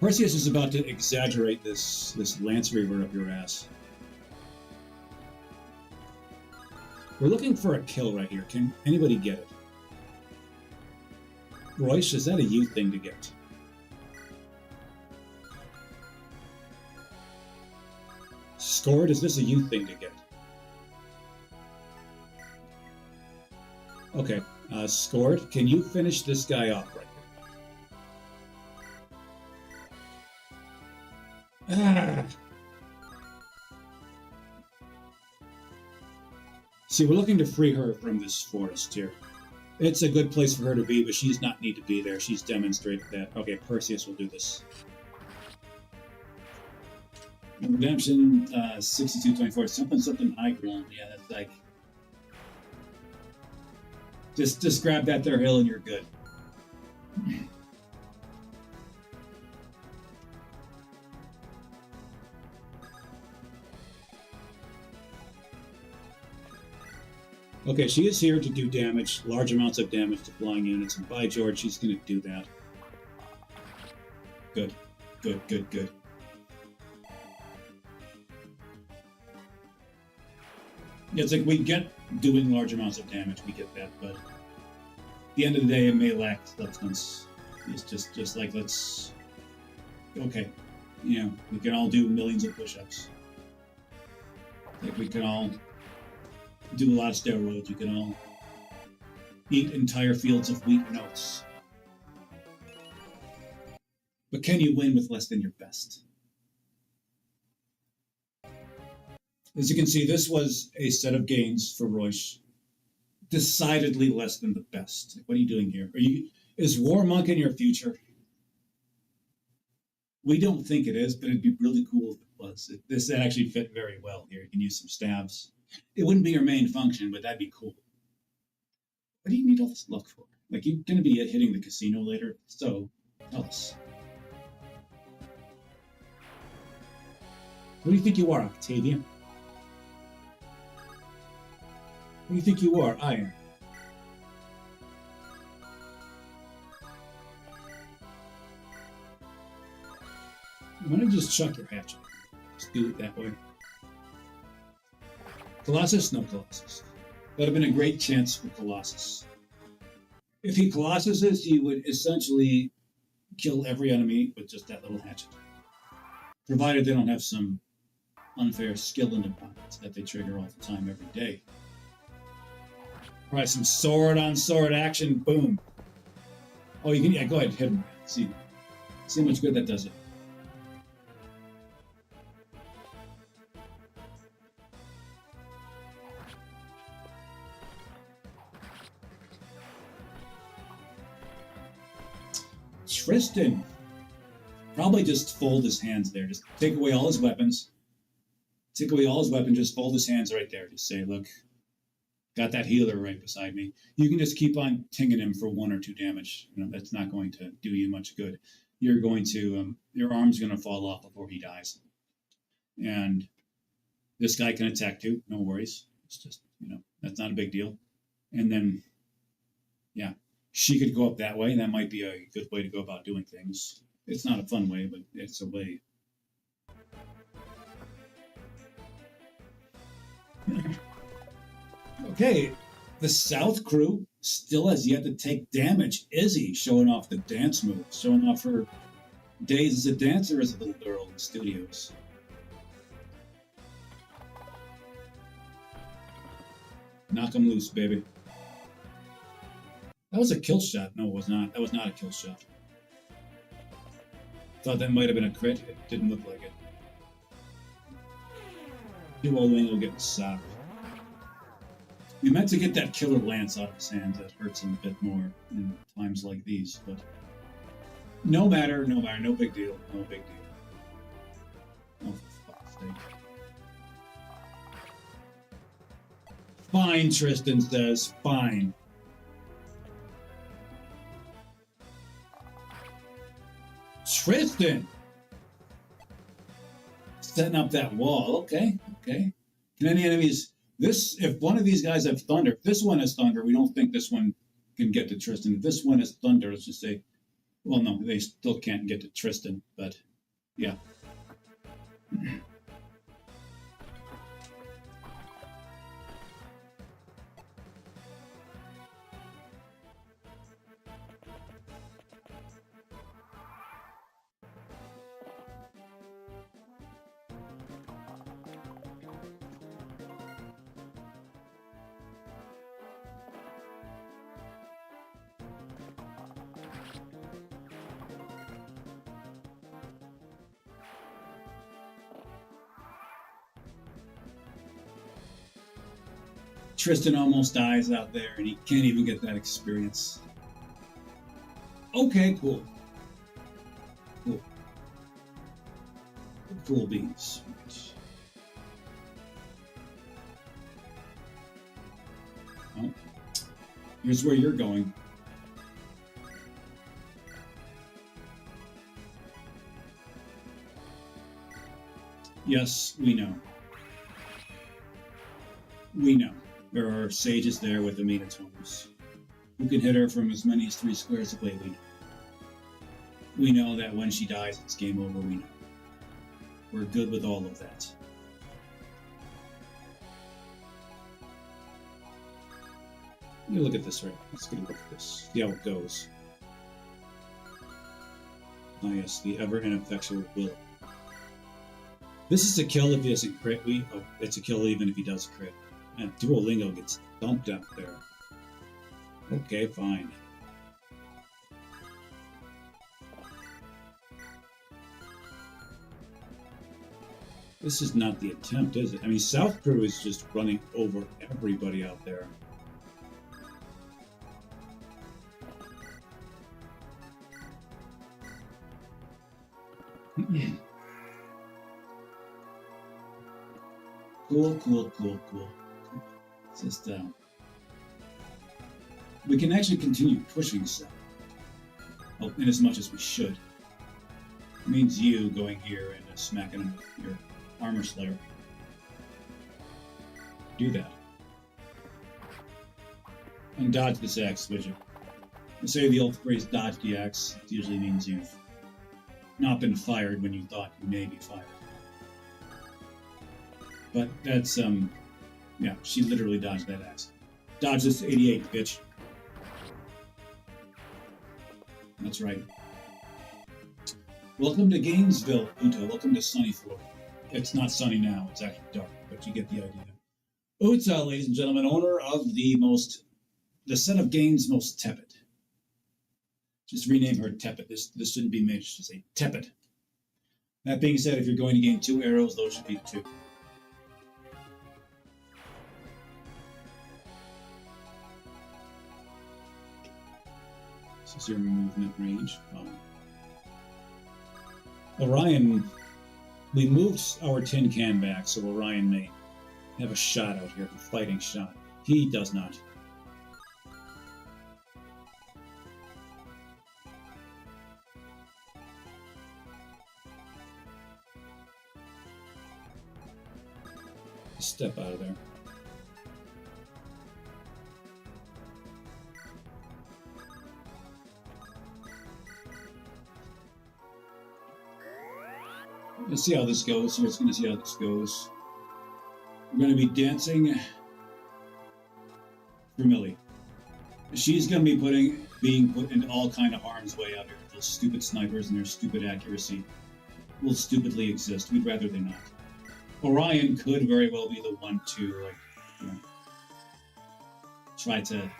Perseus is about to exaggerate this Lance Reaver up your ass. We're looking for a kill right here. Can anybody get it? Royce, is that a you thing to get? Scored, is this a you thing to get? Okay, Scored, can you finish this guy off right here? See, we're looking to free her from this forest here. It's a good place for her to be, but she does not need to be there. She's demonstrated that. Okay, Perseus will do this. Redemption 6224. Something high ground. Yeah, that's like. Just grab that there hill and you're good. Okay, she is here to do damage, large amounts of damage to flying units, and by George, she's going to do that. Good. It's like we get doing large amounts of damage, we get that, but at the end of the day, it may lack substance. It's just like, let's... Okay, we can all do millions of push-ups. Like, we can all do a lot of steroids. You can all eat entire fields of wheat and oats. But can you win with less than your best? As you can see, this was a set of gains for Royce. Decidedly less than the best. What are you doing here? Is War Monk in your future? We don't think it is, but it'd be really cool if it was. This actually fit very well here. You can use some stabs. It wouldn't be your main function, but that'd be cool. What do you need all this luck for? Like, you're going to be hitting the casino later, so tell us. What do you think you are, Octavian? What do you think you are, Iron? Why don't you just chuck your hatchet? Just do it that way. Colossus? No Colossus. That would have been a great chance for Colossus. If he Colossuses, he would essentially kill every enemy with just that little hatchet. Provided they don't have some unfair skill in the pockets that they trigger all the time every day. Alright, some sword-on-sword action, boom. Oh, you can, go ahead, hit him. See how much good that does it. Tristan. Probably just fold his hands there. Just take away all his weapons. Just fold his hands right there. Just say, look, got that healer right beside me. You can just keep on tinging him for 1 or 2 damage. That's not going to do you much good. You're going to, your arm's going to fall off before he dies. And This guy can attack too. No worries. It's just, that's not a big deal. And then, yeah, she could go up that way. That might be a good way to go about doing things. It's not a fun way, but it's a way. Okay, the South crew still has yet to take damage. Izzy showing off the dance moves, showing off her days as a dancer as a little girl in studios. Knock him loose, baby. That was a kill shot. No, it was not. That was not a kill shot. Thought that might have been a crit. It didn't look like it. Duolingo getting socked. We meant to get that killer lance out of his hands. That hurts him a bit more in times like these, but no matter, no big deal, no big deal. Oh, for fuck's sake. Fine, Tristan says, fine. Tristan! Setting up that wall. Okay. Can any enemies... if one of these guys have thunder, if this one has thunder, we don't think this one can get to Tristan. If this one has thunder, let's just say... Well, no, they still can't get to Tristan, but... Yeah. Tristan almost dies out there, and he can't even get that experience. Okay, cool. Cool beans. Well, here's where you're going. Yes, we know. We know. There are sages there with Aminatomes who can hit her from as many as 3 squares away. We know that when she dies, it's game over. We know. We're good with all of that. Let me look at this right. Let's get a look at this. See how it goes. Oh yes, the ever ineffectual will. This is a kill if he doesn't crit. It's a kill even if he does crit. And Duolingo gets dumped out there. Okay, fine. This is not the attempt, is it? I mean, South Crew is just running over everybody out there. Cool. Just, we can actually continue pushing South. Well, in as much as we should. It means you going here and smacking him with your armor slayer. Do that. And dodge this axe, would you? I say the old phrase, dodge the axe. It usually means you've not been fired when you thought you may be fired. But that's, yeah, she literally dodged that axe. Dodge this 88, bitch. That's right. Welcome to Gainesville, Uta. Welcome to sunny Florida. It's not sunny now, it's actually dark, but you get the idea. Uta, ladies and gentlemen, owner of the set of Gaines' most tepid. Just rename her Tepid. This shouldn't be made, just say Tepid. That being said, if you're going to gain 2 arrows, those should be 2. This is your movement range. Orion, we moved our tin can back, so Orion may have a shot out here, a fighting shot. He does not. Step out of there. Let's see how this goes. We're just going to see how this goes. We're going to be dancing for Millie. She's going to be being put into all kind of harm's way out here. Those stupid snipers and their stupid accuracy will stupidly exist. We'd rather they not. Orion could very well be the one to, try to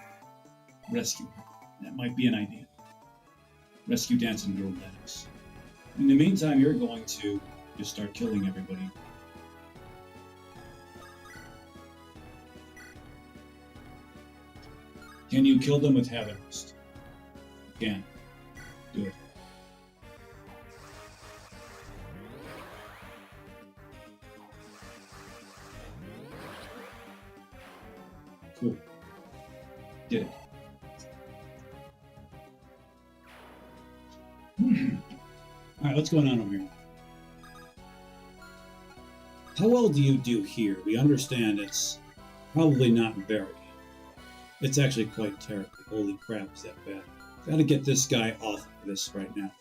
rescue her. That might be an idea. Rescue Dancing Girl, that is. In the meantime, you're going to just start killing everybody. Can you kill them with Hatherist? You can. Do it. Cool. Did it. Alright, what's going on over here? How well do you do here? We understand it's probably not very. It's actually quite terrible. Holy crap, is that bad? Gotta get this guy off of this right now.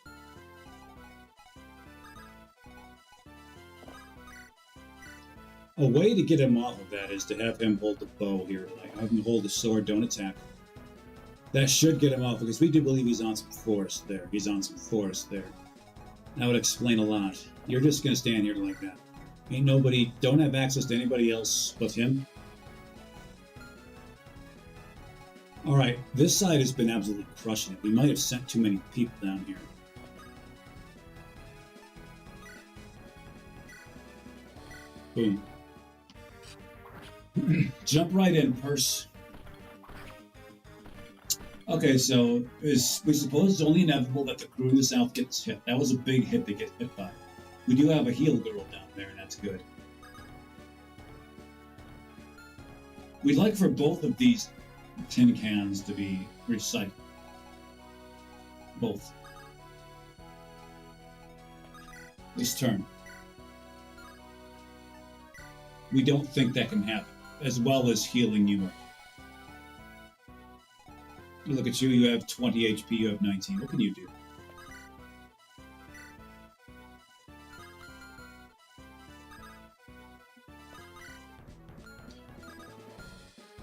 A way to get him off of that is to have him hold the bow here. Like, have him hold the sword, don't attack. That should get him off, because we do believe he's on some forest there. He's on some forest there. That would explain a lot. You're just gonna stand here like that. Ain't nobody, don't have access to anybody else but him. Alright, this side has been absolutely crushing it. We might have sent too many people down here. Boom. Jump right in, Purse. Okay, so we suppose it's only inevitable that the crew in the south gets hit. That was a big hit they get hit by. We do have a heal girl down there, and that's good. We'd like for both of these tin cans to be recycled. Both. This turn. We don't think that can happen, as well as healing you up. Look at you, you have 20 HP, you have 19. What can you do?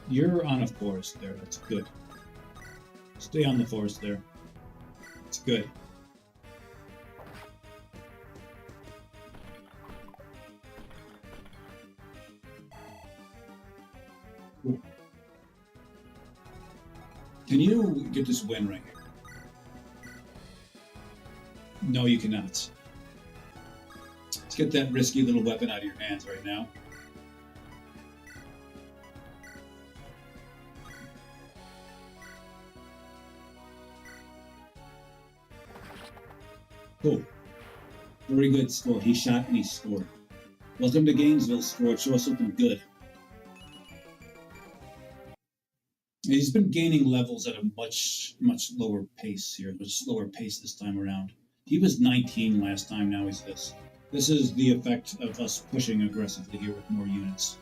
You're on a forest there, that's good. Stay on the forest there. It's good. Cool. Can you get this win right here? No, you cannot. Let's get that risky little weapon out of your hands right now. Cool. Very good score. He shot and he scored. Welcome to Gainesville, Sport. Show us something good. He's been gaining levels at a much lower pace here. Much slower pace this time around. He was 19 last time, now he's this. This is the effect of us pushing aggressively here with more units.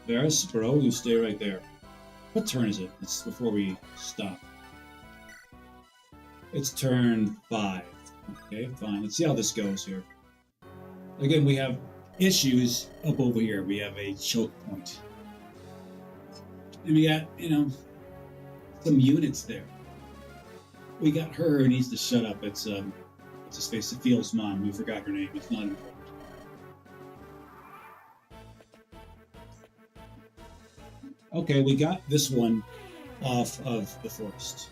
Varus, bro, you stay right there. What turn is it? It's before we stop. It's turn 5. Okay, fine. Let's see how this goes here. Again, we have issues up over here. We have a choke point. And we got, some units there. We got her who needs to shut up. It's his face, Sophia's mom. We forgot her name. It's not important. Okay, we got this one off of the forest.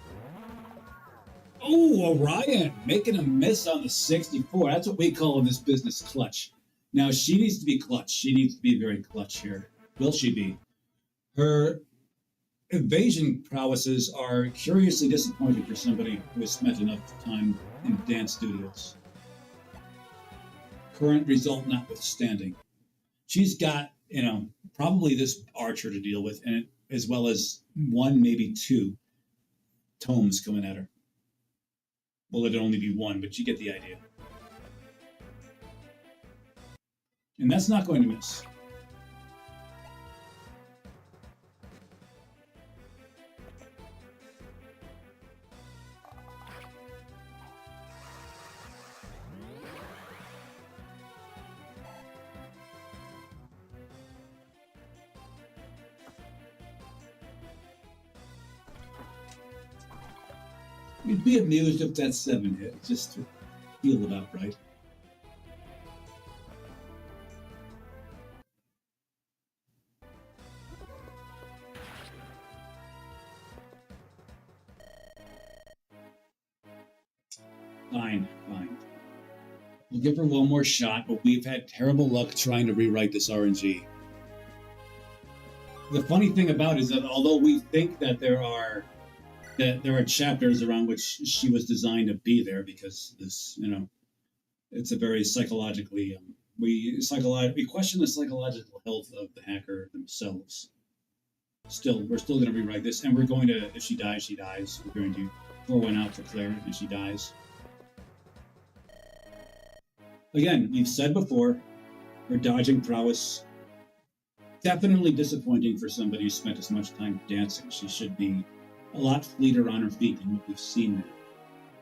Oh, Orion making a miss on the 64. That's what we call in this business clutch. Now, she needs to be clutch. She needs to be very clutch here. Will she be? Her evasion prowesses are curiously disappointing for somebody who has spent enough time in dance studios. Current result notwithstanding. She's got, probably this archer to deal with, and as well as 1, maybe 2 tomes coming at her. Well, it'd only be 1, but you get the idea. And that's not going to miss. You'd be amused if that 7 hit, just to feel about right. Fine, fine. We'll give her one more shot, but we've had terrible luck trying to rewrite this RNG. The funny thing about it is that although we think that there are chapters around which she was designed to be there because this, it's a very psychologically we question the psychological health of the hacker themselves. Still, we're still going to rewrite this, and we're going to, if she dies, she dies. We're going to pour one out for Claire, and she dies. Again, we've said before, her dodging prowess definitely disappointing for somebody who spent as much time dancing. She should be a lot fleeter on her feet than what we've seen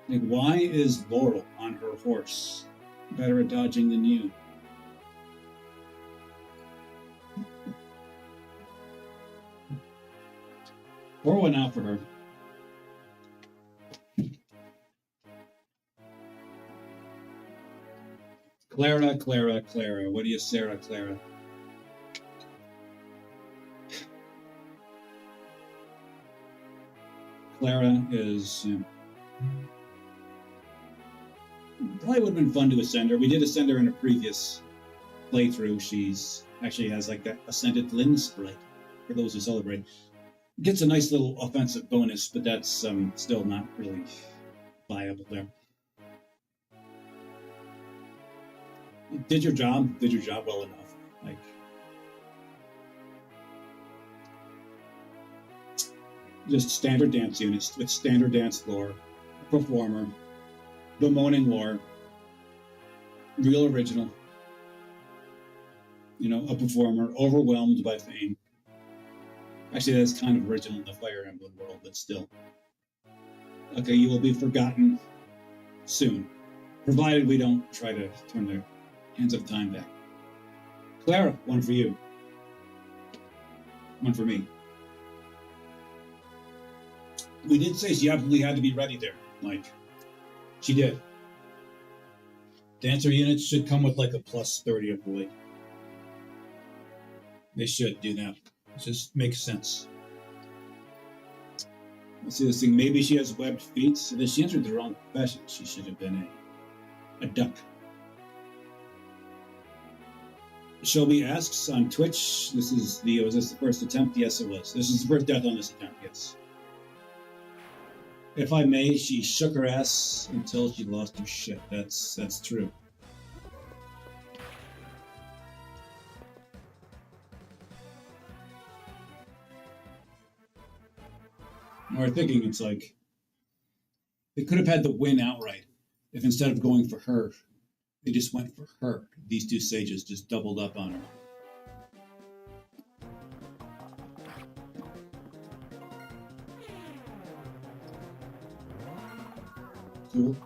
there. Like, why is Laurel on her horse better at dodging than you? Pour one out for her. Clara, Clara, Clara. What do you, Sarah, Clara? Clara is probably would have been fun to ascend her. We did ascend her in a previous playthrough. She's actually has like that ascended Lynn sprite for those who celebrate. Gets a nice little offensive bonus, but that's still not really viable there. Did your job well enough. Like, just standard dance units with standard dance lore, performer, bemoaning lore, real original. A performer overwhelmed by fame. Actually, that's kind of original in the Fire Emblem world, but still. Okay, you will be forgotten soon, provided we don't try to turn the hands of time back. Clara, one for you. One for me. We did say she absolutely had to be ready there. Like, she did. Dancer units should come with like a plus 30 avoid. They should do that. It just makes sense. Let's see this thing. Maybe she has webbed feet. So that she entered the wrong profession. She should have been a duck. Shelby asks on Twitch, was this the first attempt? Yes, it was. This is the first death on this attempt, yes. If I may, she shook her ass until she lost her shit. That's true. We're thinking it's like they could have had the win outright if instead of going for her, they just went for her. These two sages just doubled up on her. Cool.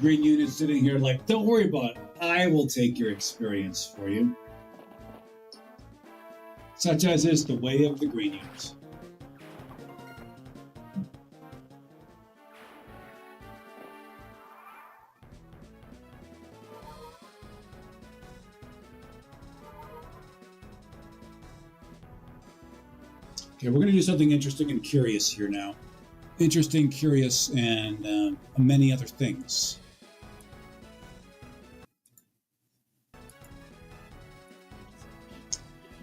Green unit sitting here like, don't worry about it. I will take your experience for you. Such as is the way of the green units. Okay, we're going to do something interesting and curious here now. Interesting, curious, and many other things.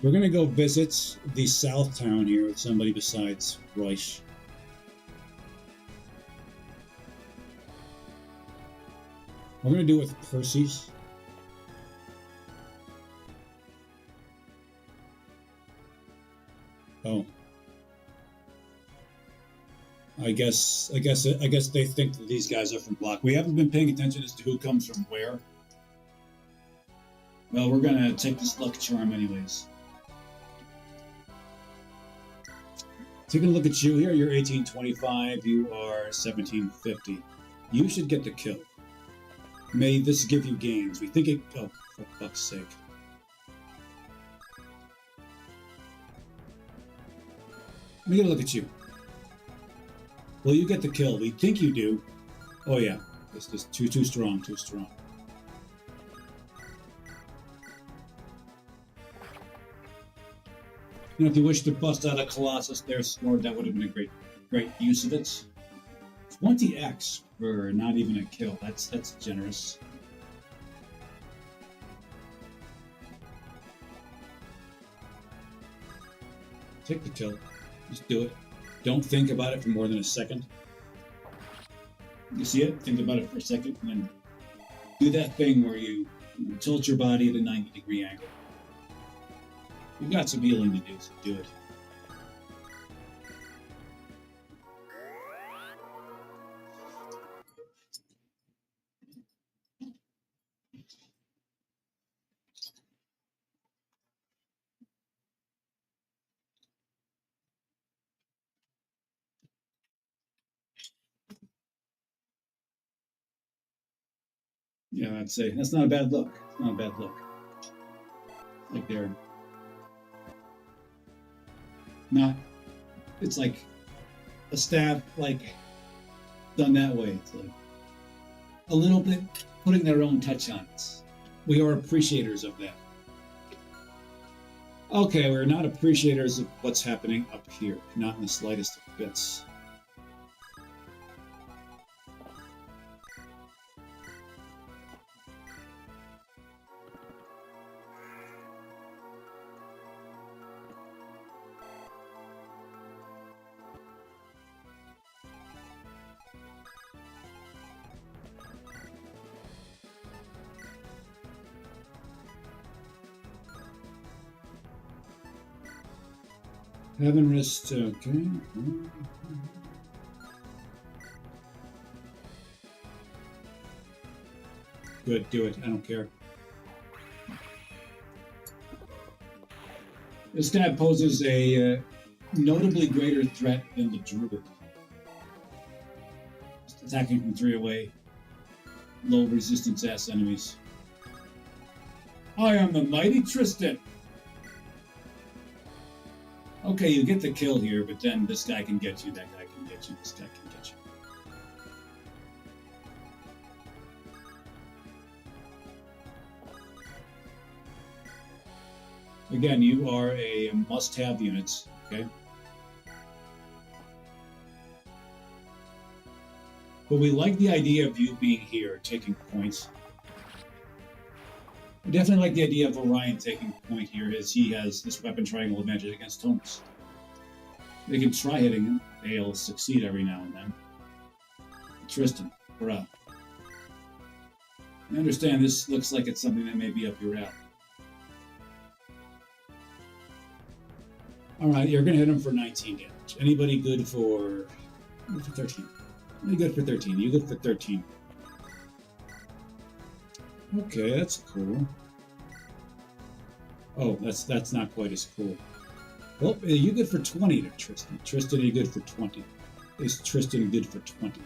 We're going to go visit the South Town here with somebody besides Royce. We're going to do it with Percy's. Oh. I guess they think that these guys are from block. We haven't been paying attention as to who comes from where. Well, we're gonna take this luck charm anyways. Taking a look at you here, you're 1825, you are 1750. You should get the kill. May this give you gains. We think it... Oh, for fuck's sake. Let me get a look at you. Well, you get the kill. We think you do. Oh, yeah. This is too strong, too strong. You know, if you wish to bust out a Colossus there, Sword, that would have been a great use of it. 20x for not even a kill. That's generous. Take the kill. Just do it. Don't think about it for more than a second. You see it? Think about it for a second, and then do that thing where you tilt your body at a 90-degree angle. You've got some healing to do, so do it. Yeah, I'd say that's not a bad look. It's not a bad look. Like they're not. It's like a staff, like done that way. It's like a little bit putting their own touch on it. We are appreciators of that. Okay, we're not appreciators of what's happening up here. Not in the slightest of bits. Heaven wrist, okay. Good, do it. I don't care. This guy poses a notably greater threat than the Druid. Just attacking from 3 away. Low resistance ass enemies. I am the mighty Tristan! Okay, you get the kill here, but then this guy can get you, that guy can get you, this guy can get you. Again, you are a must-have unit, okay? But we like the idea of you being here, taking points. I definitely like the idea of Orion taking point here, as he has this weapon triangle advantage against Thomas. They can try hitting him. They'll succeed every now and then. Tristan, hurrah. I understand this looks like it's something that may be up your alley. Alright, you're going to hit him for 19 damage. Anybody good for 13? Any good for 13? You good for 13. Okay, that's cool. Oh, that's not quite as cool. Well, you good for 20 there, Tristan. Tristan, you good for 20. Is Tristan good for 20?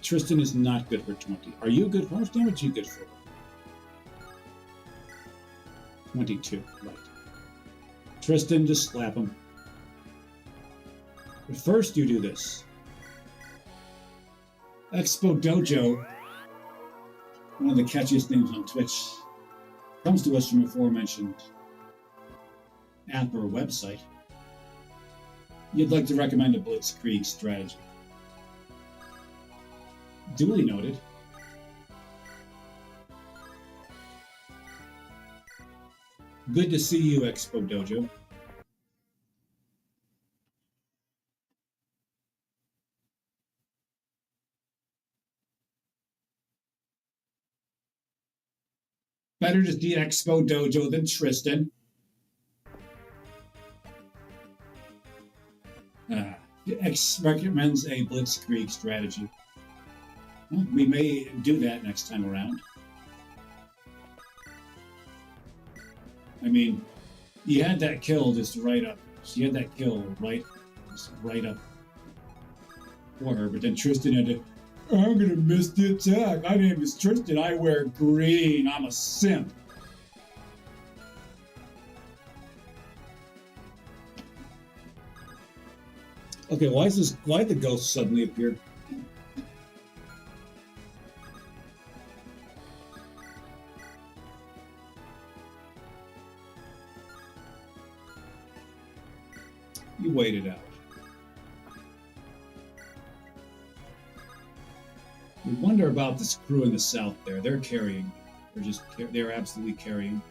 Tristan is not good for 20. Are you good for how much damage are you good for? 22, right. Tristan, just slap him. But first you do this. Expo Dojo, one of the catchiest names on Twitch, comes to us from aforementioned app or website. You'd like to recommend a blitzkrieg strategy. Duly noted. Good to see you, Expo Dojo. Better to see Expo Dojo than Tristan. X recommends a blitzkrieg strategy. Well, we may do that next time around. I mean, you had that kill just right up. She had that kill just right up for her, but then Tristan had to. I'm gonna miss the attack. My name is Tristan. I wear green. I'm a simp. Okay, why did the ghost suddenly appear? You wait it out. We wonder about this crew in the south there. They're carrying. They're absolutely carrying.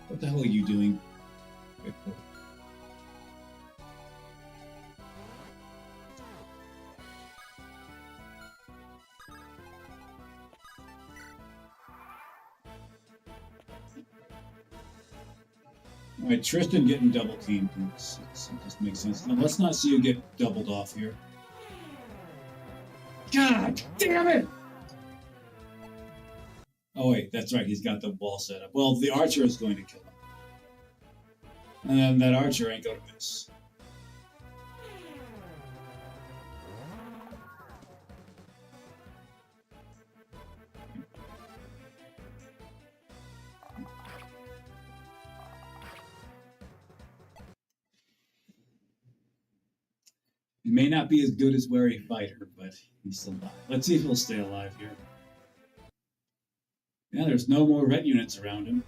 What the hell are you doing? Okay, cool. All right, Tristan getting double teamed. It just makes sense. Now, let's not see you get doubled off here. God damn it! Oh, wait, that's right. He's got the wall set up. Well, the archer is going to kill him. And then that archer ain't going to miss. He may not be as good as Wary Fighter, but he's still alive. Let's see if he'll stay alive here. Yeah, there's no more red units around him.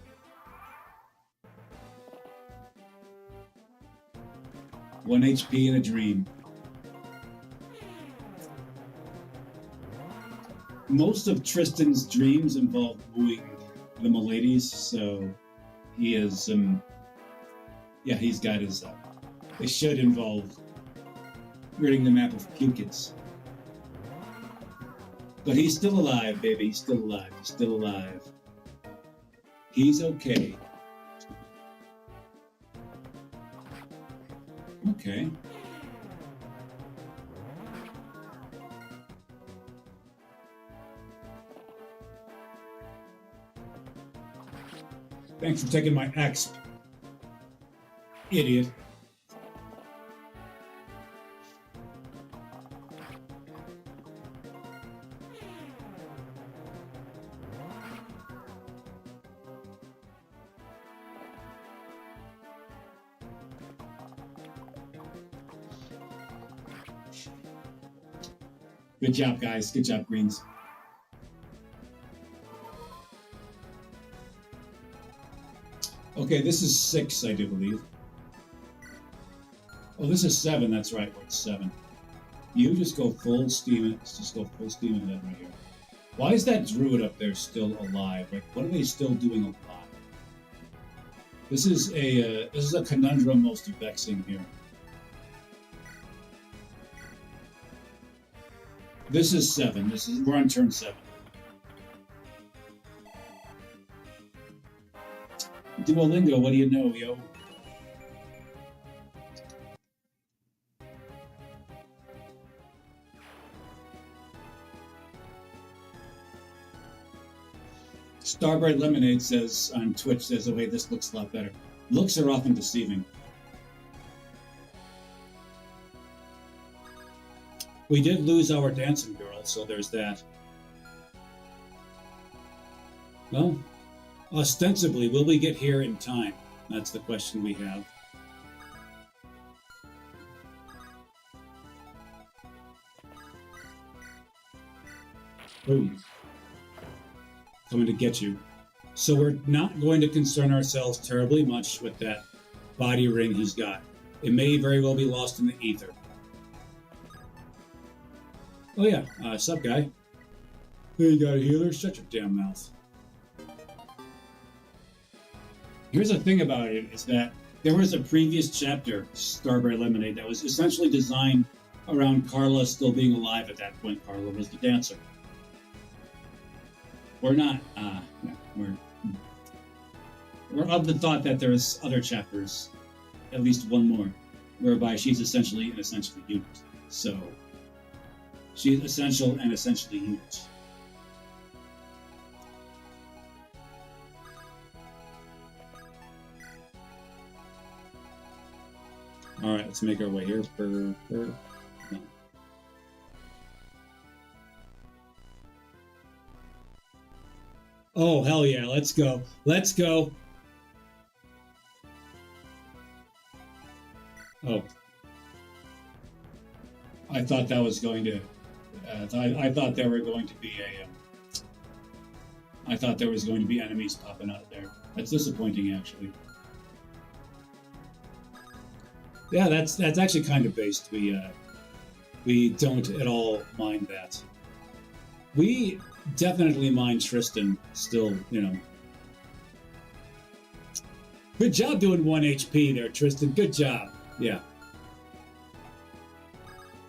One HP in a dream. Most of Tristan's dreams involve wooing the miladies, so he is, yeah, he's got his, it should involve ridding the map of Pukids. But he's still alive, baby. He's still alive. He's still alive. He's okay. Okay. Thanks for taking my exp. Idiot. Good job, guys. Good job, Greens. Okay, this is 6, I do believe. Oh, this is 7. That's right. We're at 7. You just go full steam. Let's just go full steam ahead right here. Why is that druid up there still alive? Like, what are they still doing alive? This is a conundrum most vexing here. This is 7. We're on turn 7. Duolingo, what do you know, yo? Starbright Lemonade says on Twitch, says, oh wait, this looks a lot better. Looks are often deceiving. We did lose our dancing girl, so there's that. Well, ostensibly, will we get here in time? That's the question we have. Ooh. Coming to get you. So we're not going to concern ourselves terribly much with that body ring he's got. It may very well be lost in the ether. Oh yeah, sup guy? Hey, you got a healer? Shut your damn mouth. Here's the thing about it, is that there was a previous chapter, Starberry Lemonade, that was essentially designed around Carla still being alive at that point. Carla was the dancer. We're not, we're of the thought that there's other chapters, at least one more. whereby she's essentially an essentially unit. So she's essential and essentially unit. All right, let's make our way here. No. Oh, hell yeah, let's go. Let's go. Oh. I thought that was going to... I thought there were going to be a... I thought there was going to be enemies popping out there. That's disappointing, actually. Yeah, that's actually kind of based. We don't at all mind that. We definitely mind Tristan still, you know. Good job doing 1 HP there, Tristan. Good job. Yeah.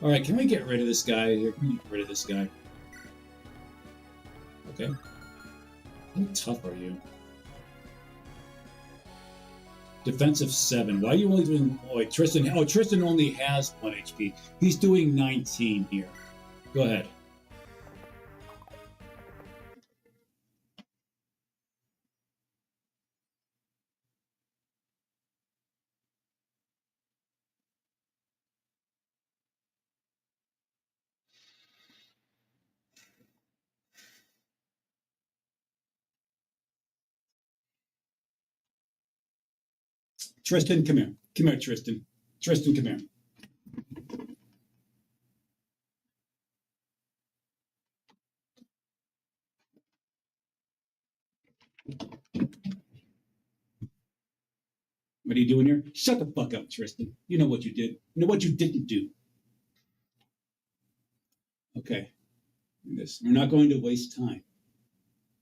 All right, can we get rid of this guy here? Can we get rid of this guy? Okay. How tough are you? Defensive 7. Why are you only doing... Oh, wait, Tristan... Oh, Tristan only has 1 HP. He's doing 19 here. Go ahead. Tristan, come here. Come here, Tristan. Tristan, come here. What are you doing here? Shut the fuck up, Tristan. You know what you did. You know what you didn't do. Okay. This. We're not going to waste time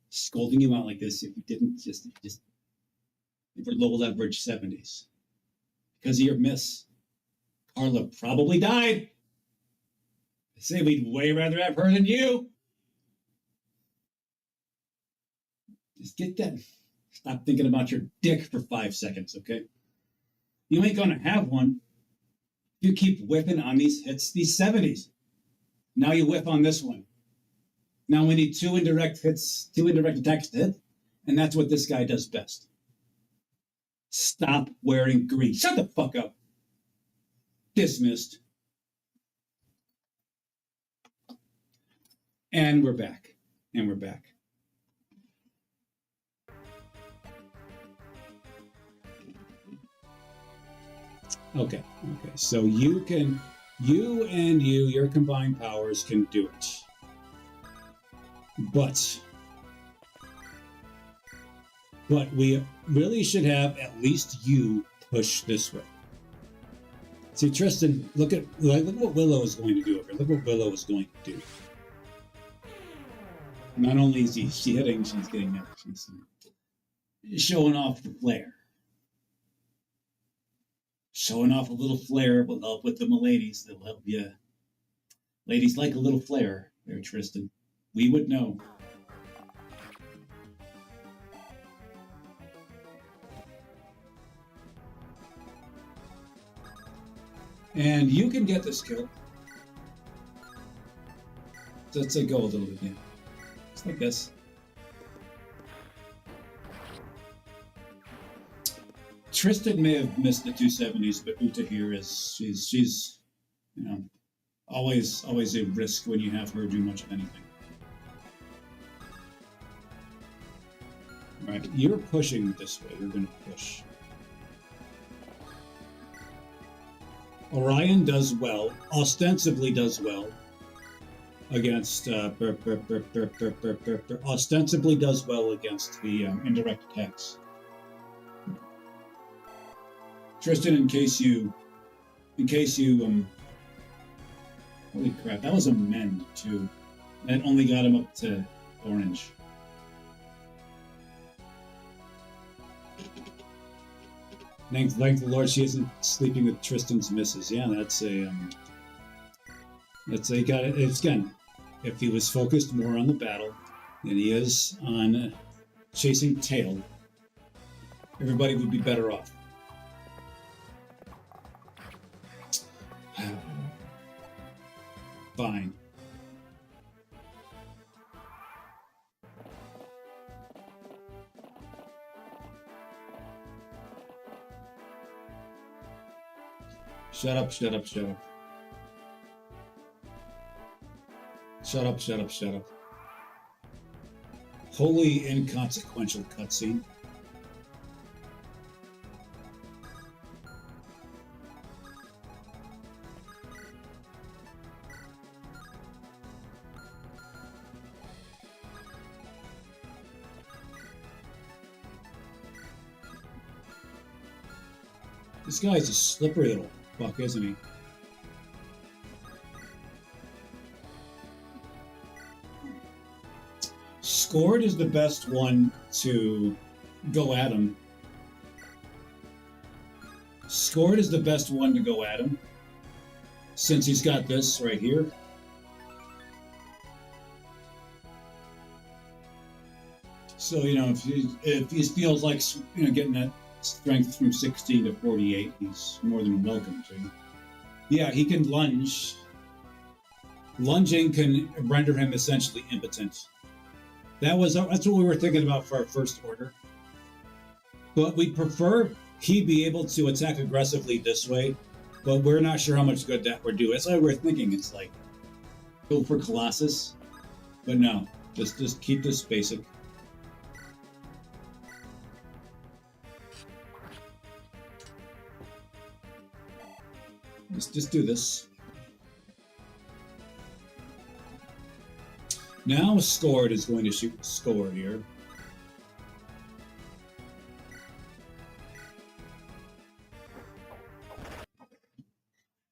scolding you out like this if you didn't just if we're low leverage 70s. Because of your miss, Carla probably died. I say we'd way rather have her than you. Just get that. Stop thinking about your dick for 5 seconds, okay? You ain't gonna have one. You keep whipping on these hits, these 70s. Now you whip on this one. Now we need 2 indirect hits, 2 indirect attacks to hit, and that's what this guy does best. Stop wearing green. Shut the fuck up. Dismissed. And we're back. And we're back. Okay. So you and your combined powers can do it. But we really should have at least you push this way. See, Tristan, look what Willow is going to do over here. Look what Willow is going to do. Not only is she hitting, she's getting up. She's showing off the flair. Showing off a little flair will help with the ladies. They'll help you. Ladies like a little flair there, Tristan. We would know. And you can get this kill. So let's say go a little bit, yeah. Just like this. Tristan may have missed the 270s, but Uta here she's you know, always a risk when you have her do much of anything. All right, you're pushing this way. You're going to push. Orion does well, ostensibly does well against ostensibly does well against the indirect attacks. Tristan, in case you holy crap, that was a mend too. That only got him up to orange. Thank the Lord she isn't sleeping with Tristan's misses. Yeah, it's again, if he was focused more on the battle than he is on chasing tail, everybody would be better off. Fine. Shut up, shut up, shut up. Shut up, shut up, shut up. Wholly inconsequential cutscene. This guy's a slippery little fuck, isn't he? Scored is the best one to go at him. Scored is the best one to go at him, since he's got this right here. So, you know, if he feels like, you know, getting that strength from 16 to 48, he's more than welcome to. Yeah, he can lunge. Lunging can render him essentially impotent. That's what we were thinking about for our first order. But we'd prefer he be able to attack aggressively this way, but we're not sure how much good that would do. That's why we're thinking it's like, go for Colossus. But no, just keep this basic. Just do this. Now Scored is going to shoot Score here.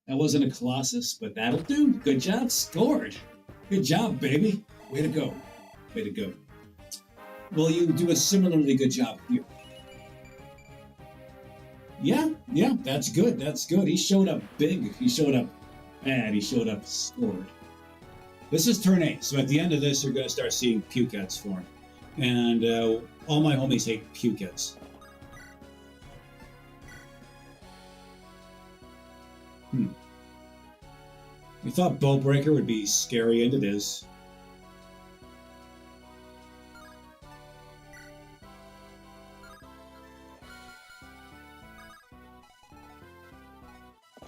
That wasn't a Colossus, but that'll do. Good job, Scored. Good job, baby. Way to go. Way to go. Will you do a similarly good job here? Yeah, that's good. That's good. He showed up big. He showed up bad. He showed up Scored. This is turn 8, so at the end of this, you're going to start seeing Pukettes form. And all my homies hate Pukettes. We thought Bowbreaker would be scary, and it is.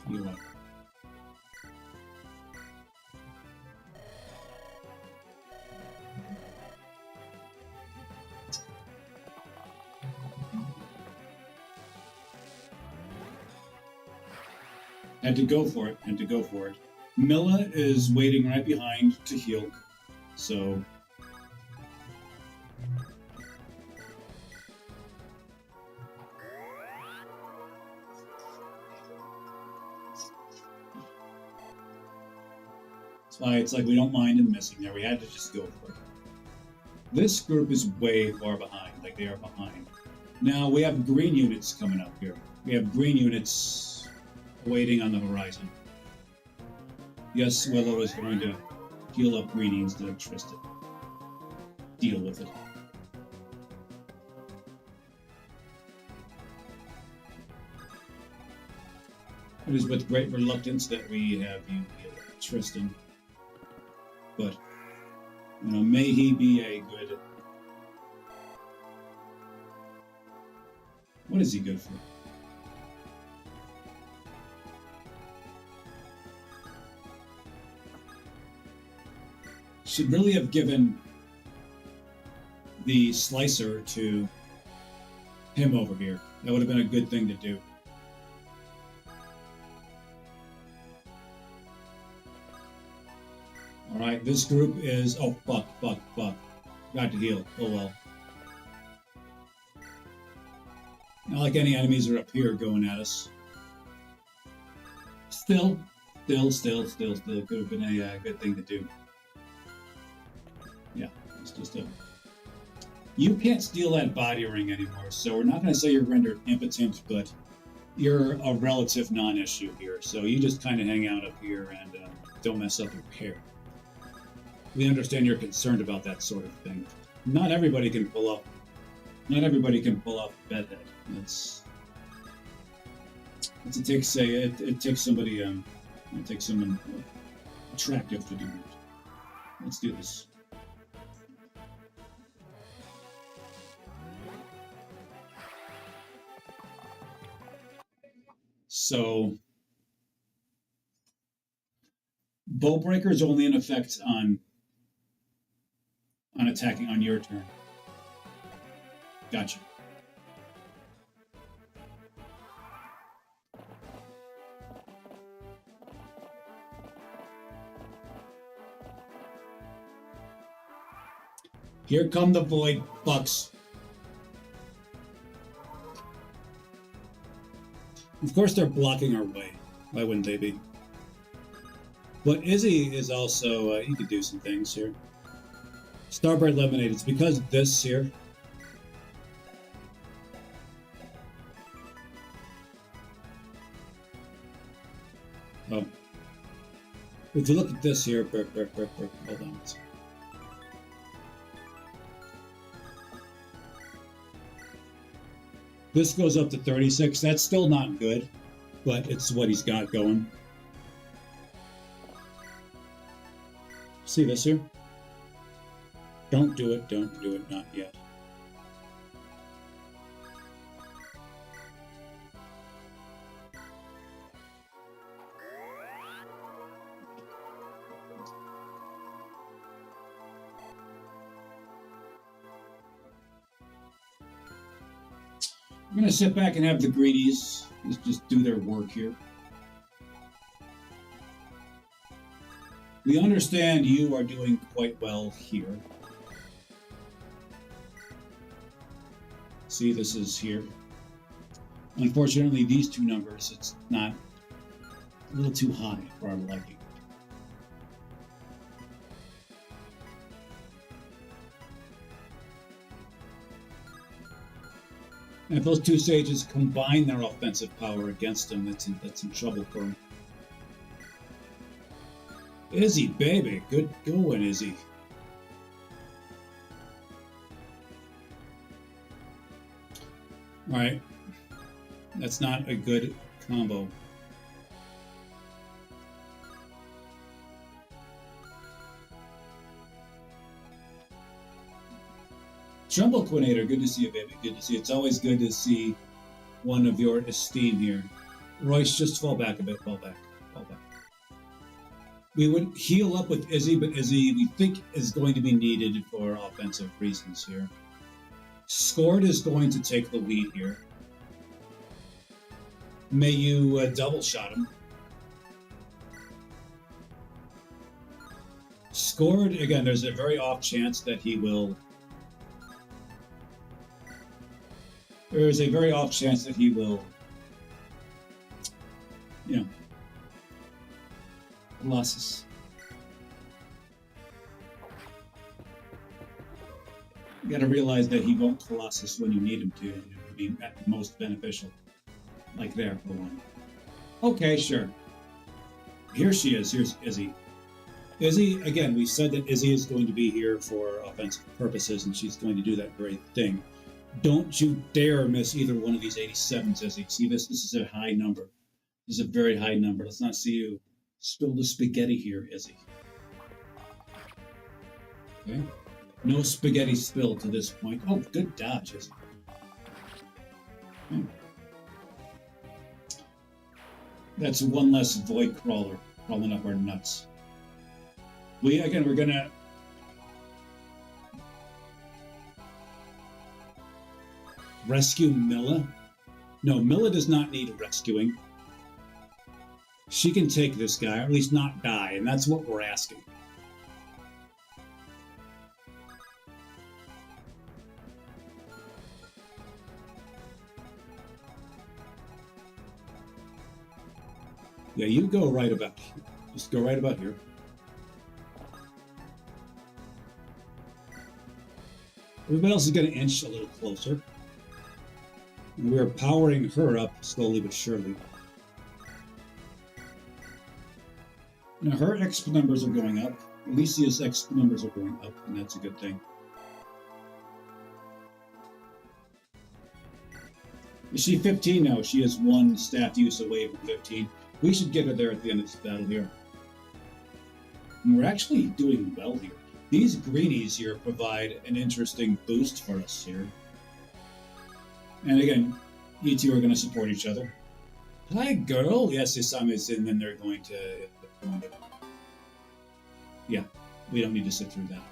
You what? Had to go for it. Had to go for it. Milla is waiting right behind to heal, so... That's why it's like we don't mind him missing there. We had to just go for it. This group is way far behind. Like, they are behind. Now, we have green units coming up here. We have green units waiting on the horizon. Yes, Willow is going to heal up Greenie instead of Tristan. Deal with it. It is with great reluctance that we have you heal Tristan. But, you know, may he be a good... What is he good for? Should really have given the slicer to him over here. That would have been a good thing to do. Alright, this group is... Oh, fuck. Got to heal. Oh well. Not like any enemies are up here going at us. Still could have been a good thing to do. Yeah, it's just a... You can't steal that body ring anymore, so we're not going to say you're rendered impotent, but you're a relative non-issue here. So you just kind of hang out up here and don't mess up your hair. We understand you're concerned about that sort of thing. Not everybody can pull off. Not everybody can pull off bedhead. It takes somebody It takes someone attractive to do it. Let's do this. So, Bow Breaker is only in effect on attacking on your turn. Gotcha. Here come the Void Bucks. Of course, they're blocking our way. Why wouldn't they be? But Izzy is also, he could do some things here. Starbird Lemonade, it's because of this here. Oh. If you look at this here, hold on. This goes up to 36. That's still not good, but it's what he's got going. See this here? Don't do it, not yet. I'm going to sit back and have the greedies just do their work here. We understand you are doing quite well here. See, this is here. Unfortunately, these two numbers, it's not a little too high for our liking. And if those two sages combine their offensive power against him, that's in trouble for him. Izzy, baby. Good going, Izzy. Alright. That's not a good combo. Trumbull Quinator, good to see you, baby. Good to see you. It's always good to see one of your esteem here. Royce, just fall back a bit. Fall back. We would heal up with Izzy, but Izzy, we think, is going to be needed for offensive reasons here. Scored is going to take the lead here. May you double shot him. Scored, again, there's a very off chance that he will... There is a very off chance that he will, Colossus. You got to realize that he won't Colossus when you need him to be at the most beneficial. Like there, for one. Okay, sure. Here she is. Here's Izzy. Izzy, again, we said that Izzy is going to be here for offensive purposes, and she's going to do that very thing. Don't you dare miss either one of these 87s, Izzy. See this? This is a high number. This is a very high number. Let's not see you spill the spaghetti here, Izzy. Okay. No spaghetti spill to this point. Oh, good dodge, Izzy. Okay. That's one less void crawler crawling up our nuts. We're gonna... Rescue Milla? No, Milla does not need rescuing. She can take this guy, or at least not die, and that's what we're asking. Yeah, you go right about here. Just go right about here. Everybody else is going to inch a little closer. And we're powering her up slowly but surely. Now her exp numbers are going up. Alicia's exp numbers are going up, and that's a good thing. Is she 15 now? She is one staff use away from 15. We should get her there at the end of this battle here. And we're actually doing well here. These greenies here provide an interesting boost for us here. And again, you two are going to support each other. Hi, girl. Yes, Isamu's in, then they're going to... Yeah, we don't need to sit through that.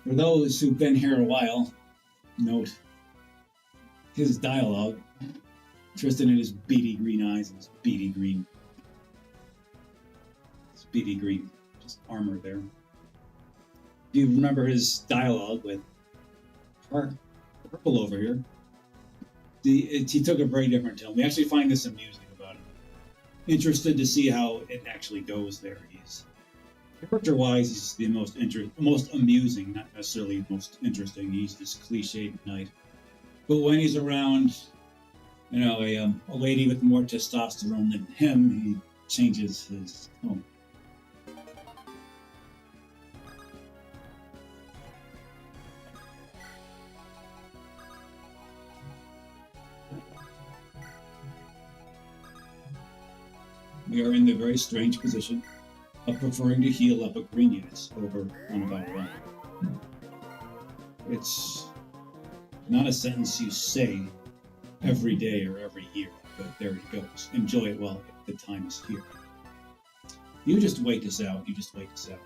For those who've been here a while, note his dialogue. Tristan and his beady green eyes and his beady green. His beady green just armor there. Do you remember his dialogue with Purple over here? He took a very different tone. We actually find this amusing about him. Interested to see how it actually goes there. He's character-wise, he's the most amusing, not necessarily the most interesting. He's this cliched knight. But when he's around, you know, a lady with more testosterone than him, he changes his tone. We are in the very strange position of preferring to heal up a green units over one of our own. It's not a sentence you say every day or every year, but there it goes. Enjoy it while the time is here. You just wait this out. You just wait this out.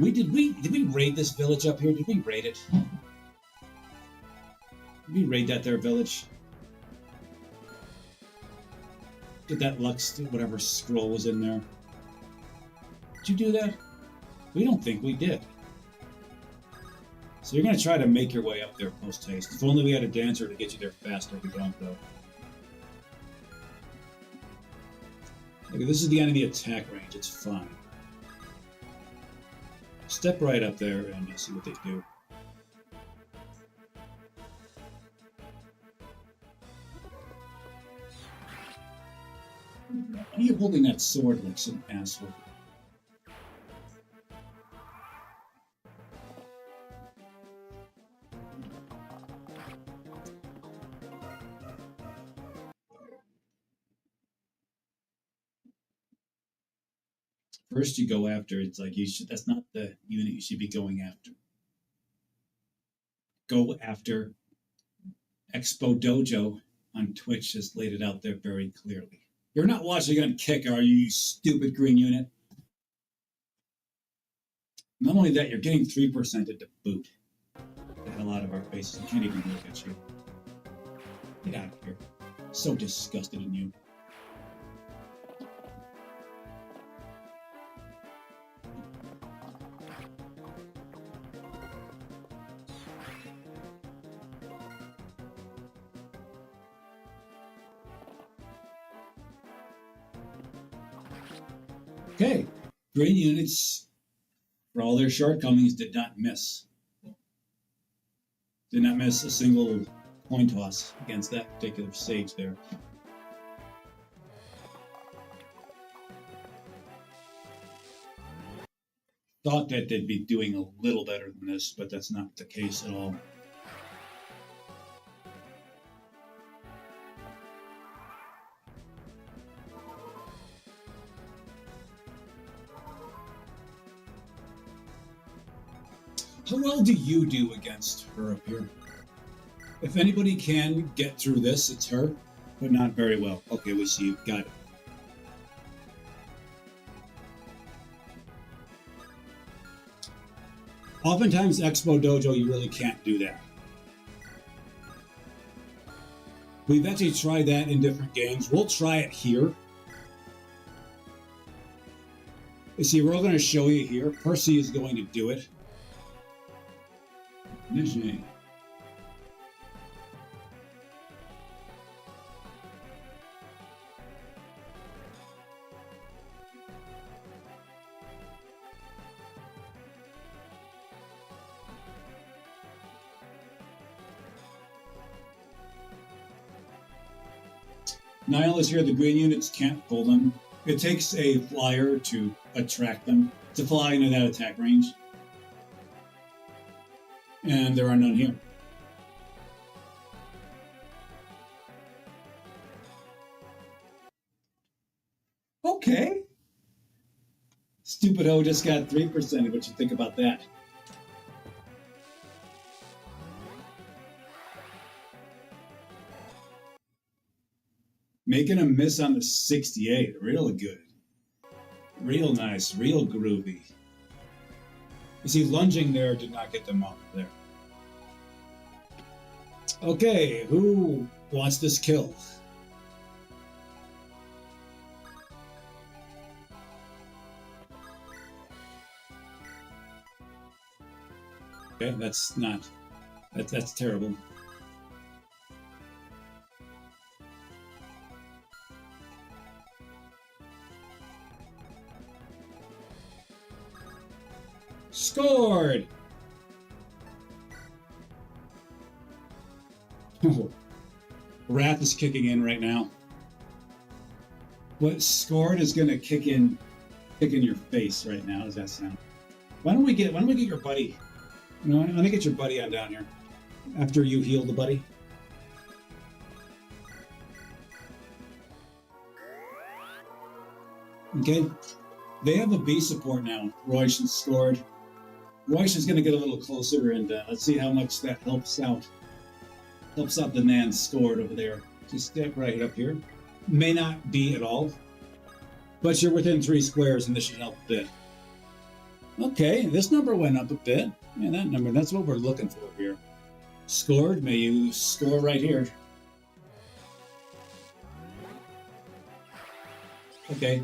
Did we raid this village up here? Did we raid it? Did we raid that there village? Did that Lux, whatever scroll was in there? Did you do that? We don't think we did. So you're going to try to make your way up there post-haste. If only we had a dancer to get you there faster. We don't, though. Okay, this is the enemy attack range. It's fine. Step right up there and you'll see what they do. Why are you holding that sword like some asshole? First you go after, it's like that's not the unit you should be going after. Go after Expo Dojo on Twitch has laid it out there very clearly. You're not watching on Kick, are you, you stupid green unit? Not only that, you're getting 3% to boot. Get the hell out of our faces. I can't even look at you. Get out of here. So disgusted in you. Okay, green units, for all their shortcomings, did not miss. Did not miss a single coin toss against that particular sage there. Thought that they'd be doing a little better than this, but that's not the case at all. How well do you do against her up here? If anybody can get through this, it's her, but not very well. Okay, we see you. Got it. Oftentimes, Expo Dojo, you really can't do that. We've actually tried that in different games. We'll try it here. You see, we're all going to show you here. Percy is going to do it. Nijay. Nile is here. The green units can't pull them. It takes a flyer to attract them to fly into that attack range. And there are none here. Okay. Stupid O just got 3%. What you think about that? Making a miss on the 68. Real good. Real nice. Real groovy. You see, lunging there did not get them off there. Okay, who wants this kill? Okay, that's not... That's terrible. Scored! Oh, Wrath is kicking in right now. What scored is going to kick in your face right now. How does that sound? Why don't we get your buddy? You know, let me get your buddy on down here after you heal the buddy. Okay, they have a B support now. Royce has scored. Royce is going to get a little closer, and let's see how much that helps out. Helps out the man scored over there. Just step right up here. May not be at all, but you're within 3 squares, and this should help a bit. Okay, this number went up a bit. Yeah, that number, that's what we're looking for here. Scored, may you score right here. Okay.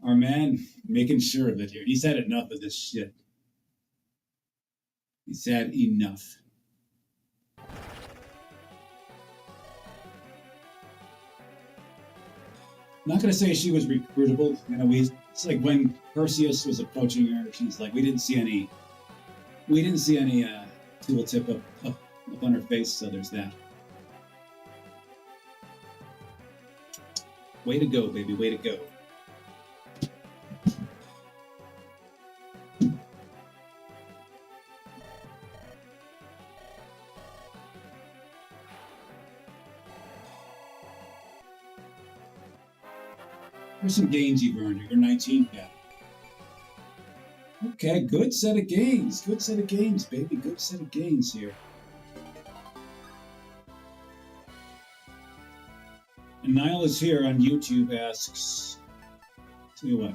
Our man making sure of it here. He's had enough of this shit. He's had enough. I'm not going to say she was recruitable. You know, it's like when Perseus was approaching her, she's like, we didn't see any tooltip up on her face, so there's that. Way to go, baby, way to go. Here's some gains you've earned. You're 19 now. Okay, good set of gains. Good set of gains, baby. Good set of gains here. And Niall is here on YouTube, asks, tell you what,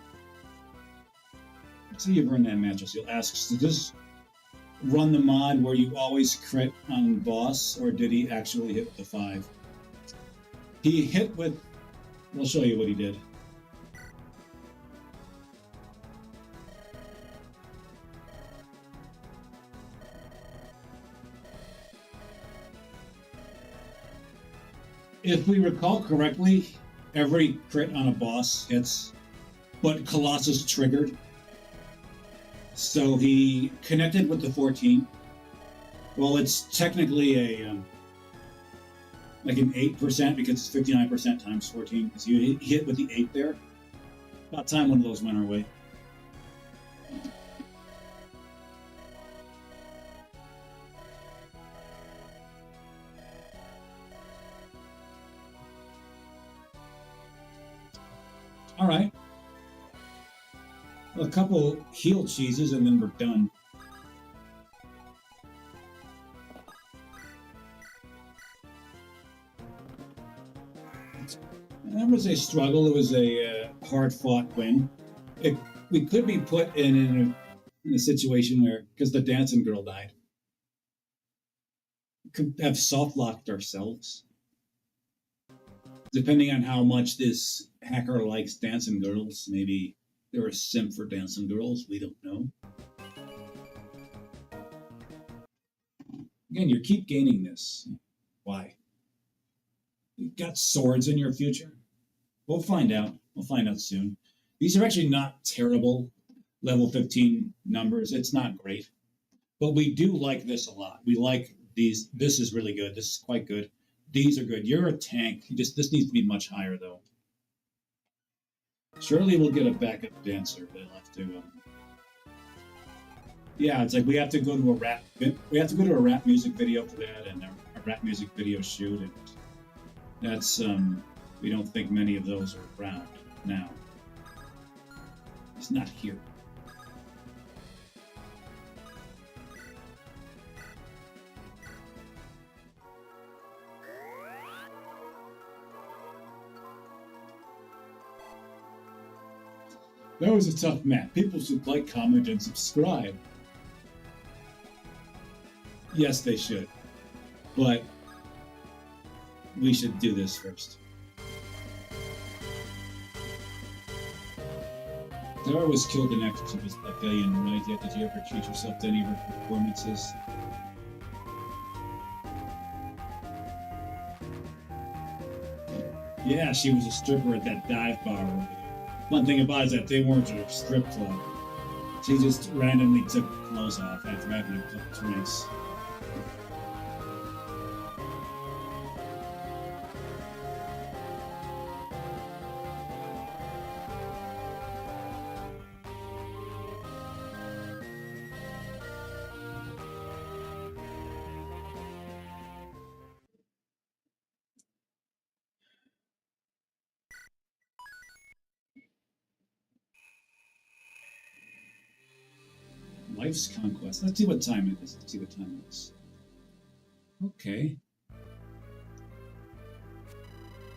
let's see you've earned that match. He'll ask, does this run the mod where you always crit on boss, or did he actually hit with the 5? He hit with, I'll show you what he did. If we recall correctly, every crit on a boss hits, but Colossus triggered. So he connected with the 14. Well, it's technically a like an 8% because it's 59% times 14. Because you hit with the 8 there. About time one of those went our way. All right. A couple heal cheeses and then we're done. That was a struggle. It was a hard-fought win. We could be put in a situation where, because the dancing girl died, we could have soft-locked ourselves. Depending on how much this hacker likes dancing girls, maybe they're a simp for dancing girls. We don't know. Again, you keep gaining this. Why? You've got swords in your future. We'll find out. We'll find out soon. These are actually not terrible level 15 numbers. It's not great. But we do like this a lot. We like these. This is really good. This is quite good. These are good. You're a tank. This needs to be much higher, though. Surely we'll get a backup dancer. They'll have to. Yeah, it's like we have to go to a we have to go to a rap music video for that, and a rap music video shoot, and that's we don't think many of those are around now. He's not here. That was a tough map. People should like, comment, and subscribe. Yes, they should. But we should do this first. Dara was killed in action of his pavilion, right? Yet did you ever treat yourself to any of her performances? Yeah, she was a stripper at that dive bar over there. One thing about it is that they weren't a strip club. She just randomly took clothes off after having a couple drinks. Life's Conquest. Let's see what time it is. Let's see what time it is. Okay.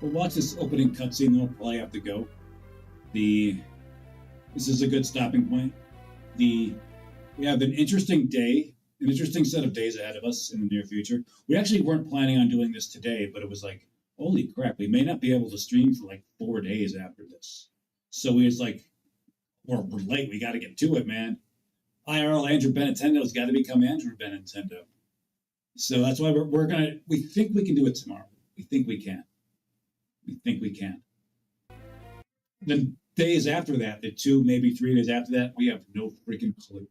We'll watch this opening cutscene, then we'll probably have to go. This is a good stopping point. We have an interesting day, an interesting set of days ahead of us in the near future. We actually weren't planning on doing this today, but it was like, holy crap, we may not be able to stream for like 4 days after this. So we was like, we're late. We got to get to it, man. IRL Andrew Benintendo's got to become Andrew Benintendo. So that's why we think we can do it tomorrow. We think we can. We think we can. The days after that, the 2, maybe 3 days after that, we have no freaking clue.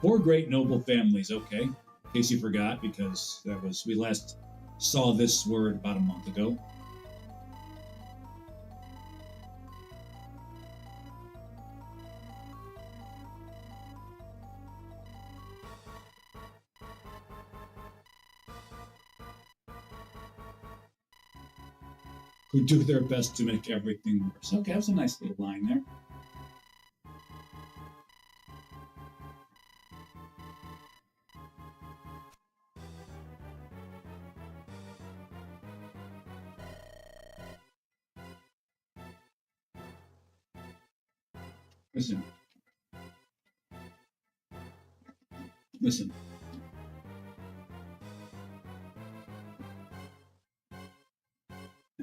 4 great noble families, okay. In case you forgot, because we last saw this word about a month ago. Who do their best to make everything worse. Okay, that was a nice little line there. Listen. Listen.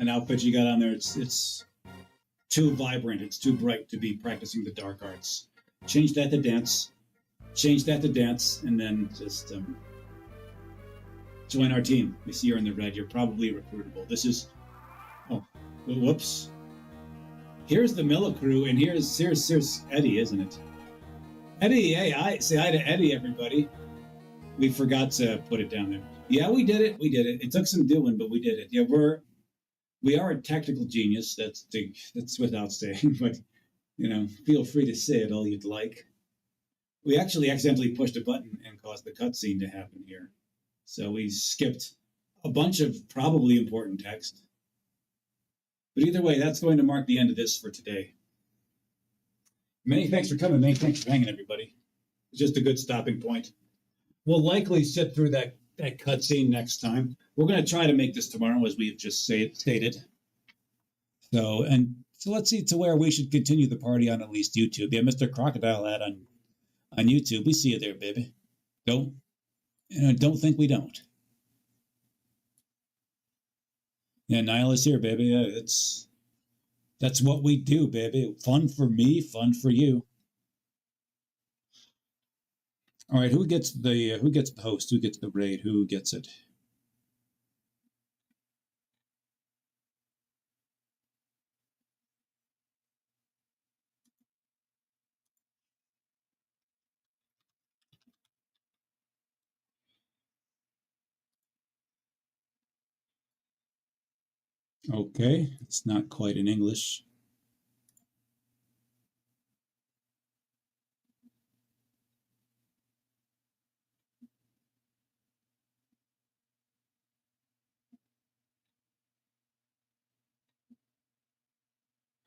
An outfit you got on there, it's too vibrant, it's too bright to be practicing the dark arts. Change that to dance. Change that to dance, and then just join our team. We see you're in the red. You're probably recruitable. This is... Oh, whoops. Here's the Miller crew, and here's Eddie, isn't it? Eddie, hey, say hi to Eddie, everybody. We forgot to put it down there. Yeah, we did it. We did it. It took some doing, but we did it. Yeah, we are a technical genius. That's without saying, but feel free to say it all you'd like. We actually accidentally pushed a button and caused the cutscene to happen here. So we skipped a bunch of probably important text. But either way, that's going to mark the end of this for today. Many thanks for coming. Many thanks for hanging, everybody. It's just a good stopping point. We'll likely sit through that cutscene next time. We're going to try to make this tomorrow, as we've just stated. So let's see to where we should continue the party on at least YouTube. Yeah, Mr. Crocodile ad on YouTube. We see you there, baby. Don't think we don't. Yeah, Nihilus here, baby. That's what we do, baby. Fun for me, fun for you. All right, who gets the host? Who gets the raid? Who gets it? Okay, it's not quite in English.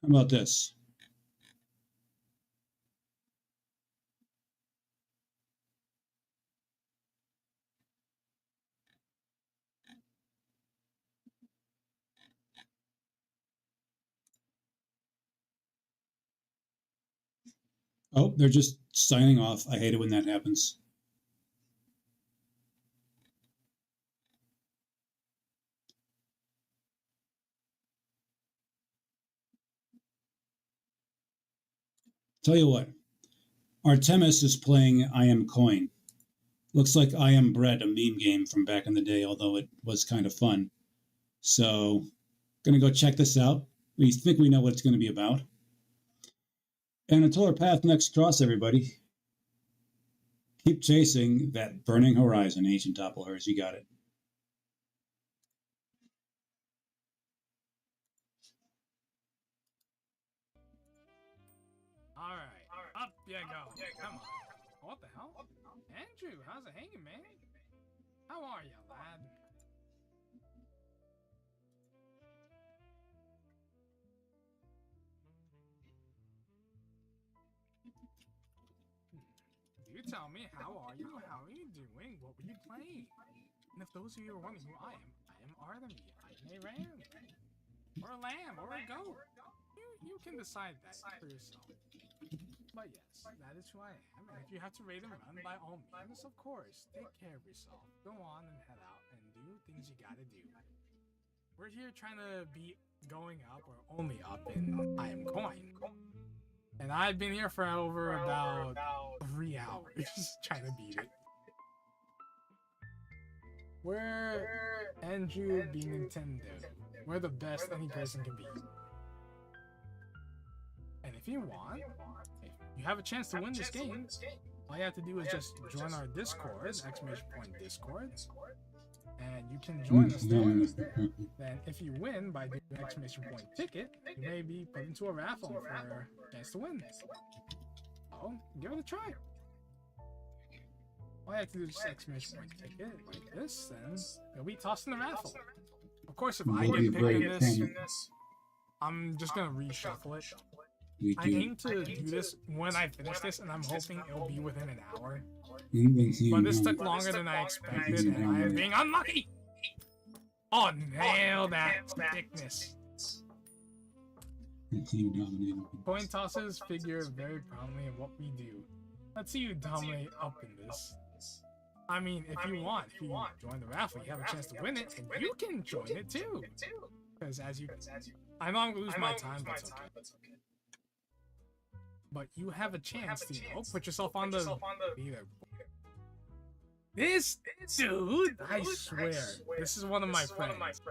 How about this? Oh, they're just signing off. I hate it when that happens. Tell you what, Artemis is playing I Am Coin. Looks like I Am Bread, a meme game from back in the day, although it was kind of fun. So, gonna go check this out. We think we know what it's gonna be about. And until our path next cross, everybody, keep chasing that burning horizon, Ancient Doppelhers. You got it. Alright, up you go. Come on. What the hell? Andrew, how's it hanging, man? How are you, lad? You tell me, how are you? How are you doing? What were you playing? And if those of you are wondering who I am Artemis. I am a ram. Or a lamb, or a goat. You can decide that for yourself. But yes, that is who I am. And if you have to raid and run, by all means, of course, take care of yourself. Go on and head out and do things you gotta do. We're here trying to be going up or only up in I Am Coin. And I've been here for over about 3 hours trying to beat it. We're Andrew being Nintendo. We're the best any person can be. And if you want, if you have a chance to win this game, all you have to do is just join our Discord, !Discord, and you can join us there. Then if you win by doing !Ticket, you may be put into a raffle for a chance to win. So, give it a try. All you have to do is just !Ticket like this, and you'll be tossed in the raffle. Of course, if I get picked in this, I'm just gonna reshuffle it. I aim to do this when I finish this, and I'm hoping it'll be within an hour. But this took longer than I expected, and I am being unlucky! Oh, nail that thickness. Coin tosses figure very prominently in what we do. Let's see you dominate up in this. I mean, if you want, if you join the raffle, you have a chance to win it, and you can join it too. Because I know I'm gonna lose my time, but it's okay. But you have a chance to, put yourself on the leaderboard. This dude, I swear, this is one of my friends.